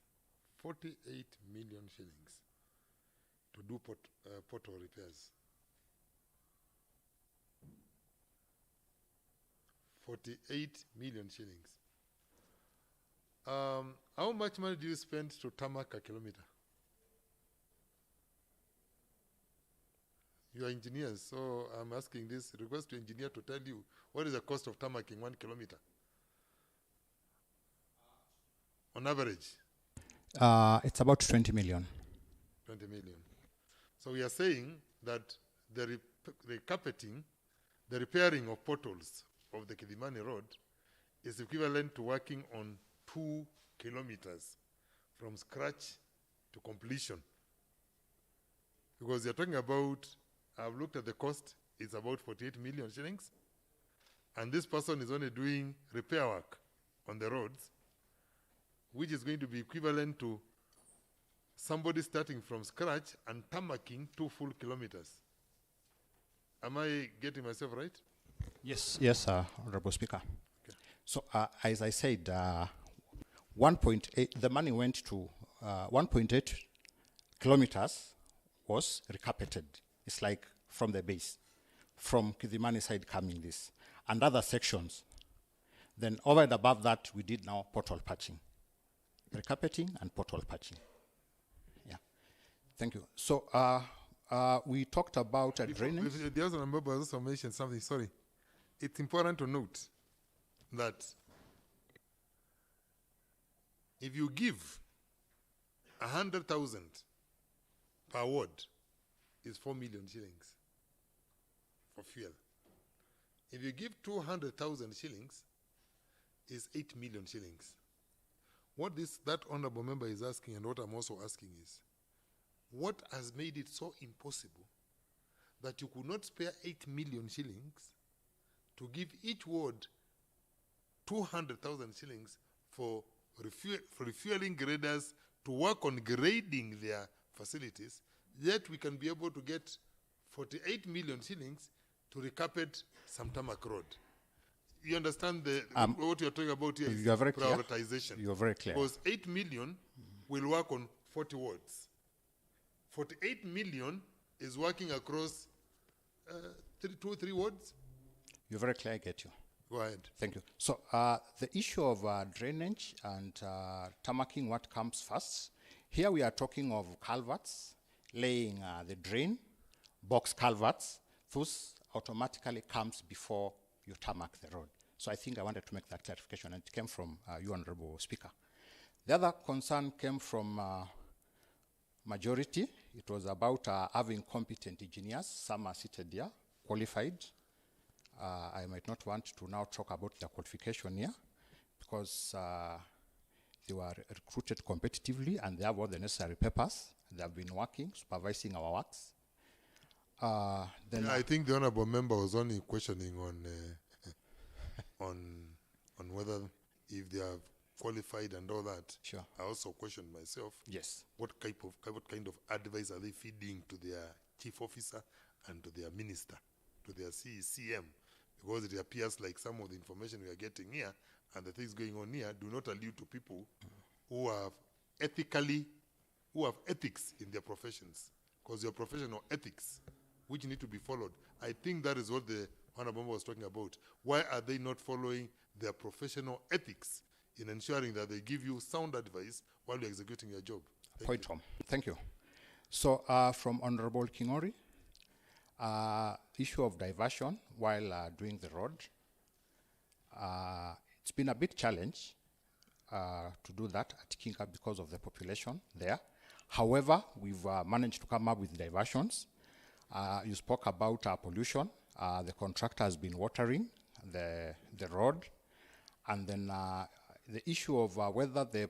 48 million shillings to do pothole repairs. 48 million shillings. How much money do you spend to tarmac a kilometer? You are engineers, so I'm asking this request to engineer to tell you what is the cost of tarmacking 1 kilometer on average. It's about 20 million. 20 million. So we are saying that the recarpeting, the repairing of potholes of the Kidimani Road is equivalent to working on 2 kilometers from scratch to completion. Because you're talking about, I've looked at the cost, it's about 48 million shillings. And this person is only doing repair work on the roads, which is going to be equivalent to somebody starting from scratch and tarmacking 2 full kilometers. Am I getting myself right? Yes, yes, Honorable Speaker. Okay. So, as I said, 1.8, the money went to 1.8 kilometers was recarpeted. It's like from the base, from Kidimani side coming this, and other sections. Then over and above that, we did now pothole patching, recarpeting and pothole patching. Yeah, thank you. So we talked about a drainage. The other member also mentioned something, sorry. It's important to note that if you give 100,000 per ward, is 4 million shillings for fuel. If you give 200,000 shillings, is 8 million shillings. What that honorable member is asking, and what I'm also asking, is what has made it so impossible that you could not spare 8 million shillings to give each ward 200,000 shillings for refueling graders to work on grading their facilities, yet we can be able to get 48 million shillings to recarpet some tarmac road. You understand what you're talking about here is prioritization. You're very clear. Because 8 million will work on 40 wards. 48 million is working across 3 wards. You're very clear, I get you. Go ahead. Thank you. So the issue of drainage and tarmacking, what comes first? Here we are talking of culverts, laying the drain, box culverts. Those automatically comes before you tarmac the road. So I think I wanted to make that clarification, and it came from you, Honorable Speaker. The other concern came from majority. It was about having competent engineers. Some are seated here, qualified. I might not want to now talk about their qualification here because they were recruited competitively and they have all the necessary papers. They have been working, supervising our works. Then I think the honorable member was only questioning on whether if they are qualified and all that. Sure. I also questioned myself. Yes. What kind of advice are they feeding to their chief officer and to their minister, to their CM? Because it appears like some of the information we are getting here and the things going on here do not allude to people who have ethics in their professions. Because your professional ethics, which need to be followed. I think that is what the honorable member was talking about. Why are they not following their professional ethics in ensuring that they give you sound advice while you're executing your job? Point home. Thank you. So from Honorable Kingori, issue of diversion while doing the road. It's been a big challenge to do that at Kinga because of the population there. However, we've managed to come up with diversions. You spoke about pollution. The contractor has been watering the road. And then the issue of whether the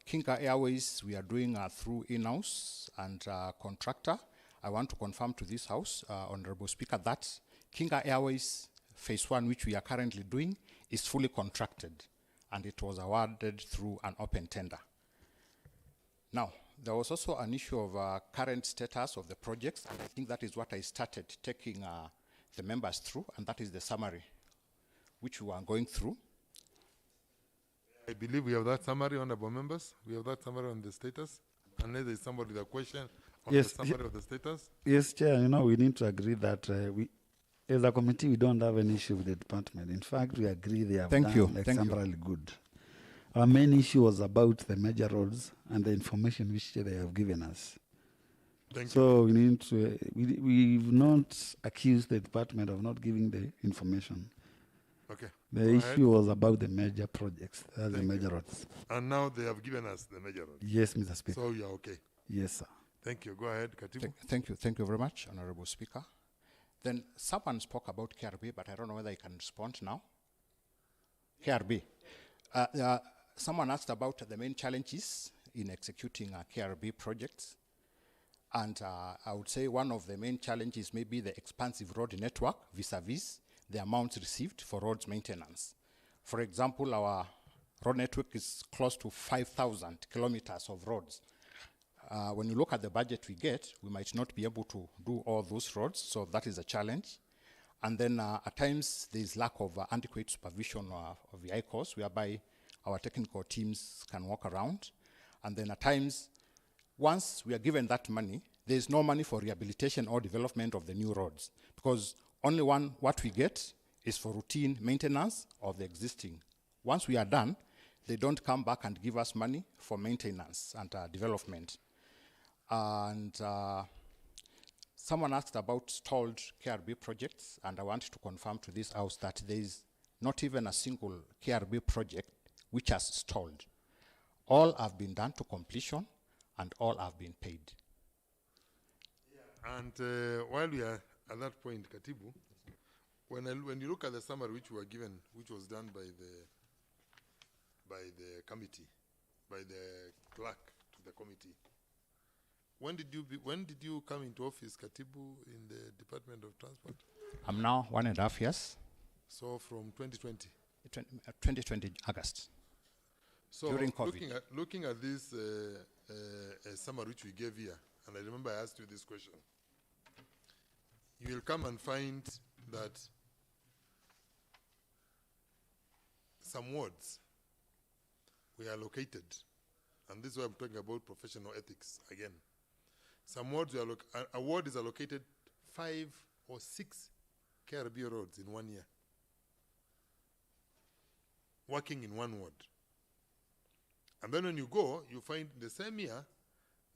Kinga Airways we are doing through in-house and contractor. I want to confirm to this House, Honorable Speaker, that Kinga Airways Phase 1, which we are currently doing, is fully contracted, and it was awarded through an open tender. Now, there was also an issue of current status of the projects, and I think that is what I started taking the members through, and that is the summary, which we are going through. I believe we have that summary, honorable members. We have that summary on the status. Unless there is somebody with a question on the summary of the status. Yes, Chair, you know, we need to agree that we, as a committee, we don't have an issue with the department. In fact, we agree they have done exemplarily good. Our main issue was about the major roads and the information which they have given us. So we need to, we've not accused the department of not giving the information. Okay. The issue was about the major projects, the major roads. And now they have given us the major roads. Yes, Mr. Speaker. So you are okay. Yes, sir. Thank you. Go ahead, Katibu. Thank you very much, Honorable Speaker. Then someone spoke about KRB, but I don't know whether I can respond now. KRB. Someone asked about the main challenges in executing KRB projects. And I would say one of the main challenges may be the expansive road network vis-a-vis the amounts received for roads maintenance. For example, our road network is close to 5,000 kilometers of roads. When you look at the budget we get, we might not be able to do all those roads, so that is a challenge. And then at times, there is lack of adequate supervision of vehicles, whereby our technical teams can walk around. And then at times, once we are given that money, there is no money for rehabilitation or development of the new roads, because only what we get is for routine maintenance of the existing. Once we are done, they don't come back and give us money for maintenance and development. And someone asked about stalled KRB projects, and I want to confirm to this House that there is not even a single KRB project which has stalled. All have been done to completion, and all have been paid. Yeah. And while we are at that point, Katibu, when you look at the summary which we were given, which was done by the committee, by the clerk to the committee, when did you come into office, Katibu, in the Department of Transport? I'm now 1.5 years. So from 2020? 2020 August. So during COVID. Looking at this summary which we gave here, and I remember I asked you this question, you will come and find that some wards were allocated, and this is why I'm talking about professional ethics again. Some wards were a ward is allocated 5 or 6 KRB roads in 1 year, working in one ward. And then when you go, you find the same year,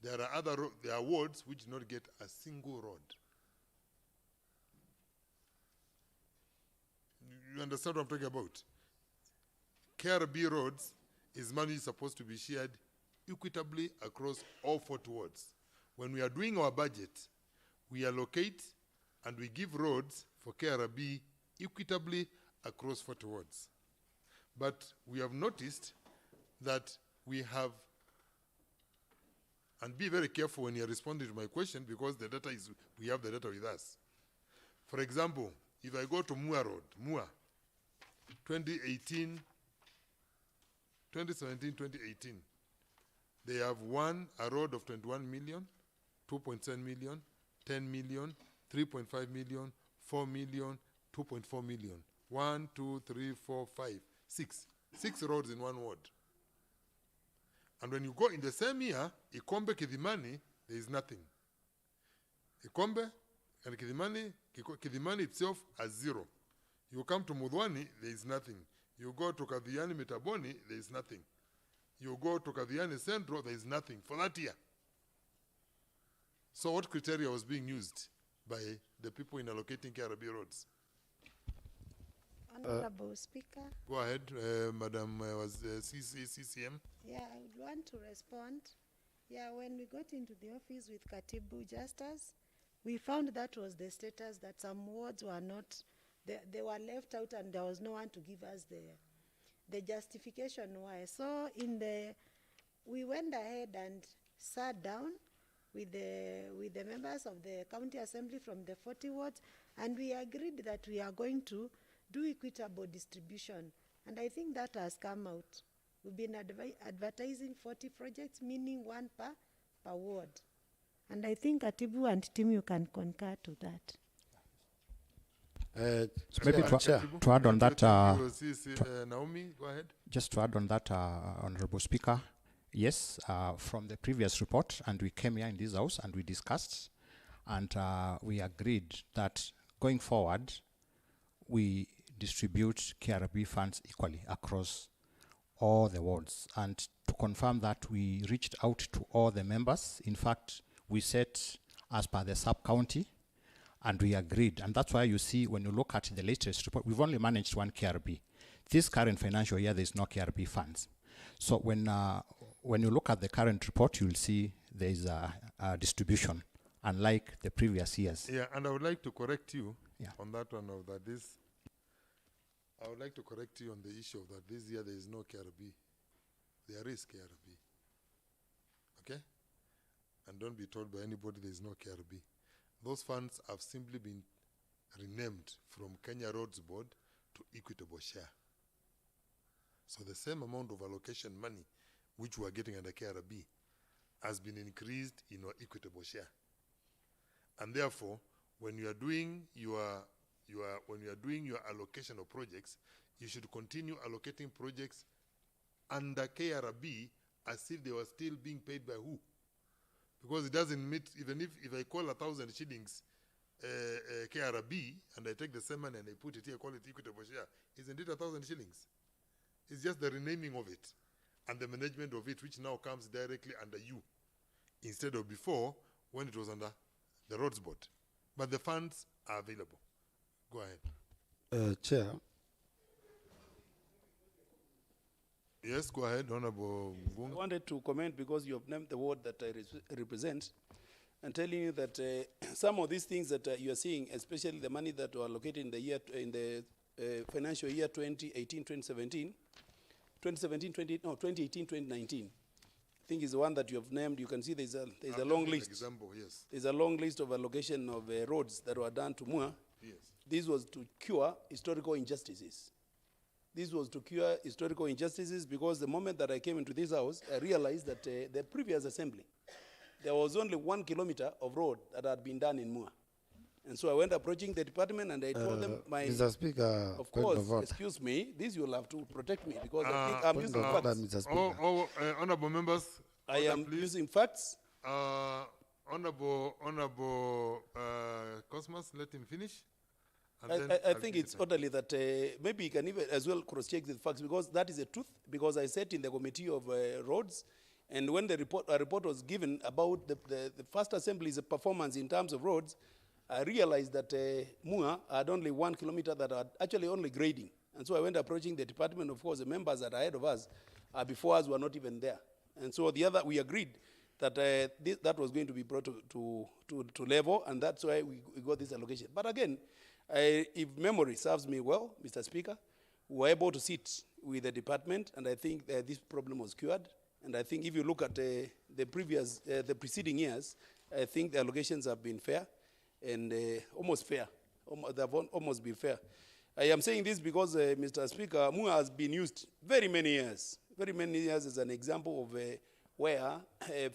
there are wards which do not get a single road. You understand what I'm talking about? KRB roads is money supposed to be shared equitably across all 40 wards. When we are doing our budget, we allocate and we give roads for KRB equitably across 40 wards. But we have noticed that we have, and be very careful when you're responding to my question, because the data is, we have the data with us. For example, if I go to Mua Road, Mua, 2017, 2018, they have a road of 21 million, 2.7 million, 10 million, 3.5 million, 4 million, 2.4 million. 1, 2, 3, 4, 5, 6. 6 roads in one ward. And when you go in the same year, Ikombe, Kidimani, there is nothing. Ikombe and Kidimani itself has 0. You come to Mudwani, there is nothing. You go to Kadhiani, Metaboni, there is nothing. You go to Kaviani Central, there is nothing for that year. So what criteria was being used by the people in allocating KRB roads? Honorable Speaker. Go ahead, Madam CCM. Yeah, I would want to respond. Yeah, when we got into the office with Katibu Justus, we found that was the status that some wards were not, they were left out and there was no one to give us the justification why. So we went ahead and sat down with the members of the county assembly from the 40 wards, and we agreed that we are going to do equitable distribution. And I think that has come out. We've been advertising 40 projects, meaning one per ward. And I think Atibu and Tim, you can concur to that. Maybe to add on that, Naomi, go ahead. Just to add on that, Honorable Speaker, yes, from the previous report, and we came here in this house and we discussed, and we agreed that going forward, we distribute KRB funds equally across all the wards. And to confirm that, we reached out to all the members. In fact, we set as per the sub-county, and we agreed. And that's why you see, when you look at the latest report, we've only managed one KRB. This current financial year, there's no KRB funds. So when you look at the current report, you'll see there's a distribution, unlike the previous years. Yeah, and I would like to correct you Yeah. on that one of that this. I would like to correct you on the issue of that this year there is no KRB. There is KRB. Okay? And don't be told by anybody there is no KRB. Those funds have simply been renamed from Kenya Roads Board to Equitable Share. So the same amount of allocation money which we are getting under KRB has been increased in our Equitable Share. And therefore, when you are doing your allocation of projects, you should continue allocating projects under KRB as if they were still being paid by who? Because it doesn't meet, even if I call 1,000 shillings KRB and I take the same money and I put it here, call it Equitable Share, isn't it 1,000 shillings? It's just the renaming of it and the management of it, which now comes directly under you, instead of before when it was under the Roads Board. But the funds are available. Go ahead. Chair. Yes, go ahead, Honorable I Gunga. wanted to comment because you have named the ward that I represent, and telling you that some of these things that you are seeing, especially the money that were allocated in the financial year 2018-2017, 2018-2019, I think is the one that you have named. You can see there's a long list. Example, yes. There's a long list of allocation of roads that were done to Mua. Yes. This was to cure historical injustices. This was to cure historical injustices because the moment that I came into this house, I realized that the previous assembly, there was only 1 kilometer of road that had been done in Mua. And so I went approaching the department and I told them Mr. Speaker, of course, excuse me, this you'll have to protect me because I think I'm using facts. Honorable members. I am using facts. Honorable Cosmas, let him finish. I think it's orderly that maybe you can even as well cross-check the facts because that is the truth. Because I sat in the committee of roads, and when a report was given about the first assembly's performance in terms of roads, I realized that Mua had only 1 kilometer that are actually only grading. And so I went approaching the department. Of course, the members that are ahead of us, before us, were not even there. And so we agreed that that was going to be brought to level, and that's why we got this allocation. But again, if memory serves me well, Mr. Speaker, we were able to sit with the department, and I think this problem was cured. And I think if you look at the preceding years, I think the allocations have been fair and almost fair. They've almost been fair. I am saying this because, Mr. Speaker, Mua has been used very many years as an example of where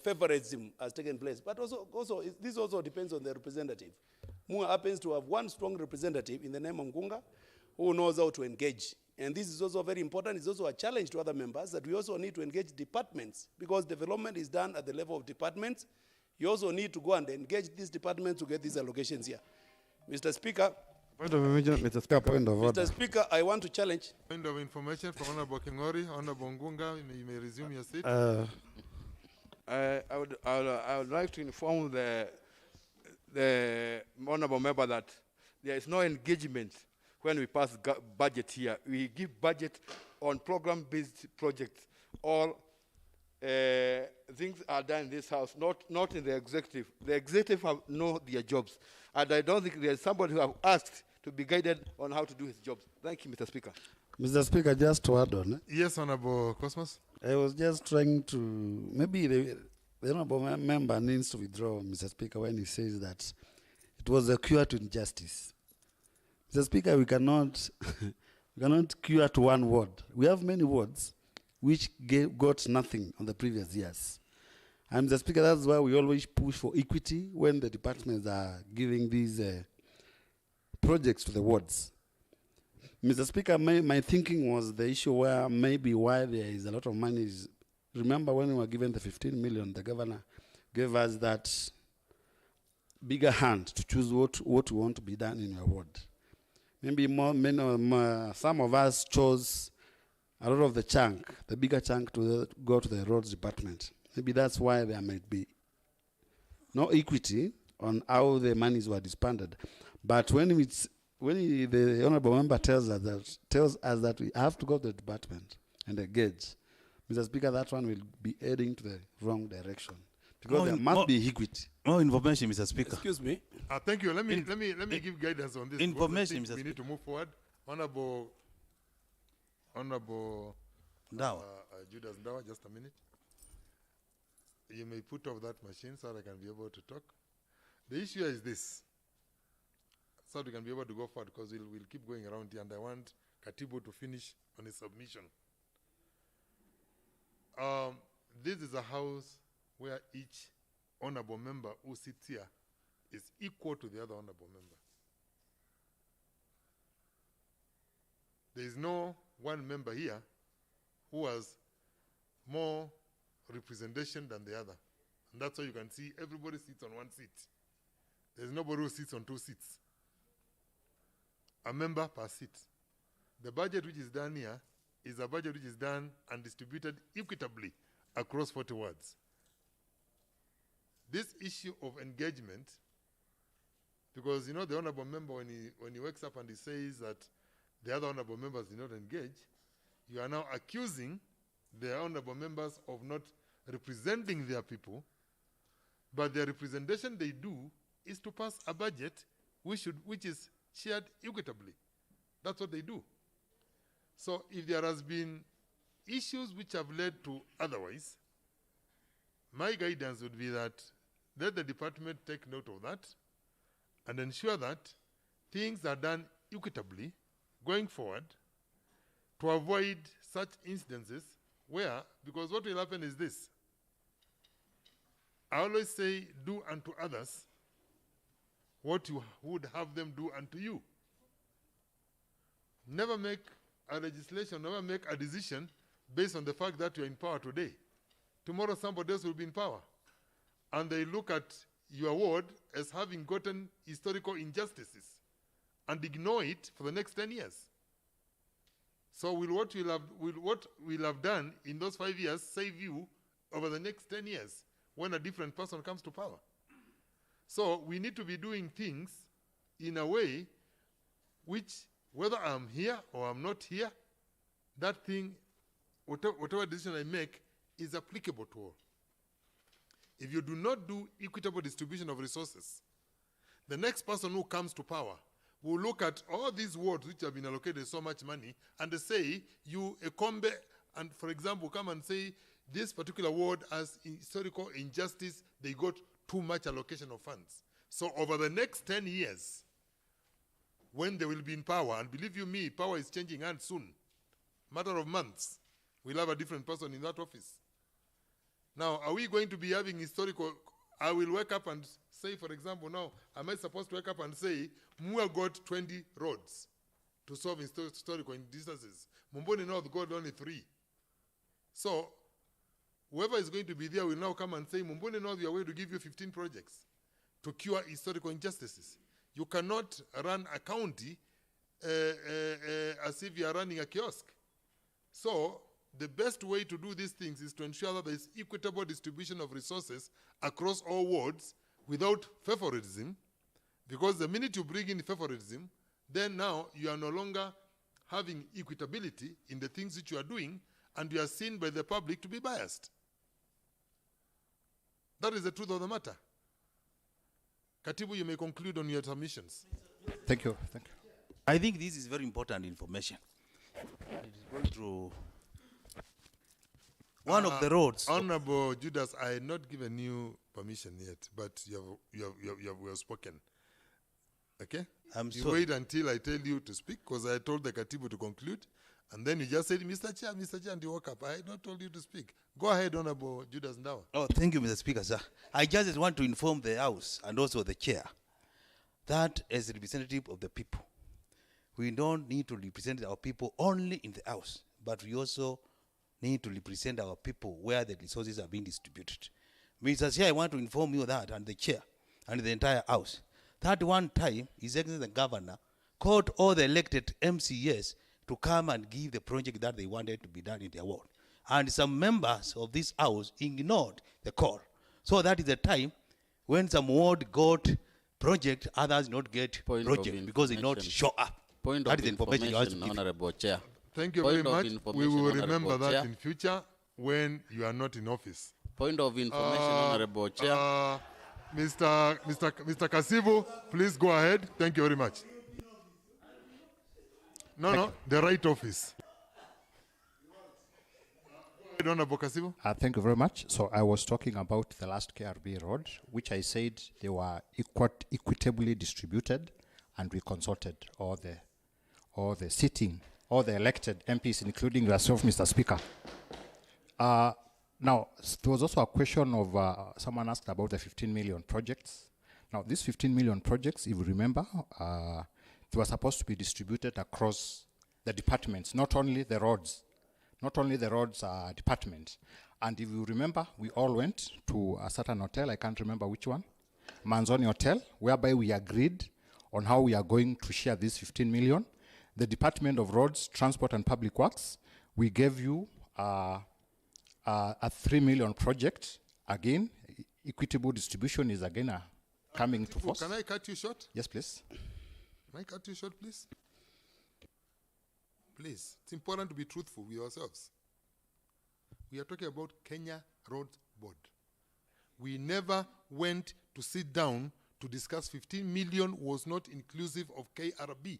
favoritism has taken place. But also this also depends on the representative. Mua happens to have one strong representative in the name of Ngunga who knows how to engage. And this is also very important. It's also a challenge to other members that we also need to engage departments because development is done at the level of departments. You also need to go and engage these departments to get these allocations here. Mr. Speaker, Point of information, Mr. Speaker. Point of order. Mr. Speaker, I want to challenge. Point of information from Honorable Kingori. Honorable Ngunga, you may resume your seat. I would like to inform the honorable member that there is no engagement when we pass budget here. We give budget on program-based projects. All things are done in this house, not in the executive. The executive know their jobs. And I don't think there's somebody who have asked to be guided on how to do his jobs. Thank you, Mr. Speaker. Mr. Speaker, just to add on. Yes, Honorable Cosmos. I was just trying to, maybe the honorable member needs to withdraw, Mr. Speaker, when he says that it was a cure to injustice. Mr. Speaker, we cannot, we cannot cure to one ward. We have many wards which got nothing on the previous years. And Mr. Speaker, that's why we always push for equity when the departments are giving these projects to the wards. Mr. Speaker, my thinking was the issue where maybe why there is a lot of money is, remember when we were given the 15 million, the governor gave us that bigger hand to choose what we want to be done in your ward. Maybe some of us chose a lot of the chunk, the bigger chunk to go to the roads department. Maybe that's why there might be no equity on how the monies were disbanded. But when the honorable member tells us that we have to go to the department and engage, Mr. Speaker, that one will be heading to the wrong direction because there must be equity. More information, Mr. Speaker. Excuse me. Thank you. Let me give guidance on this. Information, Mr. We Speaker. need to move forward. Honorable Ndawa. Judas Ndawa, just a minute. You may put off that machine so that I can be able to talk. The issue is this, so that we can be able to go forward, because we'll keep going around here, and I want Katibu to finish on his submission. This is a house where each honorable member who sits here is equal to the other honorable member. There is no one member here who has more representation than the other. And that's why you can see everybody sits on one seat. There's nobody who sits on two seats. A member per seat. The budget which is done here is a budget which is done and distributed equitably across 40 wards. This issue of engagement, because you know the honorable member, when he wakes up and he says that the other honorable members did not engage, you are now accusing the honorable members of not representing their people, but their representation they do is to pass a budget which is shared equitably. That's what they do. So if there has been issues which have led to otherwise, my guidance would be that let the department take note of that and ensure that things are done equitably going forward to avoid such incidences where, because what will happen is this. I always say, do unto others what you would have them do unto you. Never make a legislation, never make a decision based on the fact that you're in power today. Tomorrow somebody else will be in power. And they look at your ward as having gotten historical injustices and ignore it for the next 10 years. So will what we'll have done in those 5 years save you over the next 10 years when a different person comes to power? So we need to be doing things in a way which, whether I'm here or I'm not here, that thing, whatever decision I make, is applicable to all. If you do not do equitable distribution of resources, the next person who comes to power will look at all these wards which have been allocated so much money and they say, you, Ekombe, and for example, come and say, this particular ward has historical injustice, they got too much allocation of funds. So over the next 10 years, when they will be in power, and believe you me, power is changing hands soon, matter of months, we'll have a different person in that office. Now, are we going to be having historical, I will wake up and say, for example, now, am I supposed to wake up and say, Mua got 20 roads to solve historical injustices. Mumboni North got only 3. So, whoever is going to be there will now come and say, Mumboni North, we are going to give you 15 projects to cure historical injustices. You cannot run a county as if you are running a kiosk. So the best way to do these things is to ensure that there is equitable distribution of resources across all wards without favoritism, because the minute you bring in favoritism, then now you are no longer having equitability in the things that you are doing, and you are seen by the public to be biased. That is the truth of the matter. Katibu, you may conclude on your submissions. Thank you. Thank you. I think this is very important information. It is going to one of the roads. Honorable Judas, I had not given you permission yet, but you have spoken. Okay? You sorry. wait until I tell you to speak, because I told the Katibu to conclude, and then you just said, Mr. Chair, and you woke up. I had not told you to speak. Go ahead, Honorable Judas Ndawa. Oh, thank you, Mr. Speaker, sir. I just want to inform the House and also the Chair that as a representative of the people, we don't need to represent our people only in the House, but we also need to represent our people where the resources are being distributed. Mr. Chair, I want to inform you that, and the Chair, and the entire House, that one time, His Excellency the Governor called all the elected MCAs to come and give the project that they wanted to be done in their ward. And some members of this House ignored the call. So that is the time when some ward got project, others not get project because they not show up. Point That of is the information you have to information, give. Honorable Chair. Thank you Point very of much. We information, will Honorable remember that Chair. in future when you are not in office. Point of information, Honorable Chair. Mr. Kasivu, please go ahead. Thank you very much. No, the right office. Honorable Kasivu. Thank you very much. So I was talking about the last KRB road, which I said they were equitably distributed, and we consulted all the elected MPs, including yourself, Mr. Speaker. Now, there was also a question of someone asked about the 15 million projects. Now, these 15 million projects, if you remember, they were supposed to be distributed across the departments, not only the roads department. And if you remember, we all went to a certain hotel, I can't remember which one, Manzoni Hotel, whereby we agreed on how we are going to share these 15 million. The Department of Roads, Transport and Public Works, we gave you a 3 million project. Again, equitable distribution is again coming to force. Can I cut you short? Yes, please. Can I cut you short, please? Please, it's important to be truthful with ourselves. We are talking about Kenya Road Board. We never went to sit down to discuss 15 million was not inclusive of KRB.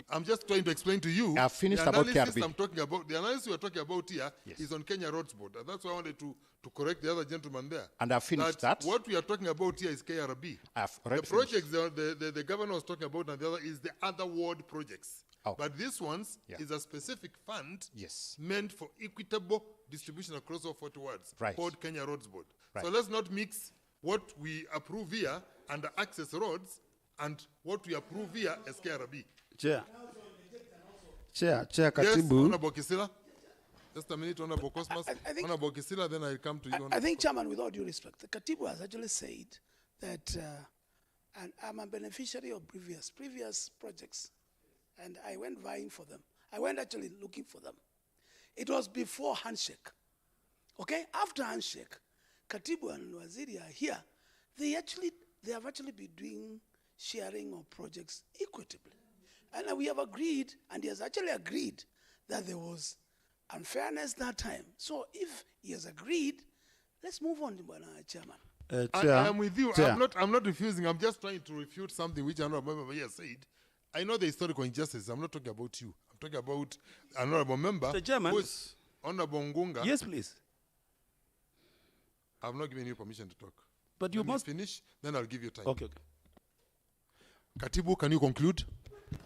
I'm just trying to explain to you. I've finished the about analysis KRB. I'm talking about. The analysis we're talking about here is on Kenya Roads Board. And that's why I wanted to correct the other gentleman there. And I've finished that. What we are talking about here is KRB. I've The already projects the governor was talking about and the other is the other ward projects. But this one's is a specific fund meant for equitable distribution across all 40 wards called Kenya Roads Board. Right. So let's not mix what we approve here under access roads and what we approve here as KRB. Chair, Yes, Katibu. Honorable Kisila. Just a minute, Honorable Cosmas. I think- Honorable Kisila, then I come to you. I Honorable think, Chairman, with all due respect, the Katibu has actually said that, and I'm a beneficiary of previous projects, and I went vying for them. I went actually looking for them. It was before handshake. Okay, after handshake, Katibu and Waziri are here. They have actually been doing sharing of projects equitably. And we have agreed, and he has actually agreed, that there was unfairness that time. So if he has agreed, let's move on, Chairman. I am with you. Chair. I'm not refusing. I'm just trying to refute something which Honorable Member here said. I know the historical injustice. I'm not talking about you. I'm talking about an Honorable Member. Mr. Chairman. who is Honorable Ngunga. Yes, please. I've not given you permission to talk. But you When must finish, then I'll give you time. Okay. Katibu, can you conclude?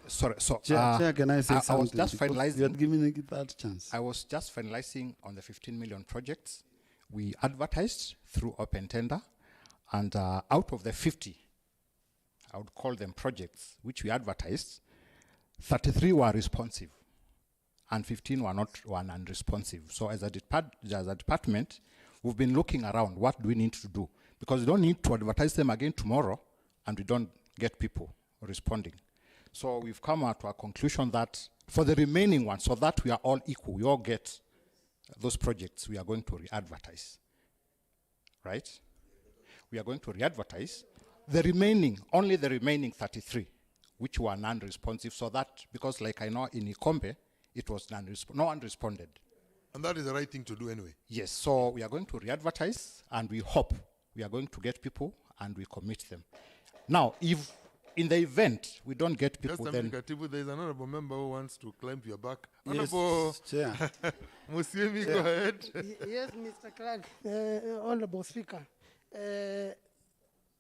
Sorry, Chair, can I say I was something? just Because finalizing. You had given me that chance. I was just finalizing on the 15 million projects. We advertised through open tender, and out of the 50, I would call them projects, which we advertised, 33 were responsive, and 15 were unresponsive. So as a department, we've been looking around, what do we need to do? Because we don't need to advertise them again tomorrow and we don't get people responding. So we've come out to a conclusion that for the remaining ones, so that we are all equal, we all get those projects, we are going to re-advertise, right? We are going to re-advertise the remaining, only the remaining 33, which were non-responsive, so that, because like I know in Ikombe, it was no one responded. And that is the right thing to do anyway. Yes, so we are going to re-advertise, and we hope we are going to get people, and we commit them. Now, if in the event we don't get people, Just then... Katibu, there is an honorable member who wants to climb to your back. Yes, Honorable Chair. Musiemi, go ahead. Yes, Mr. Clark, Honorable Speaker.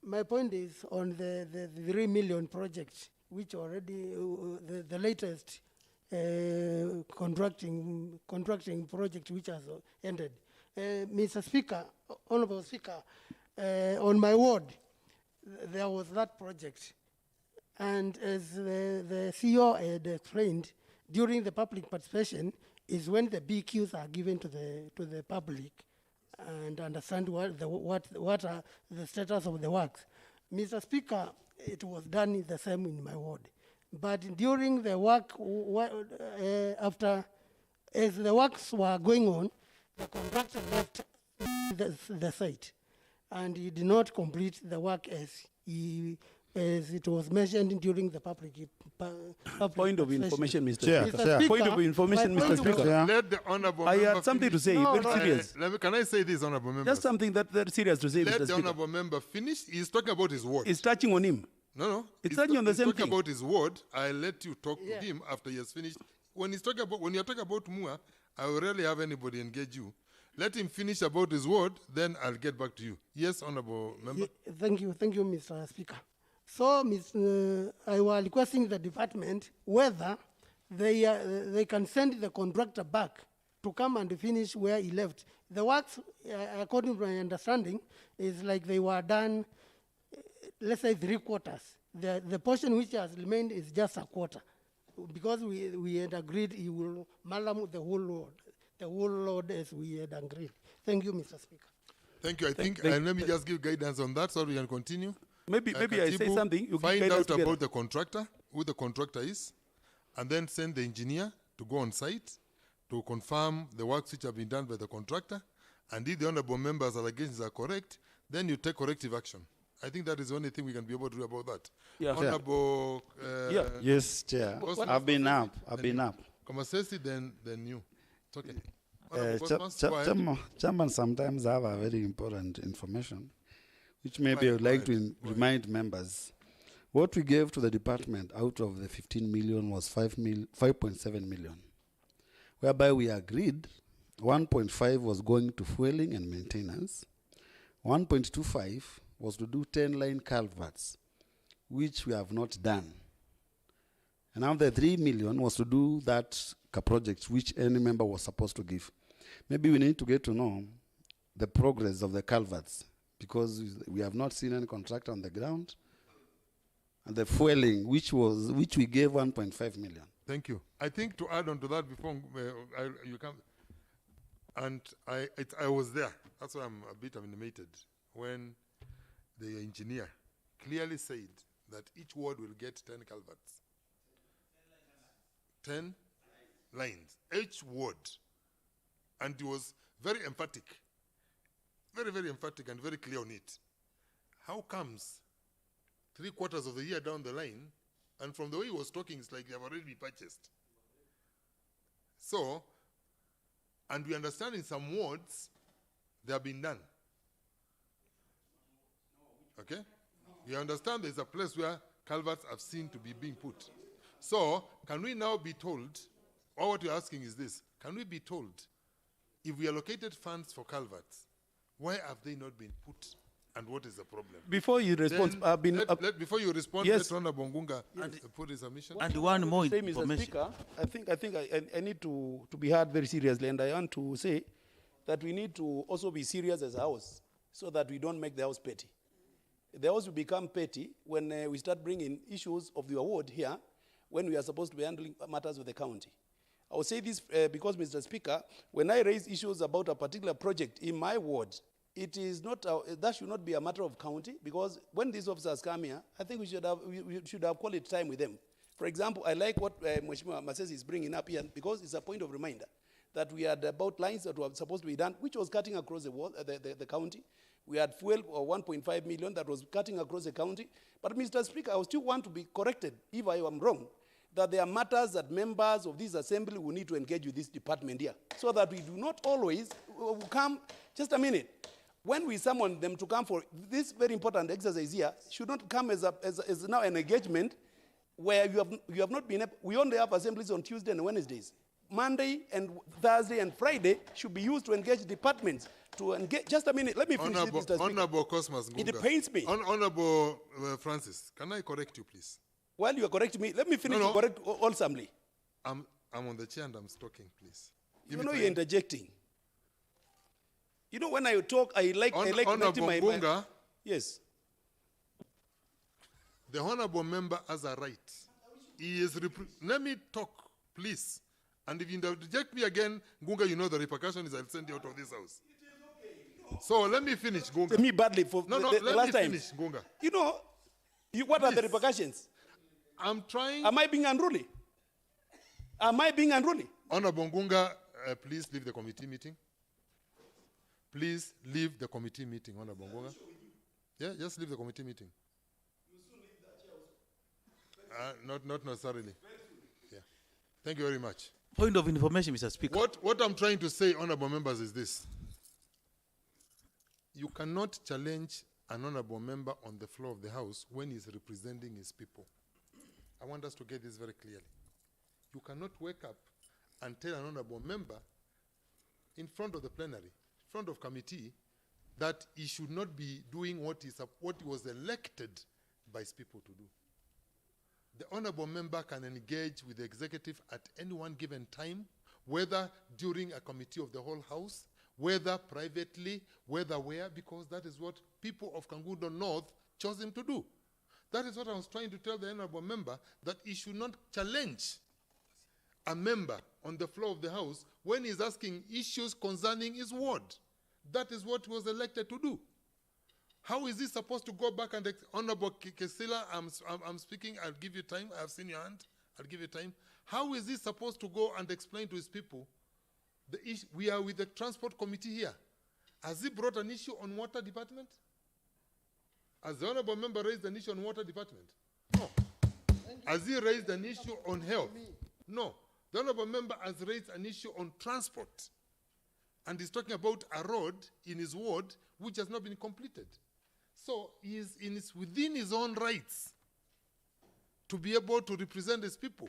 My point is on the 3 million project, which already, the latest contracting project which has ended. Mr. Speaker, Honorable Speaker, on my ward, there was that project. And as the CEO had explained, during the public participation is when the BQs are given to the public and understand what are the status of the works. Mr. Speaker, it was done the same in my ward. But during the work, as the works were going on, the contractor left the site, and he did not complete the work as it was mentioned during the public Point of information, Mr. Chair. Speaker. Point of information, Mr. Speaker. Let the honorable I member had something to say, finish. very serious. Can I say this, honorable member? Just something that very serious to say, Let Mr. the Speaker. honorable member finish. He's talking about his ward. It's touching on him. No. It's touching on the same He's thing. talking about his ward. I'll let you talk to him after he has finished. When you're talking about Mua, I will rarely have anybody engage you. Let him finish about his ward, then I'll get back to you. Yes, honorable member. Thank you, Mr. Speaker. So, I was requesting the department whether they can send the contractor back to come and finish where he left. The works, according to my understanding, is like they were done, let's say 3/4. The portion which has remained is just a quarter, because we had agreed he will malam the whole load as we had agreed. Thank you, Mr. Speaker. Thank you. I think, let me just give guidance on that so we can continue. Maybe I say Katibu, something. You find guide us out together. about the contractor, who the contractor is, and then send the engineer to go on site to confirm the works which have been done by the contractor. And if the honorable member's allegations are correct, then you take corrective action. I think that is the only thing we can be able to do about that. Yeah. Honorable. Yes, Chair. I've been up. Komasesi, then you. It's okay. Honorable Cosmas, go ahead. Chairman, sometimes I have a very important information, which maybe I would like to remind members. What we gave to the department out of the 15 million was 5.7 million, whereby we agreed 1.5 was going to fueling and maintenance, 1.25 was to do 10-line culverts, which we have not done. And now the 3 million was to do that project which any member was supposed to give. Maybe we need to get to know the progress of the culverts, because we have not seen any contractor on the ground. And the fueling, which we gave 1.5 million. Thank you. I think to add on to that before you come, and I was there. That's why I'm a bit animated when the engineer clearly said that each ward will get 10 culverts. 10 lines, each ward. And he was very emphatic, very emphatic and very clear on it. How comes 3/4 of the year down the line, and from the way he was talking, it's like they have already been purchased. So, and we understand in some wards, they have been done. Okay? You understand there's a place where culverts have seen to be being put. So, can we now be told, or what you're asking is this, can we be told, if we allocated funds for culverts, why have they not been put, and what is the problem? Before you respond, before you respond, yes. let Honorable Bongunga put his submission. And one more Mr. information. Speaker, I think I need to be heard very seriously, and I want to say that we need to also be serious as a house, so that we don't make the house petty. The house will become petty when we start bringing issues of the award here, when we are supposed to be handling matters with the county. I will say this because, Mr. Speaker, when I raise issues about a particular project in my ward, it is not, that should not be a matter of county, because when these officers come here, I think we should have quality time with them. For example, I like what Mheshimiwa Masesi is bringing up here, because it's a point of reminder that we had about lines that were supposed to be done, which was cutting across the wall, the county. We had fuel or 1.5 million that was cutting across the county. But Mr. Speaker, I still want to be corrected if I am wrong, that there are matters that members of this assembly will need to engage with this department here, so that we do not always come, just a minute, when we summon them to come for this very important exercise here, should not come as now an engagement where you have not been able, we only have assemblies on Tuesday and Wednesdays. Monday and Thursday and Friday should be used to engage departments. To engage, just a minute, let me finish Honorable, this, Mr. Speaker. Honorable Cosmas Gunga. It pains me. Honorable Francis, can I correct you, please? While you are correcting me, let me finish No, to correct assembly. I'm on the chair and I'm talking, please. You know you're interjecting. You know when I talk, I like Honorable Gunga, yes. The honorable member has a right. He is. Let me talk, please. And if you interject me again, Gunga, you know the repercussion is I'll send you out of this house. So let me finish, Gunga. Me badly for no, the let last me time. finish, Gunga. You know, what are the repercussions? I'm trying. Am I being unruly? Am I being unruly? Honorable Gunga, please leave the committee meeting. Please leave the committee meeting, Honorable Gunga. Yeah, just leave the committee meeting. Not necessarily. Yeah. Thank you very much. Point of information, Mr. Speaker. What I'm trying to say, honorable members, is this. You cannot challenge an honorable member on the floor of the House when he's representing his people. I want us to get this very clearly. You cannot wake up and tell an honorable member in front of the plenary, in front of committee, that he should not be doing what he was elected by his people to do. The honorable member can engage with the executive at any one given time, whether during a committee of the whole House, whether privately, whether where, because that is what people of Kangundo North chose him to do. That is what I was trying to tell the honorable member, that he should not challenge a member on the floor of the House when he's asking issues concerning his ward. That is what he was elected to do. How is he supposed to go back and, Honorable Kesila, I'm speaking, I'll give you time, I've seen your hand, I'll give you time. How is he supposed to go and explain to his people, the issue, we are with the transport committee here. Has he brought an issue on water department? Has the honorable member raised an issue on water department? No. Has he raised an issue on health? No. The honorable member has raised an issue on transport. And he's talking about a road in his ward which has not been completed. So he is within his own rights to be able to represent his people.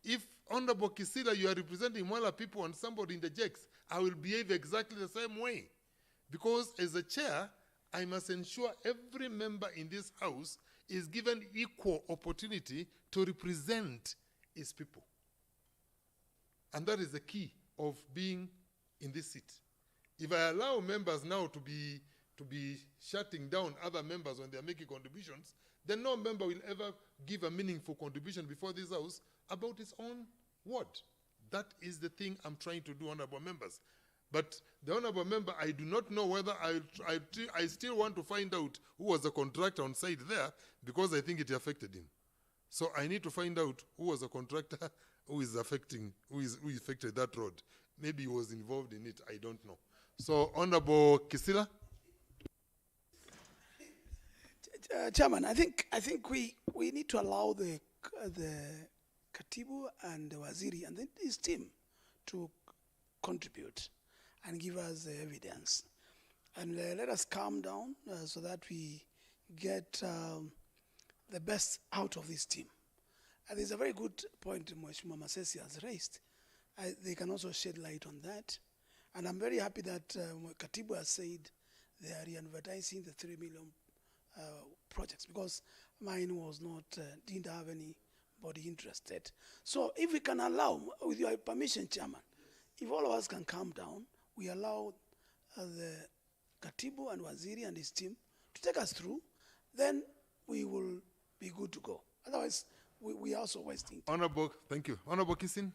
If Honorable Kisila, you are representing Mwala people and somebody in the JEX, I will behave exactly the same way. Because as a chair, I must ensure every member in this house is given equal opportunity to represent his people. And that is the key of being in this seat. If I allow members now to be shutting down other members when they are making contributions, then no member will ever give a meaningful contribution before this house about his own word. That is the thing I'm trying to do, honorable members. But the honorable member, I do not know whether I still want to find out who was the contractor on site there, because I think it affected him. So I need to find out who was the contractor who affected that road. Maybe he was involved in it, I don't know. So, Honorable Kisila. Chairman, I think we need to allow the Katibu and the Waziri and then his team to contribute and give us the evidence. And let us calm down so that we get the best out of this team. And there's a very good point Mheshimiwa Masesi has raised. They can also shed light on that. And I'm very happy that Katibu has said they are re-advertising the 3 million projects, because mine was not, didn't have anybody interested. So if we can allow, with your permission, Chairman, if all of us can calm down, we allow the Katibu and Waziri and his team to take us through, then we will be good to go. Otherwise, we are also wasting time. Honorable, thank you. Honorable Kisin.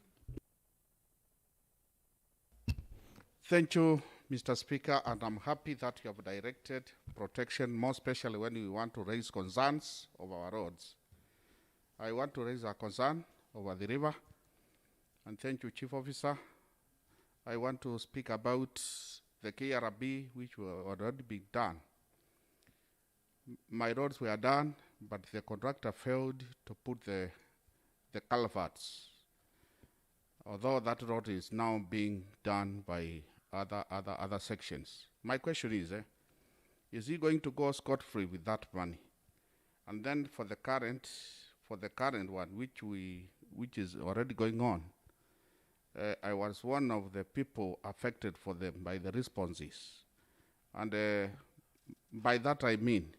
Thank you, Mr. Speaker, and I'm happy that you have directed protection, more especially when we want to raise concerns of our roads. I want to raise a concern over the river, and thank you, Chief Officer. I want to speak about the KRB, which were already being done. My roads were done, but the contractor failed to put the culverts, although that road is now being done by other sections. My question is he going to go scot-free with that money? And then for the current one, which is already going on, I was one of the people affected by the responses. And by that I mean,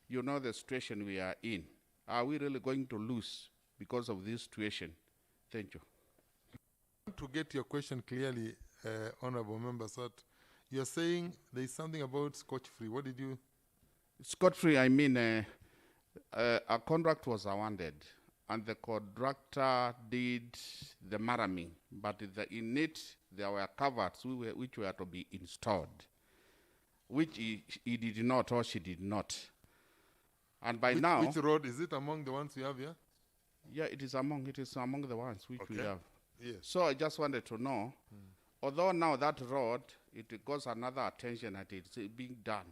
you know the situation we are in. Are we really going to lose because of this situation? Thank you. To get your question clearly, honorable members, that you're saying there is something about scotch-free. What did you? Scot-free, I mean, a contract was awarded, and the contractor did the maraming, but in it there were culverts which were to be installed, which he did not, or she did not. And by now, which road is it among the ones you have here? Yeah, it is among the ones which we have. Yes. So I just wanted to know, although now that road, it goes another attention that it's being done.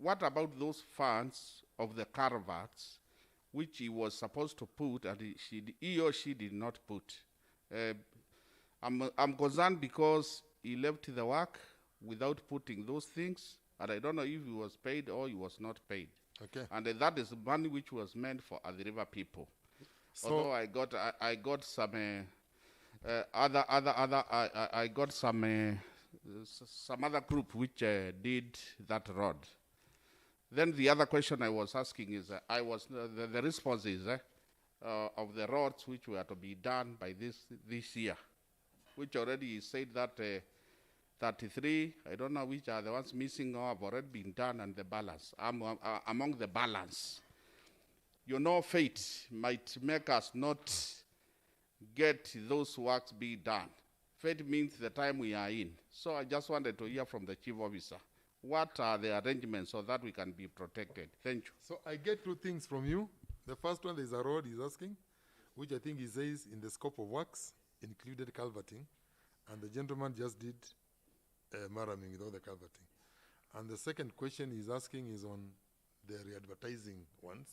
What about those funds of the culverts, which he was supposed to put and he or she did not put? I'm concerned because he left the work without putting those things, and I don't know if he was paid or he was not paid. Okay. And that is money which was meant for the river people. So although I got some I got some other group which did that road. Then the other question I was asking is, the response is of the roads which were to be done by this year, which already said that 33, I don't know which are the ones missing or have already been done, and the balance. Among the balance, you know, fate might make us not get those works be done. Fate means the time we are in. So I just wanted to hear from the Chief Officer, what are the arrangements so that we can be protected? Thank you. So I get two things from you. The first one, there's a road he's asking, which I think he says in the scope of works included culverting, and the gentleman just did maraming without the culverting. And the second question he's asking is on the re-advertising ones.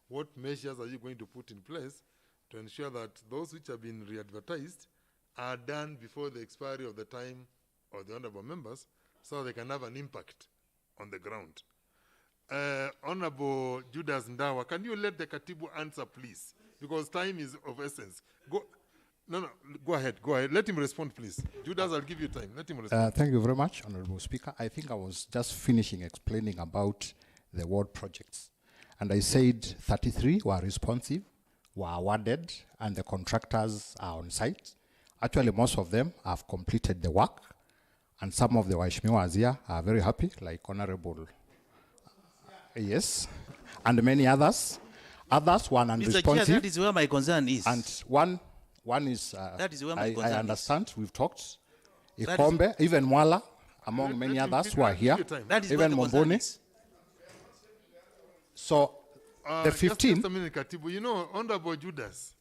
What measures are you going to put in place to ensure that those which have been re-advertised are done before the expiry of the time of the honorable members, so they can have an impact on the ground? Honorable Judas Ndawa, can you let the Katibu answer, please? Because time is of essence. Go ahead. Let him respond, please. Judas, I'll give you time. Let him respond. Thank you very much, Honorable Speaker. I think I was just finishing explaining about the ward projects. And I said 33 were responsive, were awarded, and the contractors are on site. Actually, most of them have completed the work, and some of the Waheshimiwas here are very happy, like Honorable, yes, and many others. Others were unresponsive. Mr. Chair, that is where my concern is. And one is, that is where my I concern understand, we've talked. Ikombe, even Mwala, among many others who are here, even Momboni. So, the 15. Just a minute, Katibu. You know, Honorable Judas,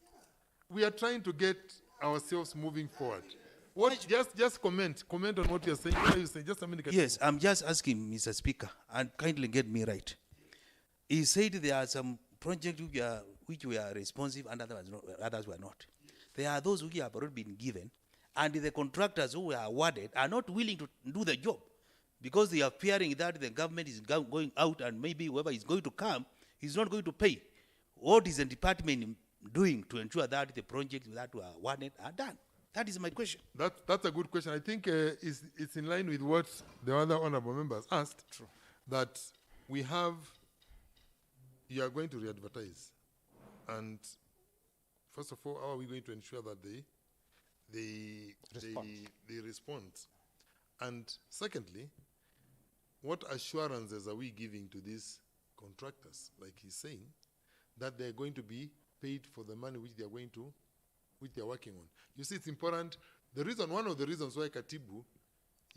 we are trying to get ourselves moving forward. Just comment on what you're saying. What are you saying? Just a minute, Katibu. Yes, I'm just asking, Mr. Speaker, and kindly get me right. He said there are some projects which were responsive and others were not. There are those who have already been given, and the contractors who were awarded are not willing to do the job because they are fearing that the government is going out and maybe whoever is going to come is not going to pay. What is the department doing to ensure that the projects that were awarded are done? That is my question. That's a good question. I think it's in line with what the other honorable members asked. True. That you are going to re-advertise. And first of all, how are we going to ensure that they respond? And secondly, what assurances are we giving to these contractors, like he's saying, that they're going to be paid for the money which they're working on? You see, it's important. One of the reasons why Katibu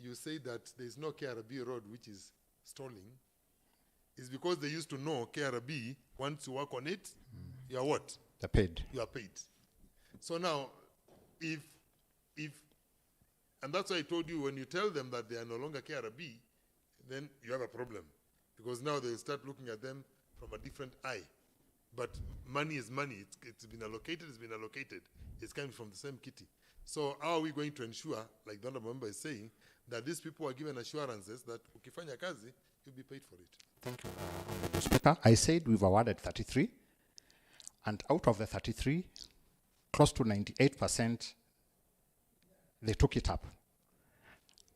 you say that there's no KRB road which is stalling, is because they used to know KRB, once you work on it, you are what? They're paid. You are paid. So now, and that's why I told you, when you tell them that they are no longer KRB, then you have a problem. Because now they start looking at them from a different eye. But money is money. It's been allocated, It's coming from the same kitty. So how are we going to ensure, like the honorable member is saying, that these people are given assurances that ukifanya kazi, you'll be paid for it? Thank you, Honorable Speaker. I said we've awarded 33, and out of the 33, close to 98%, they took it up.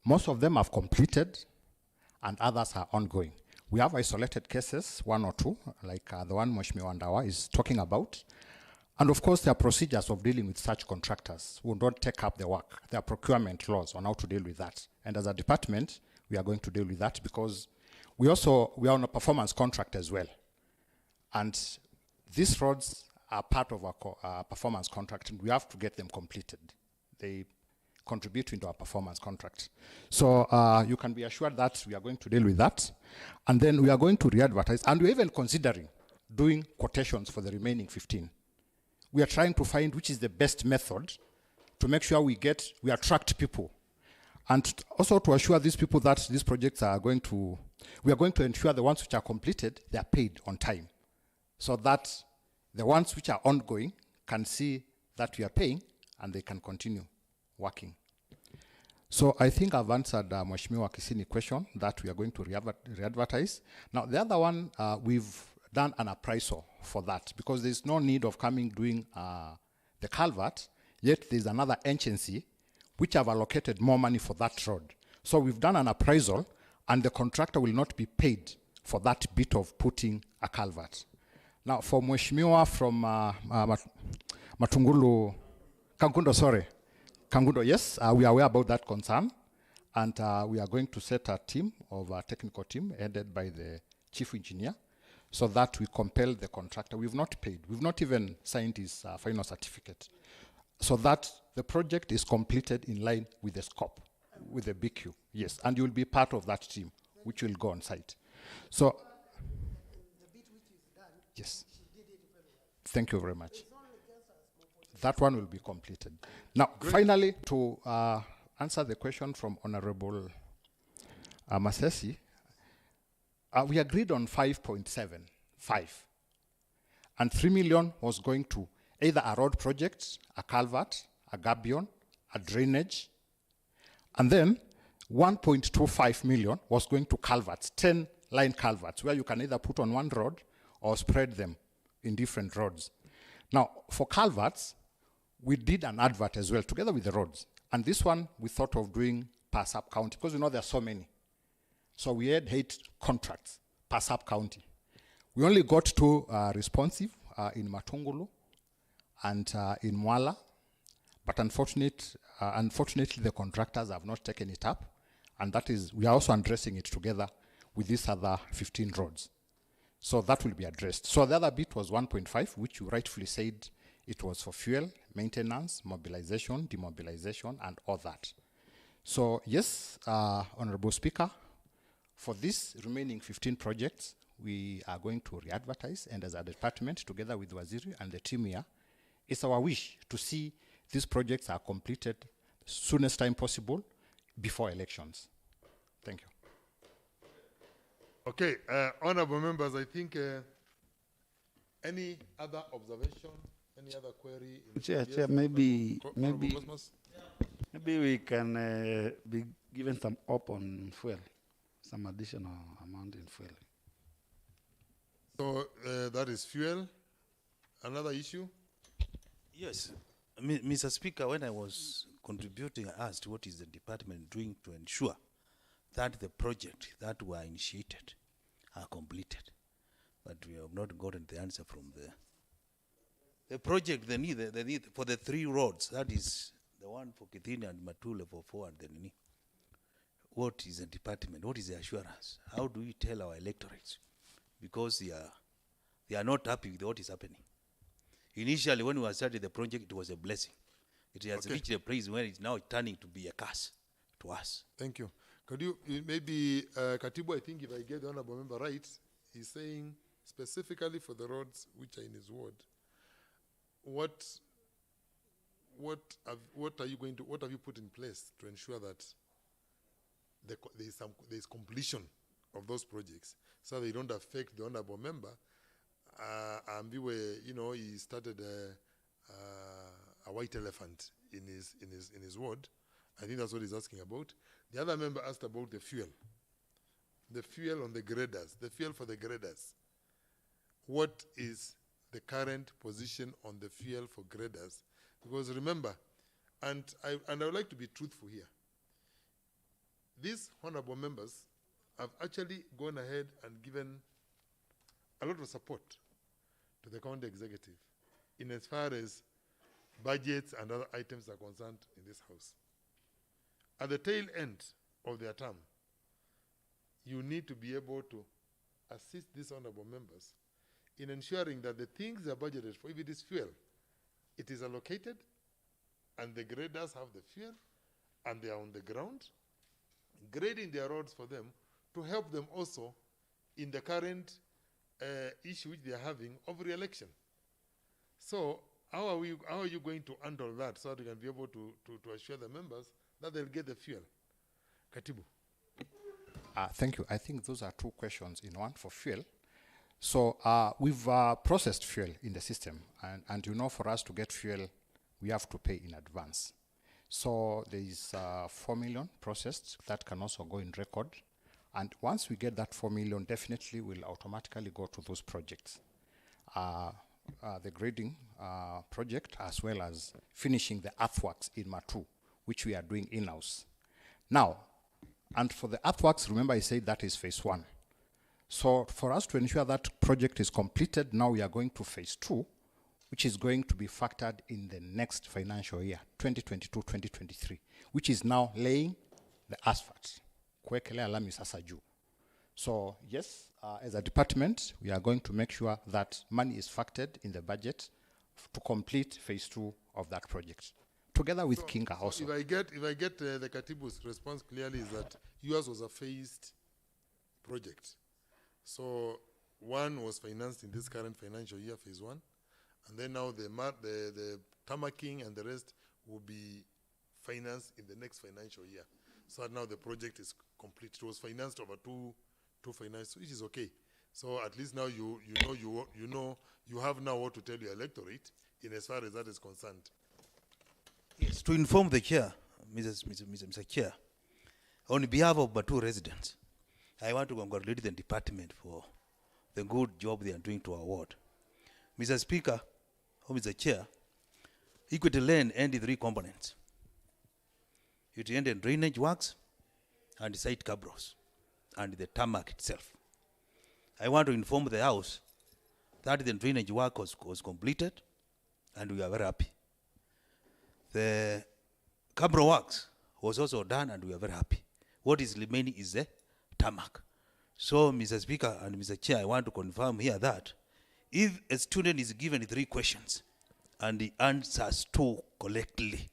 Most of them have completed, and others are ongoing. We have isolated cases, one or two, like the one Mheshimiwa Wandawa is talking about. And of course, there are procedures of dealing with such contractors who don't take up the work. There are procurement laws on how to deal with that. And as a department, we are going to deal with that because we are on a performance contract as well. And these roads are part of our performance contract, and we have to get them completed. They contribute into our performance contract. So you can be assured that we are going to deal with that. And then we are going to re-advertise. And we're even considering doing quotations for the remaining 15. We are trying to find which is the best method to make sure we attract people. And also to assure these people that these projects we are going to ensure the ones which are completed, they are paid on time. So that the ones which are ongoing can see that we are paying and they can continue working. So I think I've answered Mheshimiwa Kisini question that we are going to re-advertise. Now the other one, we've done an appraisal for that because there's no need of doing the culvert, yet there's another agency which have allocated more money for that road. So we've done an appraisal and the contractor will not be paid for that bit of putting a culvert. Now for Mheshimiwa from Kangundo, yes, we are aware about that concern, and we are going to set a team of a technical team headed by the chief engineer so that we compel the contractor. We've not paid. We've not even signed his final certificate. So that the project is completed in line with the scope, with the BQ, yes. And you will be part of that team, which will go on site. So, yes. Thank you very much. That one will be completed. Now, finally, to answer the question from Honorable Masesi, we agreed on 5.75, and 3 million was going to either a road project, a culvert, a gabion, a drainage, and then 1.25 million was going to culverts, 10 line culverts, where you can either put on one road or spread them in different roads. Now, for culverts, we did an advert as well, together with the roads. And this one, we thought of doing per sub-county, because we know there are so many. So we had 8 contracts per sub-county. We only got 2 responsive in Matungulu and in Mwala, but unfortunately the contractors have not taken it up, and that is, we are also addressing it together with these other 15 roads. So that will be addressed. So the other bit was 1.5, which you rightfully said it was for fuel, maintenance, mobilization, demobilization, and all that. So yes, Honorable Speaker, for these remaining 15 projects, we are going to re-advertise, and as a department, together with Waziri and the team here, it's our wish to see these projects are completed soonest time possible before elections. Thank you. Okay, honorable members, I think any other observation, any other query? Chair, maybe we can be given some up on fuel, some additional amount in fuel. So that is fuel. Another issue? Yes, Mr. Speaker, when I was contributing, I asked what is the department doing to ensure that the project that were initiated are completed. But we have not gotten the answer from the project, the need for the 3 roads, that is the one for Kithini and Matule for 4 and the Nini. What is the department? What is the assurance? How do we tell our electorates? Because they are not happy with what is happening. Initially, when we started the project, it was a blessing. It has reached a place where it's now turning to be a curse to us. Thank you. Could you maybe, Katibu, I think if I get the honorable member right, he's saying specifically for the roads which are in his ward, what have you put in place to ensure that there is completion of those projects so they don't affect the honorable member? And we were, he started a white elephant in his ward. I think that's what he's asking about. The other member asked about the fuel on the graders, the fuel for the graders. What is the current position on the fuel for graders? Because remember, and I would like to be truthful here, these honorable members have actually gone ahead and given a lot of support to the county executive in as far as budgets and other items are concerned in this house. At the tail end of their term, you need to be able to assist these honorable members in ensuring that the things they are budgeted for, if it is fuel, it is allocated, and the graders have the fuel, and they are on the ground, grading their roads for them to help them also in the current issue which they are having of re-election. So how are you going to handle that so that you can be able to assure the members that they'll get the fuel? Katibu. Thank you. I think those are two questions in one for fuel. So we've processed fuel in the system, and for us to get fuel, we have to pay in advance. So there is 4 million processed that can also go in record. And once we get that 4 million, definitely we'll automatically go to those projects. The grading project, as well as finishing the earthworks in Matu, which we are doing in-house. Now, and for the earthworks, remember I said that is phase 1. So for us to ensure that project is completed, now we are going to phase 2, which is going to be factored in the next financial year, 2022-2023, which is now laying the asphalt. So yes, as a department, we are going to make sure that money is factored in the budget to complete phase 2 of that project, together with Kinga also. If I get the Katibu's response clearly, is that yours was a phased project. So 1 was financed in this current financial year, phase 1, and then now the tarmacking and the rest will be financed in the next financial year. So now the project is complete. It was financed over two finance, which is okay. So at least now you have now what to tell your electorate in as far as that is concerned. Yes, to inform the chair, Mr. Chair, on behalf of Batu residents, I want to congratulate the department for the good job they are doing to our ward. Mr. Speaker, or Mr. Chair, Equity Lane ended 3 components. It ended drainage works and site cabros and the tarmac itself. I want to inform the House that the drainage work was completed and we are very happy. The cabro works was also done and we are very happy. What is remaining is the tarmac. So, Mr. Speaker and Mr. Chair, I want to confirm here that if a student is given 3 questions and he answers 2 correctly,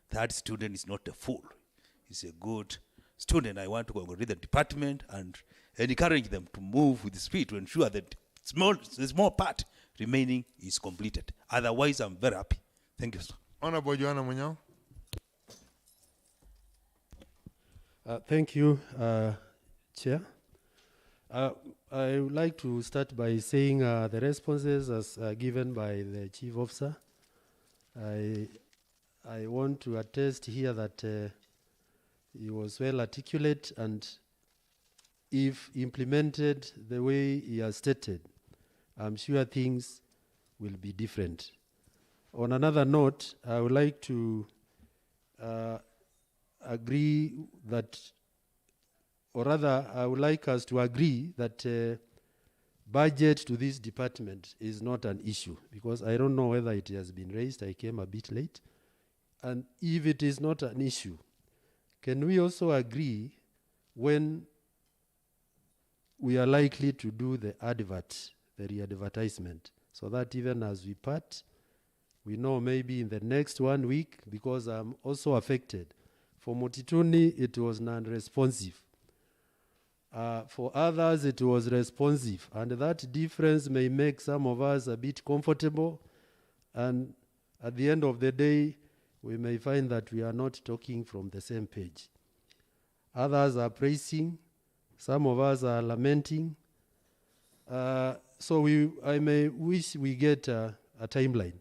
that student is not a fool. He's a good student. I want to congratulate the department and encourage them to move with speed to ensure that the small part remaining is completed. Otherwise, I'm very happy. Thank you, sir. Honorable Joanna Munyao. Thank you, Chair. I would like to start by saying the responses as given by the Chief Officer. I want to attest here that he was well articulate, and if implemented the way he has stated, I'm sure things will be different. On another note, I would like to agree that, or rather, I would like us to agree that budget to this department is not an issue, because I don't know whether it has been raised. I came a bit late. And if it is not an issue, can we also agree when we are likely to do the advert, the re-advertisement, so that even as we part, we know maybe in the next 1 week, because I'm also affected For Mutituni, it was non-responsive. For others, it was responsive. And that difference may make some of us a bit comfortable. And at the end of the day, we may find that we are not talking from the same page. Others are praising. Some of us are lamenting. So I may wish we get a timeline.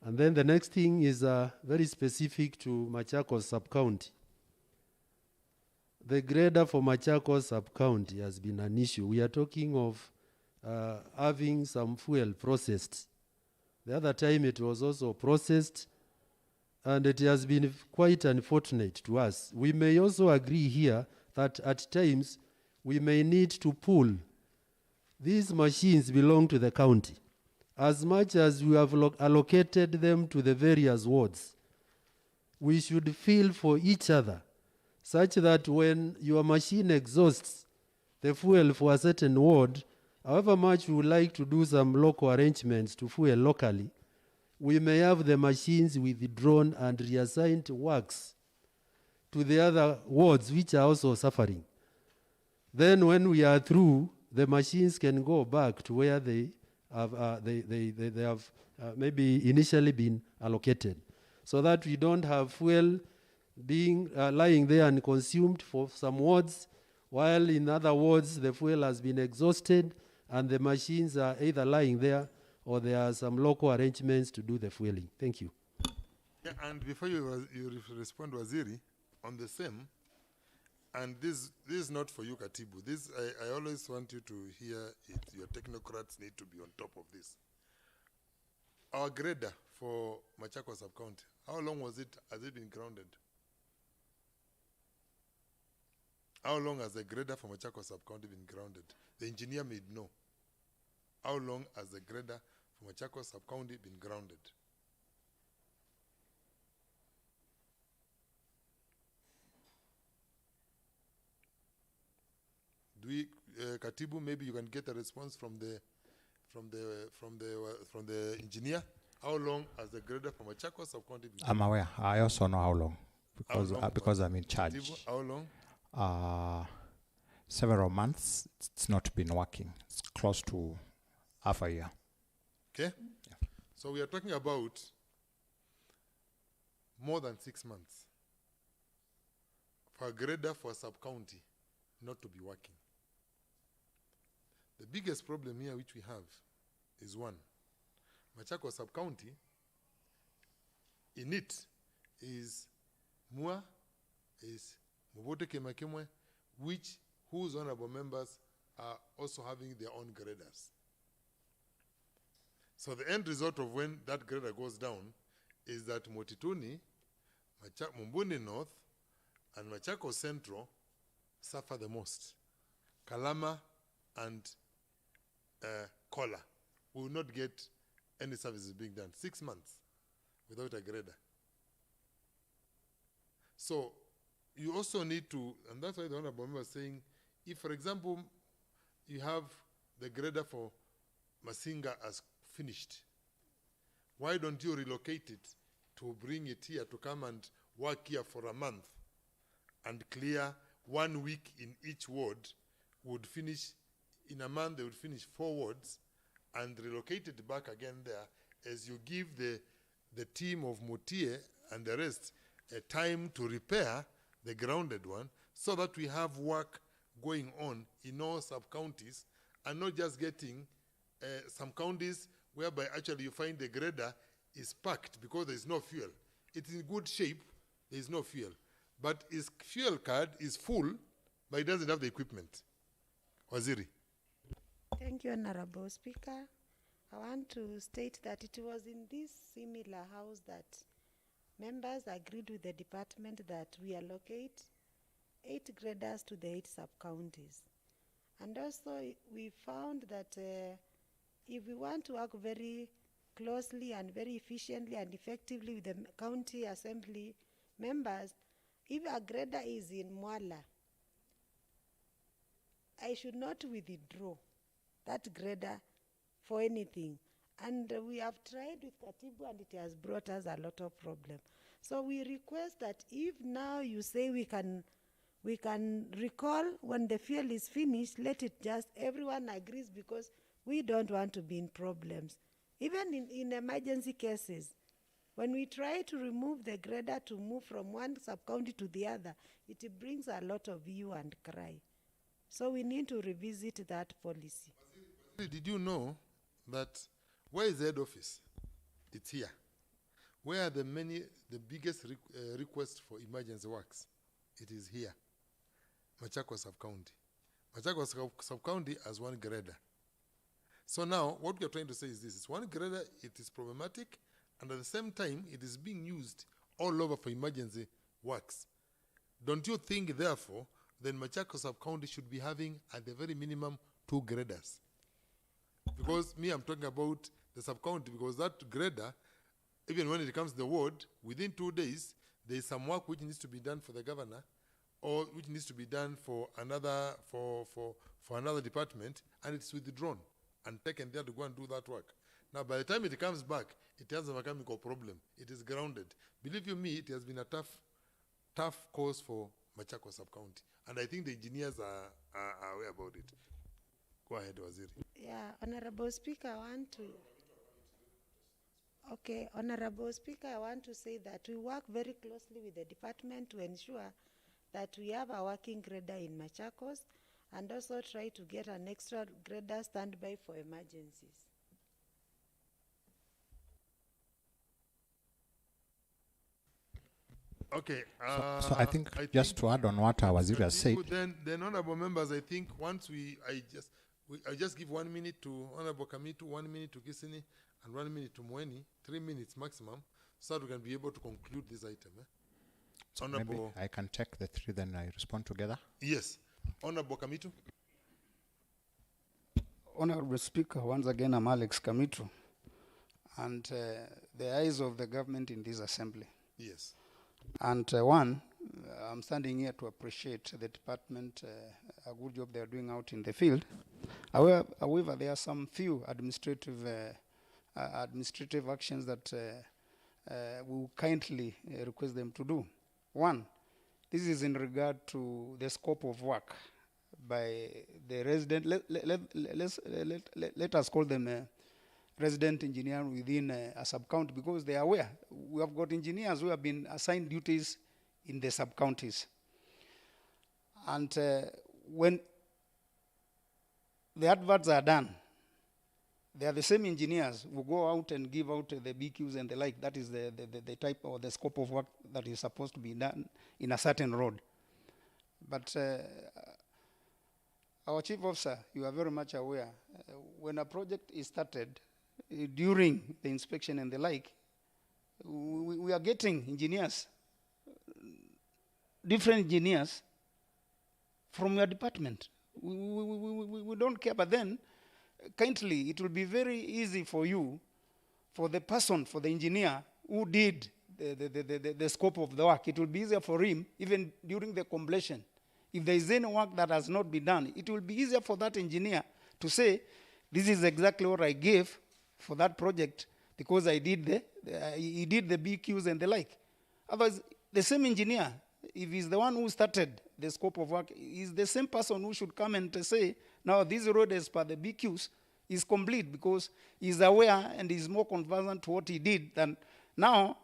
And then the next thing is very specific to Machakos sub-county. The grader for Machakos sub-county has been an issue. We are talking of having some fuel processed. The other time it was also processed, and it has been quite unfortunate to us. We may also agree here that at times we may need to pull. These machines belong to the county. As much as we have allocated them to the various wards, we should feel for each other, such that when your machine exhausts the fuel for a certain ward, however much we would like to do some local arrangements to fuel locally, we may have the machines withdrawn and reassigned works to the other wards which are also suffering. Then when we are through, the machines can go back to where they have maybe initially been allocated, so that we don't have fuel being lying there and consumed for some wards, while in other wards the fuel has been exhausted and the machines are either lying there or there are some local arrangements to do the fueling. Thank you. Yeah, and before you respond, Waziri, on the same, and this is not for you, Katibu. This I always want you to hear it. Your technocrats need to be on top of this. Our grader for Machakos sub-county, how long has it been grounded? How long has the grader for Machakos sub-county been grounded? The engineer may know. How long has the grader for Machakos sub-county been grounded? Do we, Katibu, maybe you can get a response from the engineer? How long has the grader for Machakos sub-county been? I'm aware. I also know how long, because How long? because I'm in charge. Katibu, how long? Several months. It's not been working. It's close to half a year. Okay. Yeah. So we are talking about more than 6 months for a grader for a sub-county not to be working. The biggest problem here which we have is one. Machakos sub-county, in it is Mua, is Mubote Kemakimwe, whose honorable members are also having their own graders. So the end result of when that grader goes down is that Motituni, Mumbuni North, and Machakos Central suffer the most. Kalama and Kola will not get any services being done. 6 months without a grader. So you also need to, and that's why the honorable member is saying, if, for example, you have the grader for Masinga as finished, why don't you relocate it to bring it here to come and work here for a month and clear 1 week in each ward? Would finish in a month, they would finish 4 wards and relocate it back again there, as you give the team of Mutie and the rest a time to repair the grounded one, so that we have work going on in all sub-counties, and not just getting some counties whereby actually you find the grader is packed because there is no fuel. It's in good shape, there is no fuel. But his fuel card is full, but he doesn't have the equipment. Waziri. Thank you, Honorable Speaker. I want to state that it was in this similar house that members agreed with the department that we allocate 8 graders to the 8 sub-counties. And also we found that if we want to work very closely and very efficiently and effectively with the county assembly members, if a grader is in Mwala, I should not withdraw that grader for anything. And we have tried with Katibu and it has brought us a lot of problem. So we request that if now you say we can recall when the fuel is finished, let it just, everyone agrees, because we don't want to be in problems. Even in emergency cases, when we try to remove the grader to move from one sub-county to the other, it brings a lot of hue and cry. So we need to revisit that policy. Did you know that where is the head office? It's here. Where are the biggest requests for emergency works? It is here. Machakos sub-county. Machakos sub-county has one grader. So now, what we are trying to say is this. It's one grader, it is problematic, and at the same time, it is being used all over for emergency works. Don't you think, therefore, then Machakos sub-county should be having, at the very minimum, 2 graders? Because me, I'm talking about the sub-county, because that grader, even when it comes to the ward, within 2 days, there is some work which needs to be done for the governor, or which needs to be done for another another department, and it's withdrawn and taken there to go and do that work. Now, by the time it comes back, it has a mechanical problem. It is grounded. Believe you me, it has been a tough cause for Machakos sub-county, and I think the engineers are aware about it. Go ahead, Waziri. Yeah, Honorable Speaker, Honorable Speaker, I want to say that we work very closely with the department to ensure that we have a working grader in Machakos, and also try to get an extra grader standby for emergencies. Okay. So I think just to add on what Waziri has said. Then, honourable members, I think once I just give 1 minute to Honourable Kamitu, 1 minute to Kisini, and 1 minute to Mweni, 3 minutes maximum, so that we can be able to conclude this item. So maybe I can take the 3, then I respond together. Yes. Honourable Kamitu. Honourable Speaker, once again, I'm Alex Kamitu, and the eyes of the government in this assembly. Yes. And I'm standing here to appreciate the department, a good job they are doing out in the field. However, there are some few administrative actions that we will kindly request them to do. One, this is in regard to the scope of work by the resident. Let us call them resident engineer within a sub-county, because they are aware. We have got engineers who have been assigned duties in the sub-counties. And when the adverts are done, they are the same engineers who go out and give out the BQs and the like. That is the type or the scope of work that is supposed to be done in a certain road. But our chief officer, you are very much aware, when a project is started, during the inspection and the like, we are getting engineers, different engineers from your department. We don't care, but then kindly, it will be very easy for you, for the person, for the engineer who did the scope of the work. It will be easier for him, even during the completion. If there is any work that has not been done, it will be easier for that engineer to say, this is exactly what I gave for that project, because I did he did the BQs and the like. Otherwise, the same engineer, if he's the one who started the scope of work, is the same person who should come and say, now this road as per the BQs is complete, because he's aware and is more conversant to what he did than now.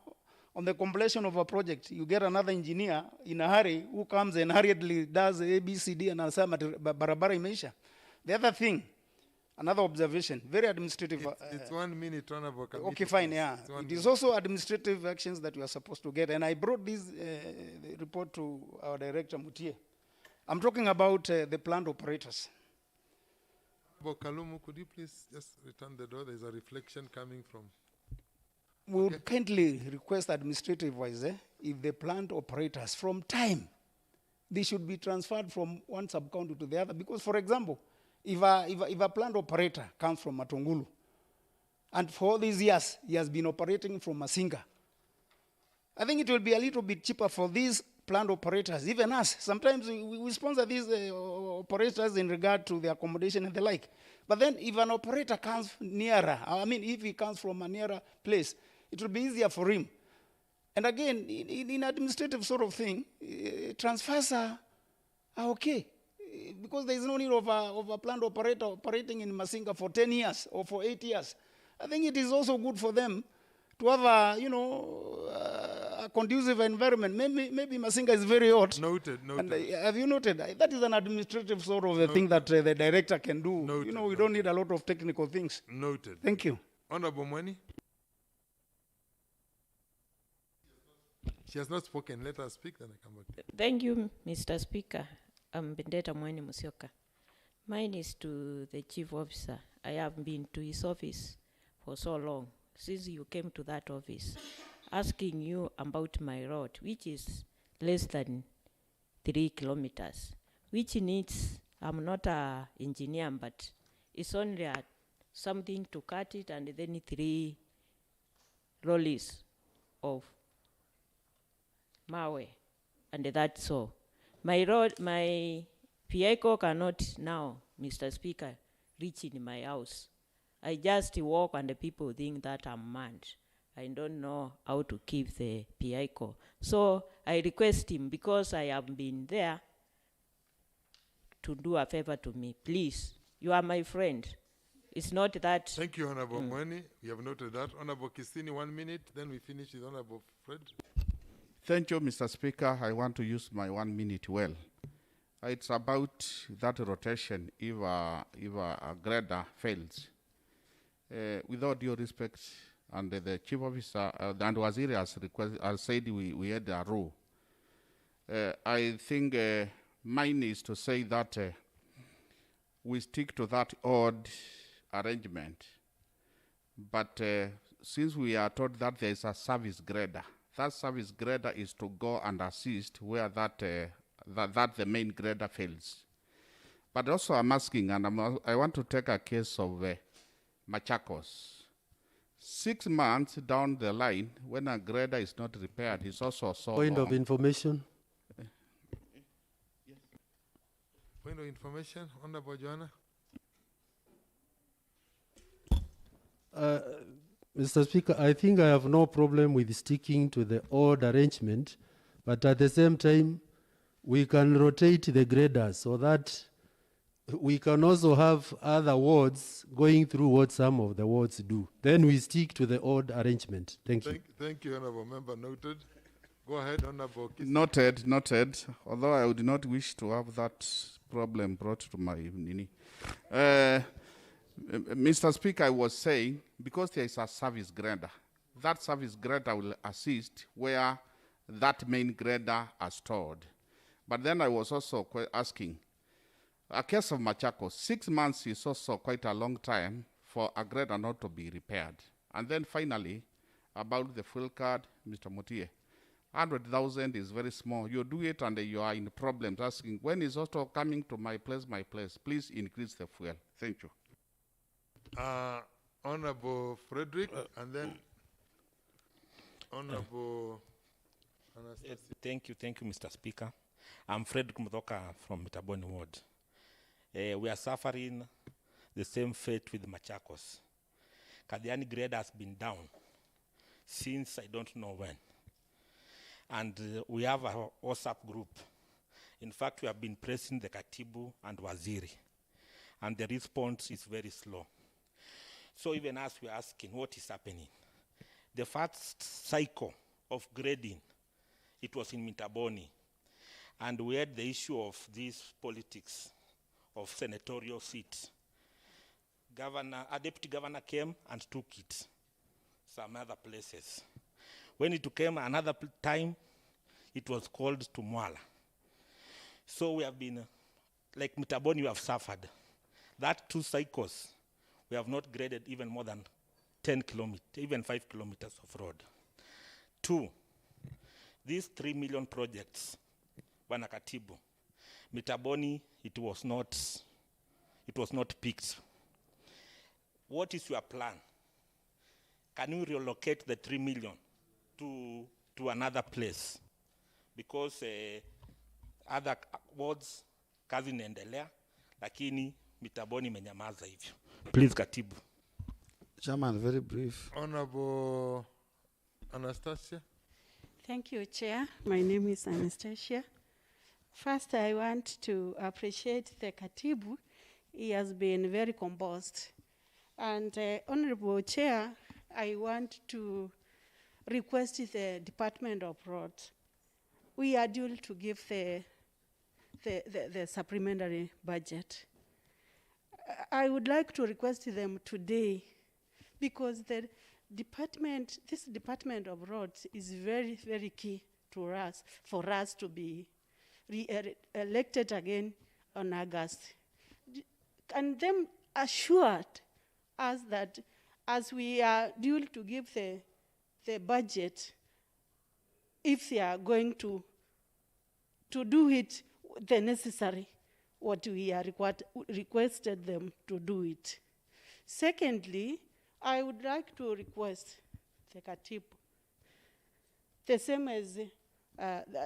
On the completion of a project, you get another engineer in a hurry who comes and hurriedly does A, B, C, D, and anasema barabara imeisha. The other thing, another observation, very administrative. It's 1 minute, Honourable Committee. Okay, fine, yeah. It is also administrative actions that you are supposed to get. And I brought this report to our director, Mutie. I'm talking about the plant operators. Kalumu, could you please just return the door? There's a reflection coming from. We would kindly request administrative-wise, if the plant operators, from time, they should be transferred from one sub-county to the other. Because, for example, if a plant operator comes from Matungulu, and for all these years he has been operating from Masinga, I think it will be a little bit cheaper for these plant operators, even us. Sometimes we sponsor these operators in regard to the accommodation and the like. But then if an operator comes nearer, I mean, if he comes from a nearer place, it will be easier for him And again, in administrative sort of thing, transfers are okay. Because there is no need of a plant operator operating in Masinga for 10 years or for 8 years. I think it is also good for them to have a conducive environment. Maybe Masinga is very hot. Noted. And, have you noted? That is an administrative sort of a thing that the director can do. Noted, we don't need a lot of technical things. Noted. Thank you. Honorable Mwani. She has not spoken. Let her speak, then I come back. Thank you, Mr. Speaker. I'm Bendeta Mwani Musyoka. Mine is to the Chief Officer. I have been to his office for so long, since you came to that office, asking you about my road, which is less than 3 kilometers, which needs, I'm not an engineer, but it's only something to cut it and then 3 lollies of Mawe, and that's all. My road, my vehicle cannot now, Mr. Speaker, reach in my house. I just walk and the people think that I'm mad. I don't know how to keep the vehicle. So I request him, because I have been there, to do a favor to me. Please, you are my friend. It's not that. Thank you, Honorable Mwani. We have noted that. Honorable Kistini, 1 minute, then we finish with Honorable Fred. Thank you, Mr. Speaker. I want to use my 1 minute well. It's about that rotation if a grader fails. With all due respect, and the Chief Officer and Waziri has said we had a rule. I think mine is to say that we stick to that odd arrangement. But since we are told that there is a service grader, that service grader is to go and assist where that the main grader fails. But also I'm asking, and I want to take a case of Machakos. 6 months down the line, when a grader is not repaired, it's also so Point long. of information. Point of information, Honorable Joanna. Mr. Speaker, I think I have no problem with sticking to the old arrangement, but at the same time, we can rotate the graders so that we can also have other wards going through what some of the wards do. Then we stick to the old arrangement. Thank you. Thank you, Honorable Member. Noted. Go ahead, Honorable Kistini. Noted. Although I would not wish to have that problem brought to my nini. Mr. Speaker, I was saying, because there is a service grader, that service grader will assist where that main grader are stored. But then I was also asking, a case of Machakos, 6 months is also quite a long time for a grader not to be repaired. And then finally, about the fuel card, Mr. Mutie, 100,000 is very small. You do it and you are in problems asking, when is also coming to my place, please increase the fuel. Thank you. Honorable Frederick, and then Honorable Anastasia. Thank you, Mr. Speaker. I'm Frederick Muthoka from Mitaboni Ward. We are suffering the same fate with Machakos. Kadiani grade has been down since I don't know when. And we have a WhatsApp group. In fact, we have been pressing the Katibu and Waziri, and the response is very slow. So even as we are asking what is happening, the first cycle of grading, it was in Mitaboni. And we had the issue of these politics of senatorial seats. A deputy governor came and took it some other places. When it came another time, it was called to Mwala. So we have been, like Mitaboni, we have suffered. That 2 cycles, we have not graded even more than 10 kilometers, even 5 kilometers of road. 2, these 3 million projects, Bwana Katibu, Mitaboni, it was not picked. What is your plan? Can you relocate the 3 million to another place? Because other wards, kazi inaendelea, lakini Mitaboni imenyamaza hivyo. Please, Katibu. Chairman, very brief. Honorable Anastasia. Thank you, Chair. My name is Anastasia. First, I want to appreciate the Katibu. He has been very composed. And Honorable Chair, I want to request the Department of Roads. We are due to give the supplementary budget. I would like to request them today because this Department of Roads is very, very key to us, for us to be elected again on August. And them assured us that as we are due to give the budget, if they are going to do it the necessary, what we are requested them to do it. Secondly, I would like to request the Katibu, the same as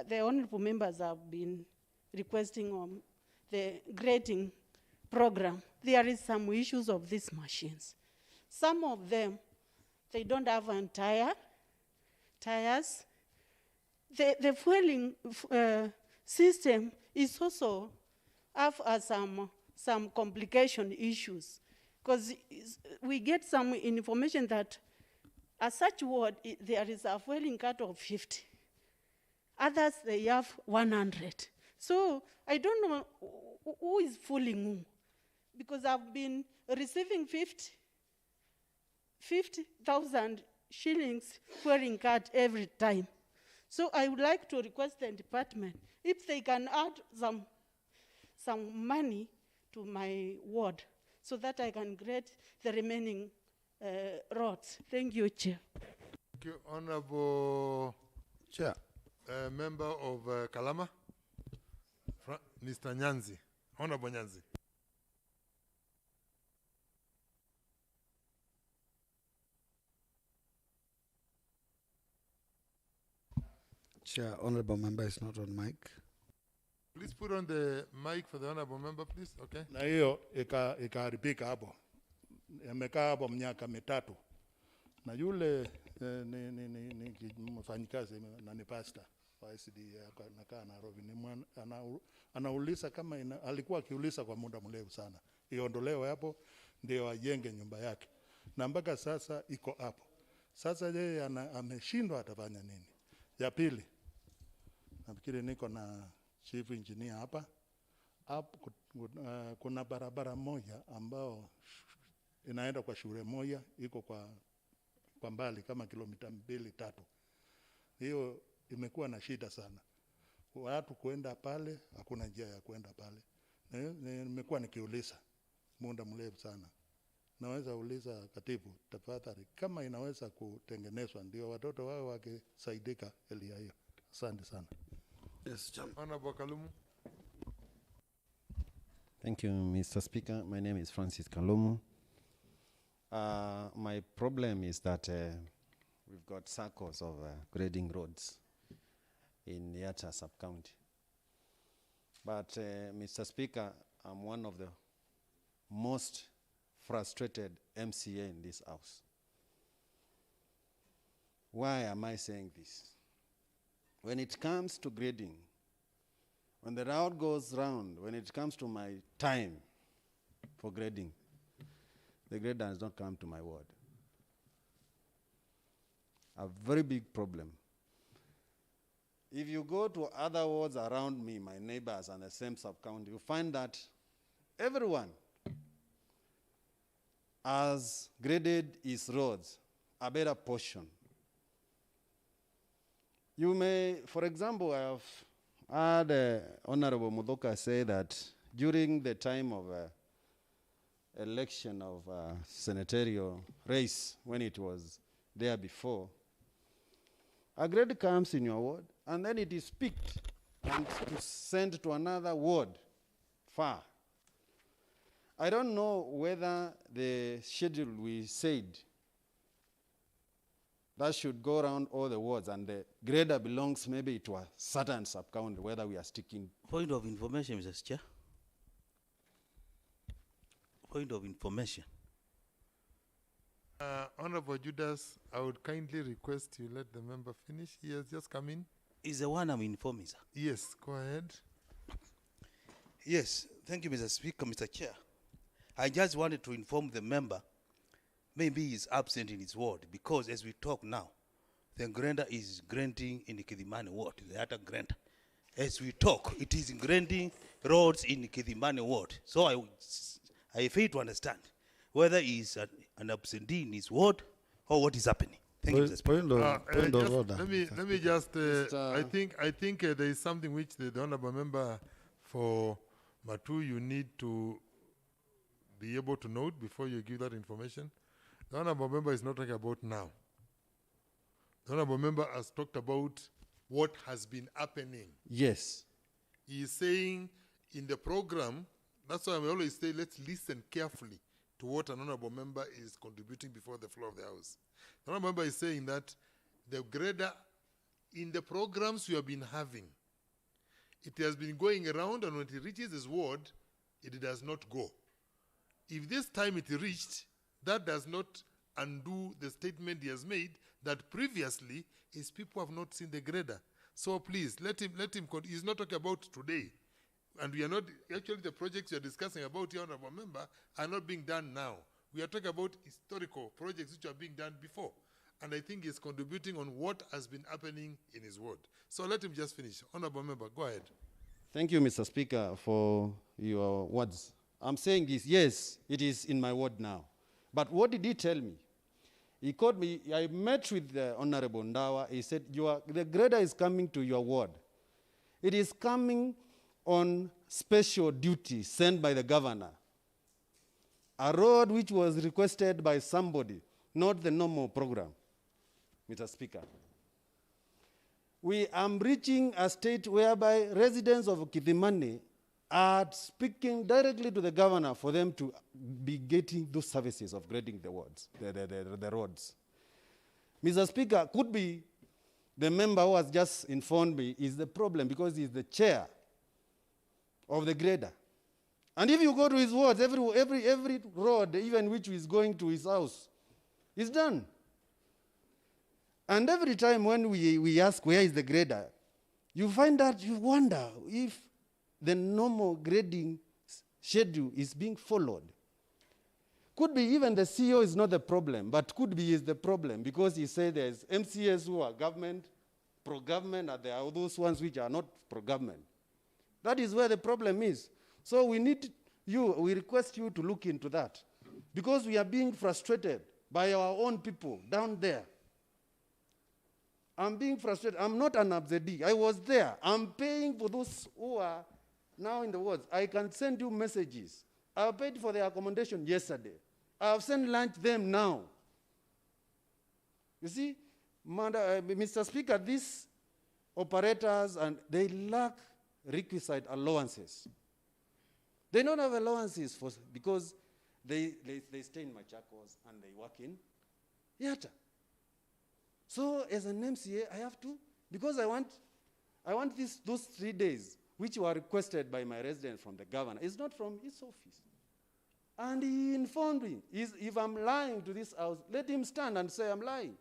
the honorable members have been requesting on the grading program. There is some issues of these machines. Some of them, they don't have tires. The fueling system is also have some complication issues, because we get some information that at such ward there is a fueling cut of 50. Others, they have 100. So I don't know who is fooling who, because I've been receiving 50,000 shillings fueling cut every time. So I would like to request the department if they can add some money to my ward so that I can grade the remaining roads. Thank you, Chair. Thank you, Honorable Chair. Member of Kalama, Mr. Nyanzi. Honorable Nyanzi. Chair, honorable member is not on mic. Please put on the mic for the honorable member, please. Okay. Na hiyo ikaharibika hapo. Amekaa hapo miaka mitatu. Na yule ni mfanyikazi na ni pastor wa SD anakaa Nairobi. Anauliza kama alikuwa akiuliza kwa muda mrefu sana. Iondolewe hapo ndio ajenge nyumba yake. Na mpaka sasa iko hapo. Sasa yeye ameshindwa atafanya nini? Ya pili, nafikiri niko na chief engineer hapa. Kuna barabara moja ambao inaenda kwa shule moja, iko kwa mbali kama kilomita 2-3. Hiyo imekuwa na shida sana. Watu kuenda pale, hakuna njia ya kuenda pale. Nimekuwa nikiuliza muda mrefu sana. Naweza uliza Katibu, tafadhali kama inaweza kutengenezwa ndio watoto wao wakisaidika elia hiyo. Asante sana. Yes, Honorable Kalumu. Thank you, Mr. Speaker. My name is Francis Kalumu. My problem is that we've got circles of grading roads in Yata sub-county. But, Mr. Speaker, I'm one of the most frustrated MCA in this house. Why am I saying this? When it comes to grading, when the route goes round, when it comes to my time for grading, the grader does not come to my ward. A very big problem. If you go to other wards around me, my neighbors and the same sub-county, you find that everyone has graded his roads a better portion. You may, for example, I have heard Honorable Mudoka say that during the time of election of senatorial race, when it was there before, a grade comes in your ward, and then it is picked and sent to another ward far. I don't know whether the schedule we said that should go around all the wards and the grader belongs maybe to a certain sub-county, whether we are sticking. Point of information, Mr. Chair. Point of information. Honorable Judas, I would kindly request you let the member finish. He has just come in. Is the one I'm informing, sir. Yes, go ahead. Yes, thank you, Mr. Speaker, Mr. Chair. I just wanted to inform the member, maybe he's absent in his ward, because as we talk now, the grantor is granting in the Kidimani ward, the other grantor. As we talk, it is granting roads in the Kidimani ward. So I fail to understand whether he's an absentee in his ward or what is happening. Thank you, Mr. Speaker. Let me just, I think there is something which the honorable member for Matu, you need to be able to note before you give that information. The honorable member is not talking about now. The honorable member has talked about what has been happening. Yes. He is saying in the program, that's why I always say let's listen carefully to what an honorable member is contributing before the floor of the House. The honorable member is saying that the grader, in the programs we have been having, it has been going around, and when it reaches his ward, it does not go. If this time it reached, that does not undo the statement he has made that previously his people have not seen the grader. So please, let him, he's not talking about today. And we are not, actually the projects we are discussing about here, honorable member, are not being done now. We are talking about historical projects which are being done before. And I think he's contributing on what has been happening in his ward. So let him just finish. Honorable member, go ahead. Thank you, Mr. Speaker, for your words. I'm saying this, yes, it is in my ward now. But what did he tell me? He called me, I met with the Honorable Ndawa. He said, the grader is coming to your ward. It is coming on special duty sent by the governor. A road which was requested by somebody, not the normal program, Mr. Speaker. We are reaching a state whereby residents of Kidimani are speaking directly to the governor for them to be getting those services of grading the roads, the roads. Mr. Speaker, could be the member who has just informed me is the problem because he's the chair of the grader. And if you go to his wards, every road, even which is going to his house, is done. And every time when we ask where is the grader, you find out, you wonder if the normal grading schedule is being followed. Could be even the CEO is not the problem, but could be is the problem because he said there's MCS who are government, pro-government, and there are those ones which are not pro-government. That is where the problem is. So we request you to look into that because we are being frustrated by our own people down there. I'm being frustrated. I'm not an absentee. I was there. I'm paying for those who are now in the wards. I can send you messages. I paid for their accommodation yesterday. I have sent lunch them now. You see, Mr. Speaker, these operators, and they lack requisite allowances. They don't have allowances because they stay in Machakos and they work in Yatta. So as an MCA, I have to, because I want those 3 days, which were requested by my resident from the governor. It's not from his office. And he informed me, if I'm lying to this house, let him stand and say I'm lying.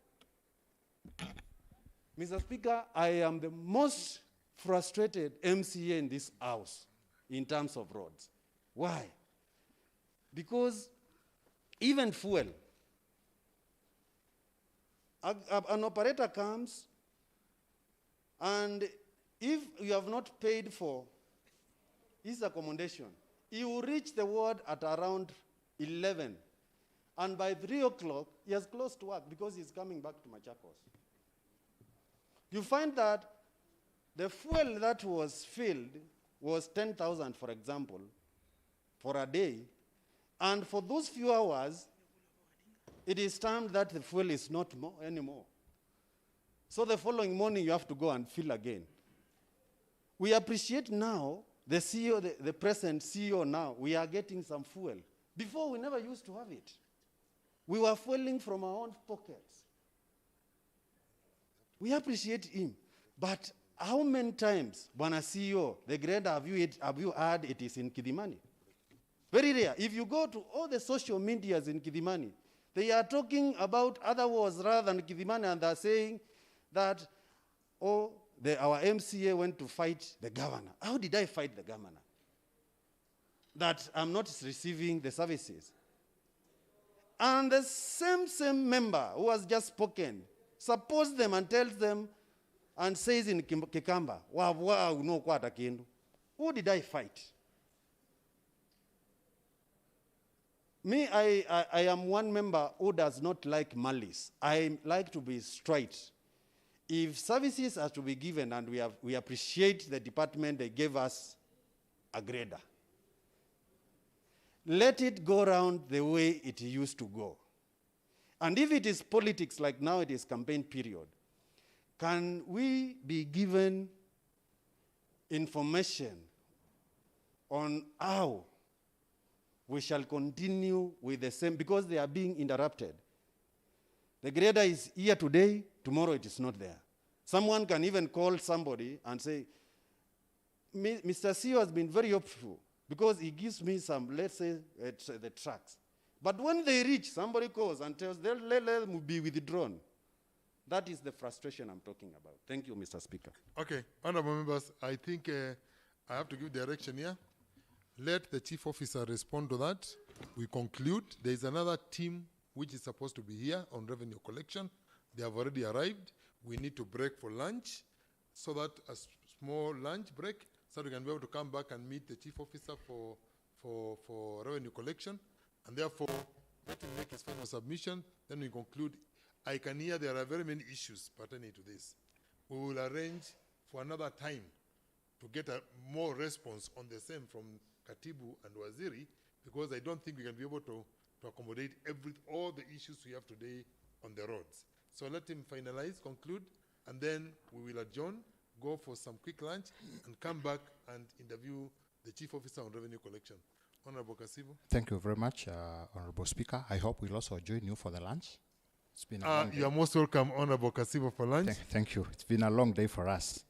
Mr. Speaker, I am the most frustrated MCA in this house in terms of roads. Why? Because even fuel, an operator comes, and if you have not paid for his accommodation, he will reach the ward at around 11. And by 3 o'clock, he has closed work because he's coming back to Machakos. You find that the fuel that was filled was 10,000, for example, for a day. And for those few hours, it is timed that the fuel is not anymore. So the following morning, you have to go and fill again. We appreciate now the CEO, the present CEO now, we are getting some fuel. Before, we never used to have it. We were fueling from our own pockets. We appreciate him. But how many times, Bwana CEO, the grader, have you heard it is in Kidimani? Very rare. If you go to all the social medias in Kidimani, They are talking about other wars rather than Kidimani, and they're saying that, oh, our MCA went to fight the governor. How did I fight the governor? That I'm not receiving the services. And the same member who has just spoken supports them and tells them and says in Kikamba, wow, no kwata kindu. Who did I fight? Me, I am one member who does not like malice. I like to be straight. If services are to be given, and we appreciate the department, they gave us a grader. Let it go around the way it used to go. And if it is politics, like now it is campaign period, can we be given information on how we shall continue with the same, because they are being interrupted. The grader is here today, tomorrow it is not there. Someone can even call somebody and say, Mr. CEO has been very helpful because he gives me some, let's say, the tracks. But when they reach, somebody calls and tells them, let them be withdrawn. That is the frustration I'm talking about. Thank you, Mr. Speaker. Okay, honorable members, I think I have to give direction here. Let the chief officer respond to that. We conclude. There is another team which is supposed to be here on revenue collection. They have already arrived. We need to break for lunch, so that a small lunch break, so we can be able to come back and meet the chief officer for revenue collection. And therefore, let him make his final submission. Then we conclude. I can hear there are very many issues pertaining to this. We will arrange for another time to get a more response on the same from Katibu and Waziri, because I don't think we can be able to accommodate all the issues we have today on the roads. So let him finalize, conclude, and then we will adjourn, go for some quick lunch, and come back and interview the Chief Officer on Revenue Collection. Honorable Kasibu. Thank you very much, Honorable Speaker. I hope we'll also join you for the lunch. It's been a long day. You are most welcome, Honorable Kasibu, for lunch. Thank you. It's been a long day for us.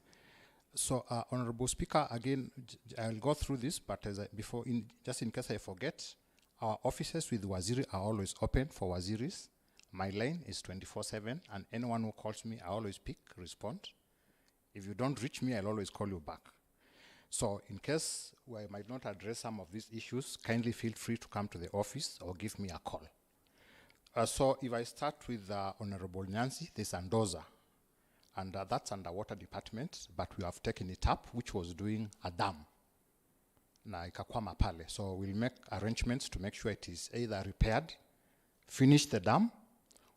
So, Honorable Speaker, again, I'll go through this, but just in case I forget, our offices with Waziri are always open for Waziris. My line is 24/7, and anyone who calls me, I always pick, respond. If you don't reach me, I'll always call you back. So, in case I might not address some of these issues, kindly feel free to come to the office or give me a call. So, if I start with Honorable Nancy, there's Andoza. And that's under Water Department, but we have taken it up, which was doing a dam. Na ikakwama pale. So we'll make arrangements to make sure it is either repaired, finish the dam,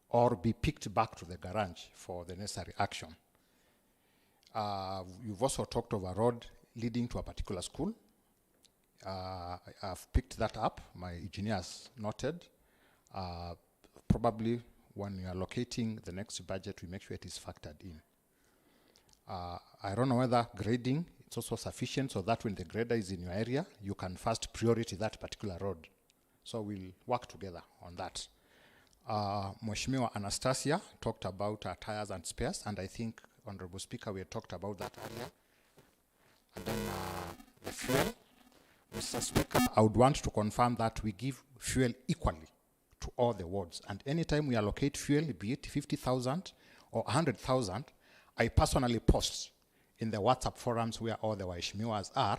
or be picked back to the garage for the necessary action. You've also talked of a road leading to a particular school. I've picked that up. My engineers noted. Probably when you are locating the next budget, we make sure it is factored in. I don't know whether grading is also sufficient, so that when the grader is in your area, you can first priority that particular road. So we'll work together on that. Mheshimiwa Anastasia talked about tires and spares, and I think, Honorable Speaker, we had talked about that earlier. And then the fuel. Mr. Speaker, I would want to confirm that we give fuel equally to all the wards. And anytime we allocate fuel, be it 50,000 or 100,000, I personally post in the WhatsApp forums where all the Waheshimiwas are,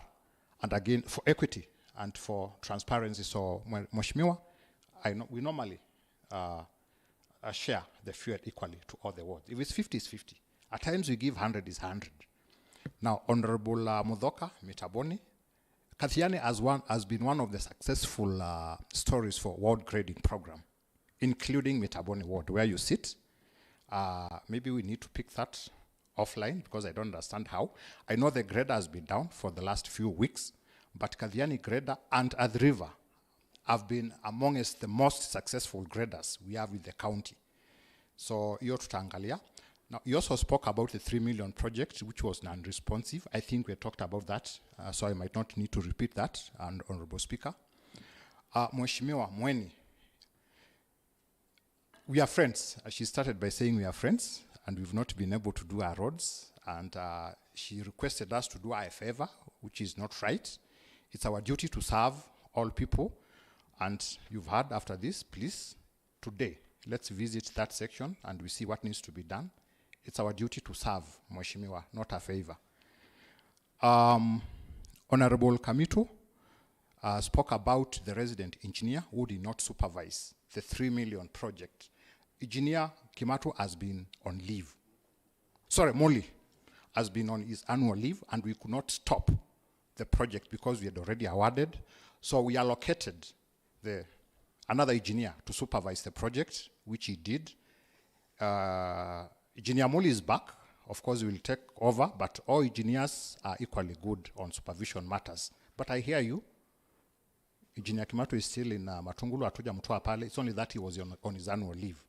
and again, for equity and for transparency. So, Mheshimiwa, we normally share the fuel equally to all the wards. If it's 50, it's 50. At times we give 100, is 100. Now, Honorable Mudhoka Mitaboni, Kathiani has been one of the successful stories for ward grading program, including Mitaboni ward, where you sit. Maybe we need to pick that offline because I don't understand how. I know the grader has been down for the last few weeks, but Kathiani grader and Athi River have been amongst the most successful graders we have in the county. So, hiyo tutaangalia. Now, you also spoke about the 3 million project, which was non-responsive. I think we talked about that, so I might not need to repeat that, and Honorable Speaker. Mheshimiwa Mweni, we are friends. She started by saying we are friends, and we've not been able to do our roads, and she requested us to do her a favor, which is not right. It's our duty to serve all people, and you've heard after this, please today, let's visit that section and we see what needs to be done. It's our duty to serve, Mheshimiwa, not a favor. Honorable Kamito spoke about the resident engineer who did not supervise the 3 million project. Engineer Kimato has been on leave. Sorry, Molly has been on his annual leave, and we could not stop the project because we had already awarded. So we allocated another engineer to supervise the project, which he did. Engineer Molly is back. Of course, he will take over, but all engineers are equally good on supervision matters. But I hear you. Engineer Kimato is still in Matungulu, Atuja Mutua Pale. It's only that he was on his annual leave.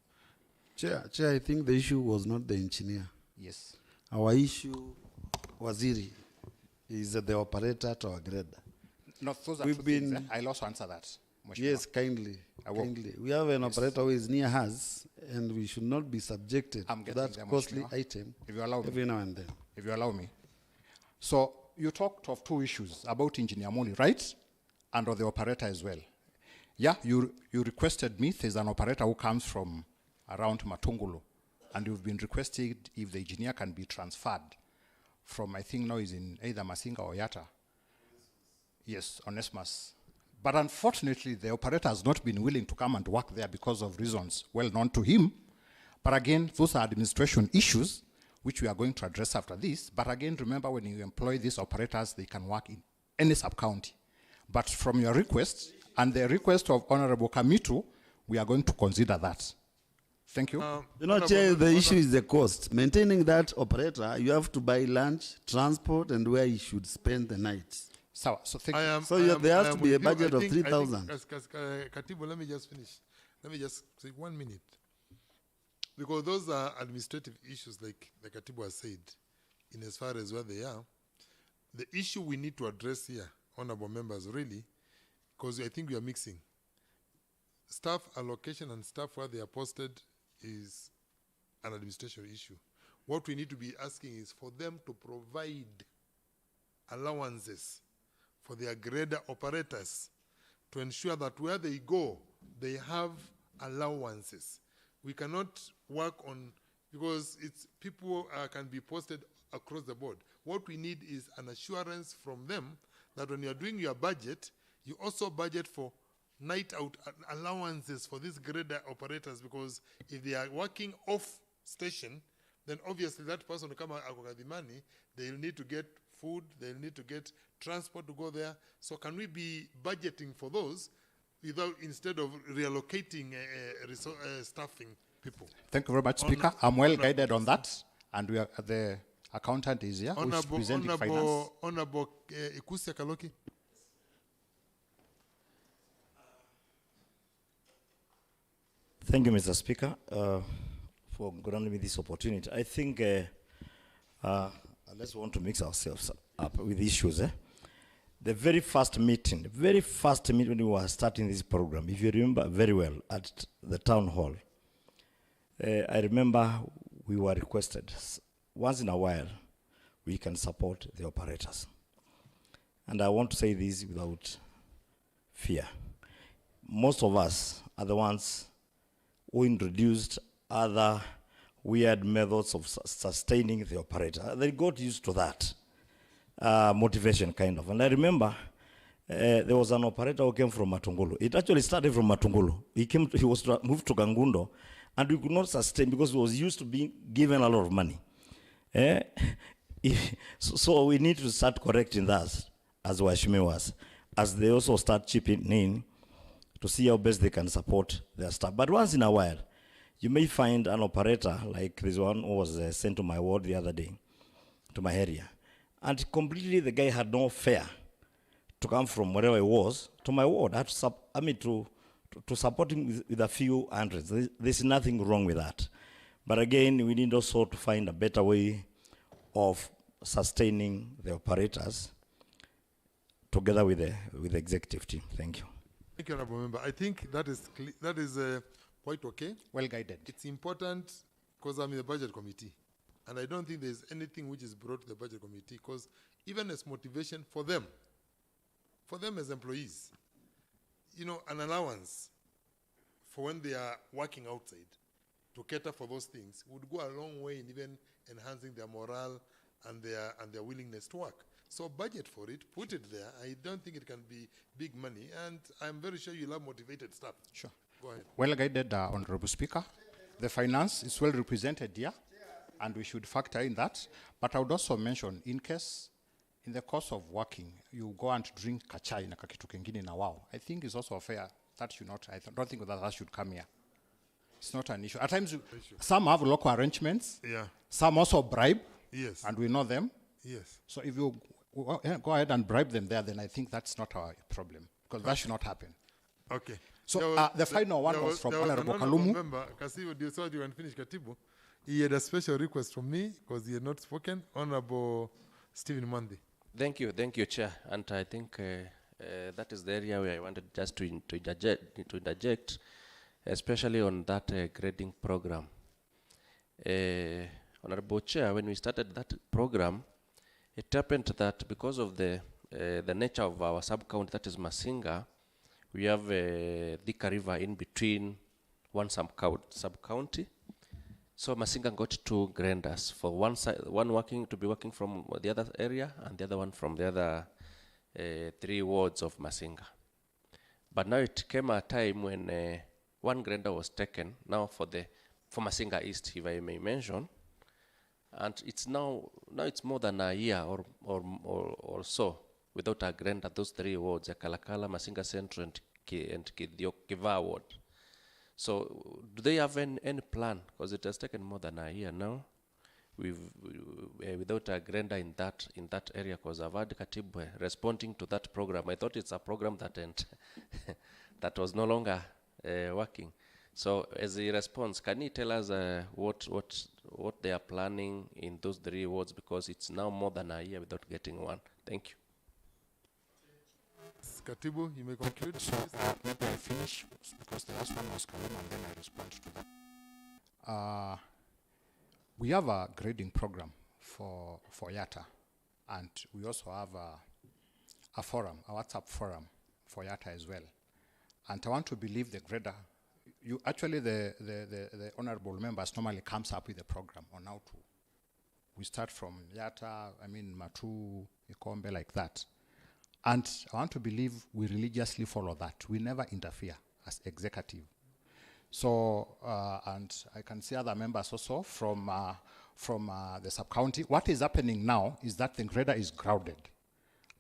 Chair, I think the issue was not the engineer. Yes. Our issue, Waziri, is the operator to our grader. No, those are two things, eh? I'll also answer that. Yes, kindly. Kindly. We have an operator who is near us, and we should not be subjected to that costly item if you allow every now and then. If you allow me. So you talked of two issues about Engineer Moli, right? And of the operator as well. Yeah, you requested me. There's an operator who comes from around Matungulu, and you've been requested if the engineer can be transferred from, I think now is in either Masinga or Yatta. Yes, Onesmus. But unfortunately, the operator has not been willing to come and work there because of reasons well known to him. But again, those are administration issues, which we are going to address after this. But again, remember, when you employ these operators, they can work in any sub-county. But from your request, and the request of Honorable Kamitu, we are going to consider that. Thank you. Chair, the issue is the cost. Maintaining that operator, you have to buy lunch, transport, and where he should spend the night. So thank you. So there has to be a budget of 3,000. Katibu, let me just finish. Let me just say 1 minute. Because those are administrative issues, like the Katibu has said, in as far as where they are. The issue we need to address here, honorable members, really, because I think we are mixing. Staff allocation and staff where they are posted is an administration issue. What we need to be asking is for them to provide allowances for their grader operators to ensure that where they go, they have allowances. We cannot work on, because it's people can be posted across the board. What we need is an assurance from them that when you're doing your budget, you also budget for night out allowances for these grader operators, because if they are working off station, then obviously that person will come out the money, they'll need to get food, they'll need to get transport to go there. So can we be budgeting for those without, instead of reallocating staffing people? Thank you very much, Speaker. I'm well guided on that, and we are, the accountant is here, who is presenting finance. Honorable Ikusia Kaloki. Thank you, Mr. Speaker, for granting me this opportunity. I think let's want to mix ourselves up with issues. The very first meeting when we were starting this program, if you remember very well, at the town hall, I remember we were requested, once in a while, we can support the operators. And I want to say this without fear. Most of us are the ones who introduced other weird methods of sustaining the operator. They got used to that motivation, kind of. And I remember there was an operator who came from Matungulu. It actually started from Matungulu. He was moved to Gangundo, and we could not sustain because he was used to being given a lot of money. So we need to start correcting that, as Washimi was, as they also start chipping in to see how best they can support their staff. But once in a while, you may find an operator like this one who was sent to my ward the other day, to my area. And completely the guy had no fare to come from wherever he was to my ward. I had to support him with a few hundreds. There's nothing wrong with that. But again, we need also to find a better way of sustaining the operators together with the executive team. Thank you. Thank you, Honorable Member. I think that is quite okay. Well guided. It's important because I'm in the budget committee, and I don't think there's anything which is brought to the budget committee, because even as motivation for them as employees, an allowance for when they are working outside, to cater for those things, would go a long way in even enhancing their morale and their willingness to work. So budget for it, put it there. I don't think it can be big money, and I'm very sure you'll have motivated staff. Sure. Go ahead. Well guided, Honorable Speaker. The finance is well represented here, and we should factor in that. But I would also mention, in case, in the course of working, you go and drink kachai na kakitu kengine na wow, I think it's also fair. That should not, don't think that should come here. It's not an issue. At times, some have local arrangements. Yeah. Some also bribe. Yes. And we know them. Yes. So if you go ahead and bribe them there, then I think that's not our problem, because that should not happen. Okay. So the final one was from Honorable Kalumu. Remember, Kasivo, do you saw you and finish Katibu? He had a special request from me because he had not spoken. Honorable Stephen Mandi. Thank you, Chair. And I think that is the area where I wanted just to interject, especially on that grading program. Honorable Chair, when we started that program, it happened that because of the nature of our sub-county, that is Masinga, we have a Thika River in between one sub-county. So Masinga got two granders, for one side, one working from the other area, and the other one from the other 3 wards of Masinga. But now it came a time when one grander was taken, now for Masinga East, if I may mention, and it's now it's more than a year or so without a grander, those 3 wards, Kalakala, Masinga Central, and Kiva ward. So do they have any plan? Because it has taken more than a year now without a grander in that area, because I've had Katibu responding to that program. I thought it's a program that was no longer working. So as a response, can you tell us what they are planning in those 3 wards, because it's now more than a year without getting one? Thank you. Katibu, you may conclude. So maybe I finish, because the last one was Kaluma, and then I respond to that. We have a grading program for Yatta, and we also have a forum, a WhatsApp forum for Yatta as well. And I want to believe the grader, the honorable members normally comes up with a program on how to. We start from Yatta, Matu, Ikombe, like that. And I want to believe we religiously follow that. We never interfere as executive. So, and I can see other members also from the sub-county. What is happening now is that the grader is grounded.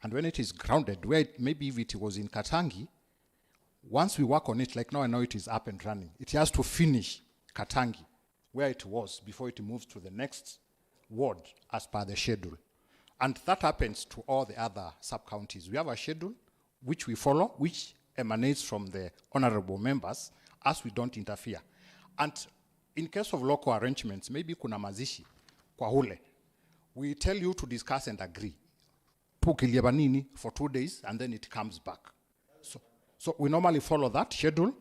And when it is grounded, maybe if it was in Katangi, once we work on it, like now I know it is up and running, it has to finish Katangi, where it was, before it moves to the next ward as per the schedule. And that happens to all the other sub-counties. We have a schedule which we follow, which emanates from the honorable members, as we don't interfere. And in case of local arrangements, maybe kuna mazishi kwa hule, we tell you to discuss and agree. Pukiliabanini for 2 days, and then it comes back. So we normally follow that schedule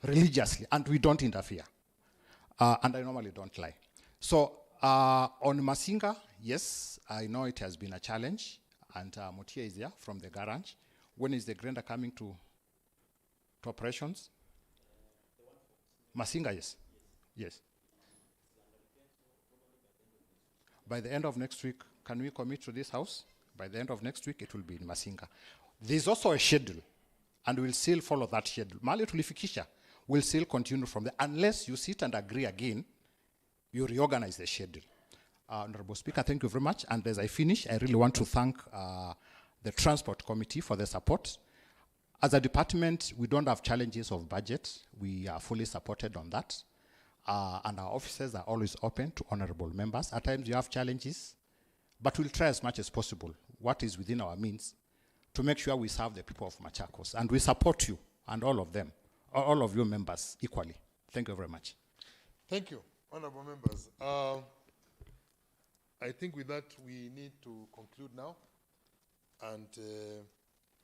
religiously, and we don't interfere. And I normally don't lie. So on Masinga, yes, I know it has been a challenge, and Motia is there from the garage. When is the grander coming to operations? Masinga, yes. Yes. By the end of next week, can we commit to this house? By the end of next week, it will be in Masinga. There's also a schedule, and we'll still follow that schedule. Mali tulifikisha, we'll still continue from there. Unless you sit and agree again, you reorganize the schedule. Honorable Speaker, thank you very much. And as I finish, I really want to thank the Transport Committee for the support. As a department, we don't have challenges of budget. We are fully supported on that. And our officers are always open to honorable members. At times you have challenges, but we'll try as much as possible, what is within our means, to make sure we serve the people of Machakos. And we support you and all of them, all of you members equally. Thank you very much. Thank you, honorable members. I think with that, we need to conclude now. And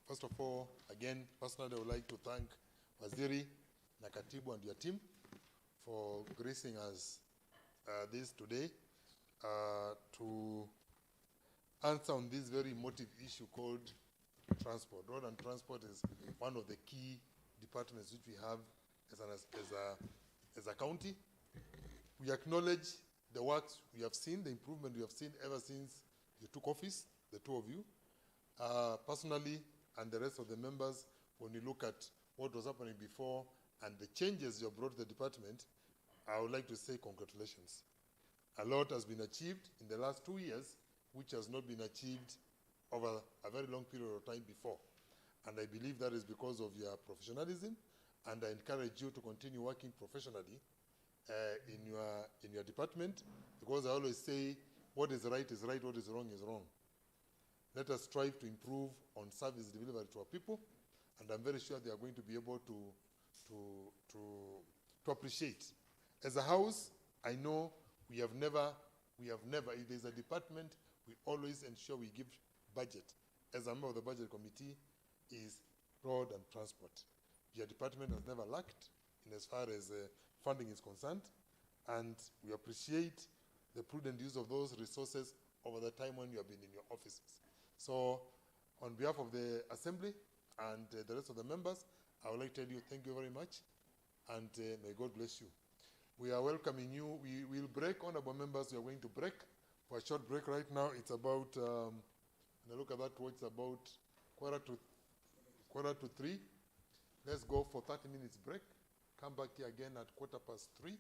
first of all, again, personally, I would like to thank Waziri, Nakatibu, and your team for gracing us this today to answer on this very emotive issue called transport. Road and transport is one of the key departments which we have as a county. We acknowledge the works we have seen, the improvement we have seen ever since you took office, the two of you. Personally, and the rest of the members, when you look at what was happening before and the changes you have brought to the department, I would like to say congratulations. A lot has been achieved in the last 2 years, which has not been achieved over a very long period of time before. And I believe that is because of your professionalism, and I encourage you to continue working professionally in your department, because I always say what is right, what is wrong is wrong. Let us strive to improve on service delivery to our people, and I'm very sure they are going to be able to appreciate. As a house, I know we have never, if there's a department, we always ensure we give budget. As a member of the budget committee, is road and transport. Your department has never lacked in as far as funding is concerned, and we appreciate the prudent use of those resources over the time when you have been in your offices. So, on behalf of the Assembly and the rest of the members, I would like to tell you thank you very much, and may God bless you. We are welcoming you. We will break, honorable members. We are going to break for a short break right now. It's about, and I look at that watch, it's about quarter to 3. Let's go for 30 minutes break. Come back here again at 3:15,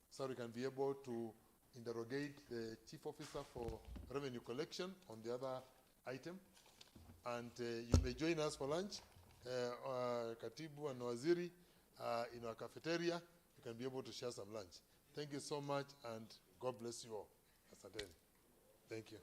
so we can be able to interrogate the Chief Officer for Revenue Collection on the other item. And you may join us for lunch, Katibu and Waziri, in our cafeteria. You can be able to share some lunch. Thank you so much, and God bless you all. Asanteni. Thank you.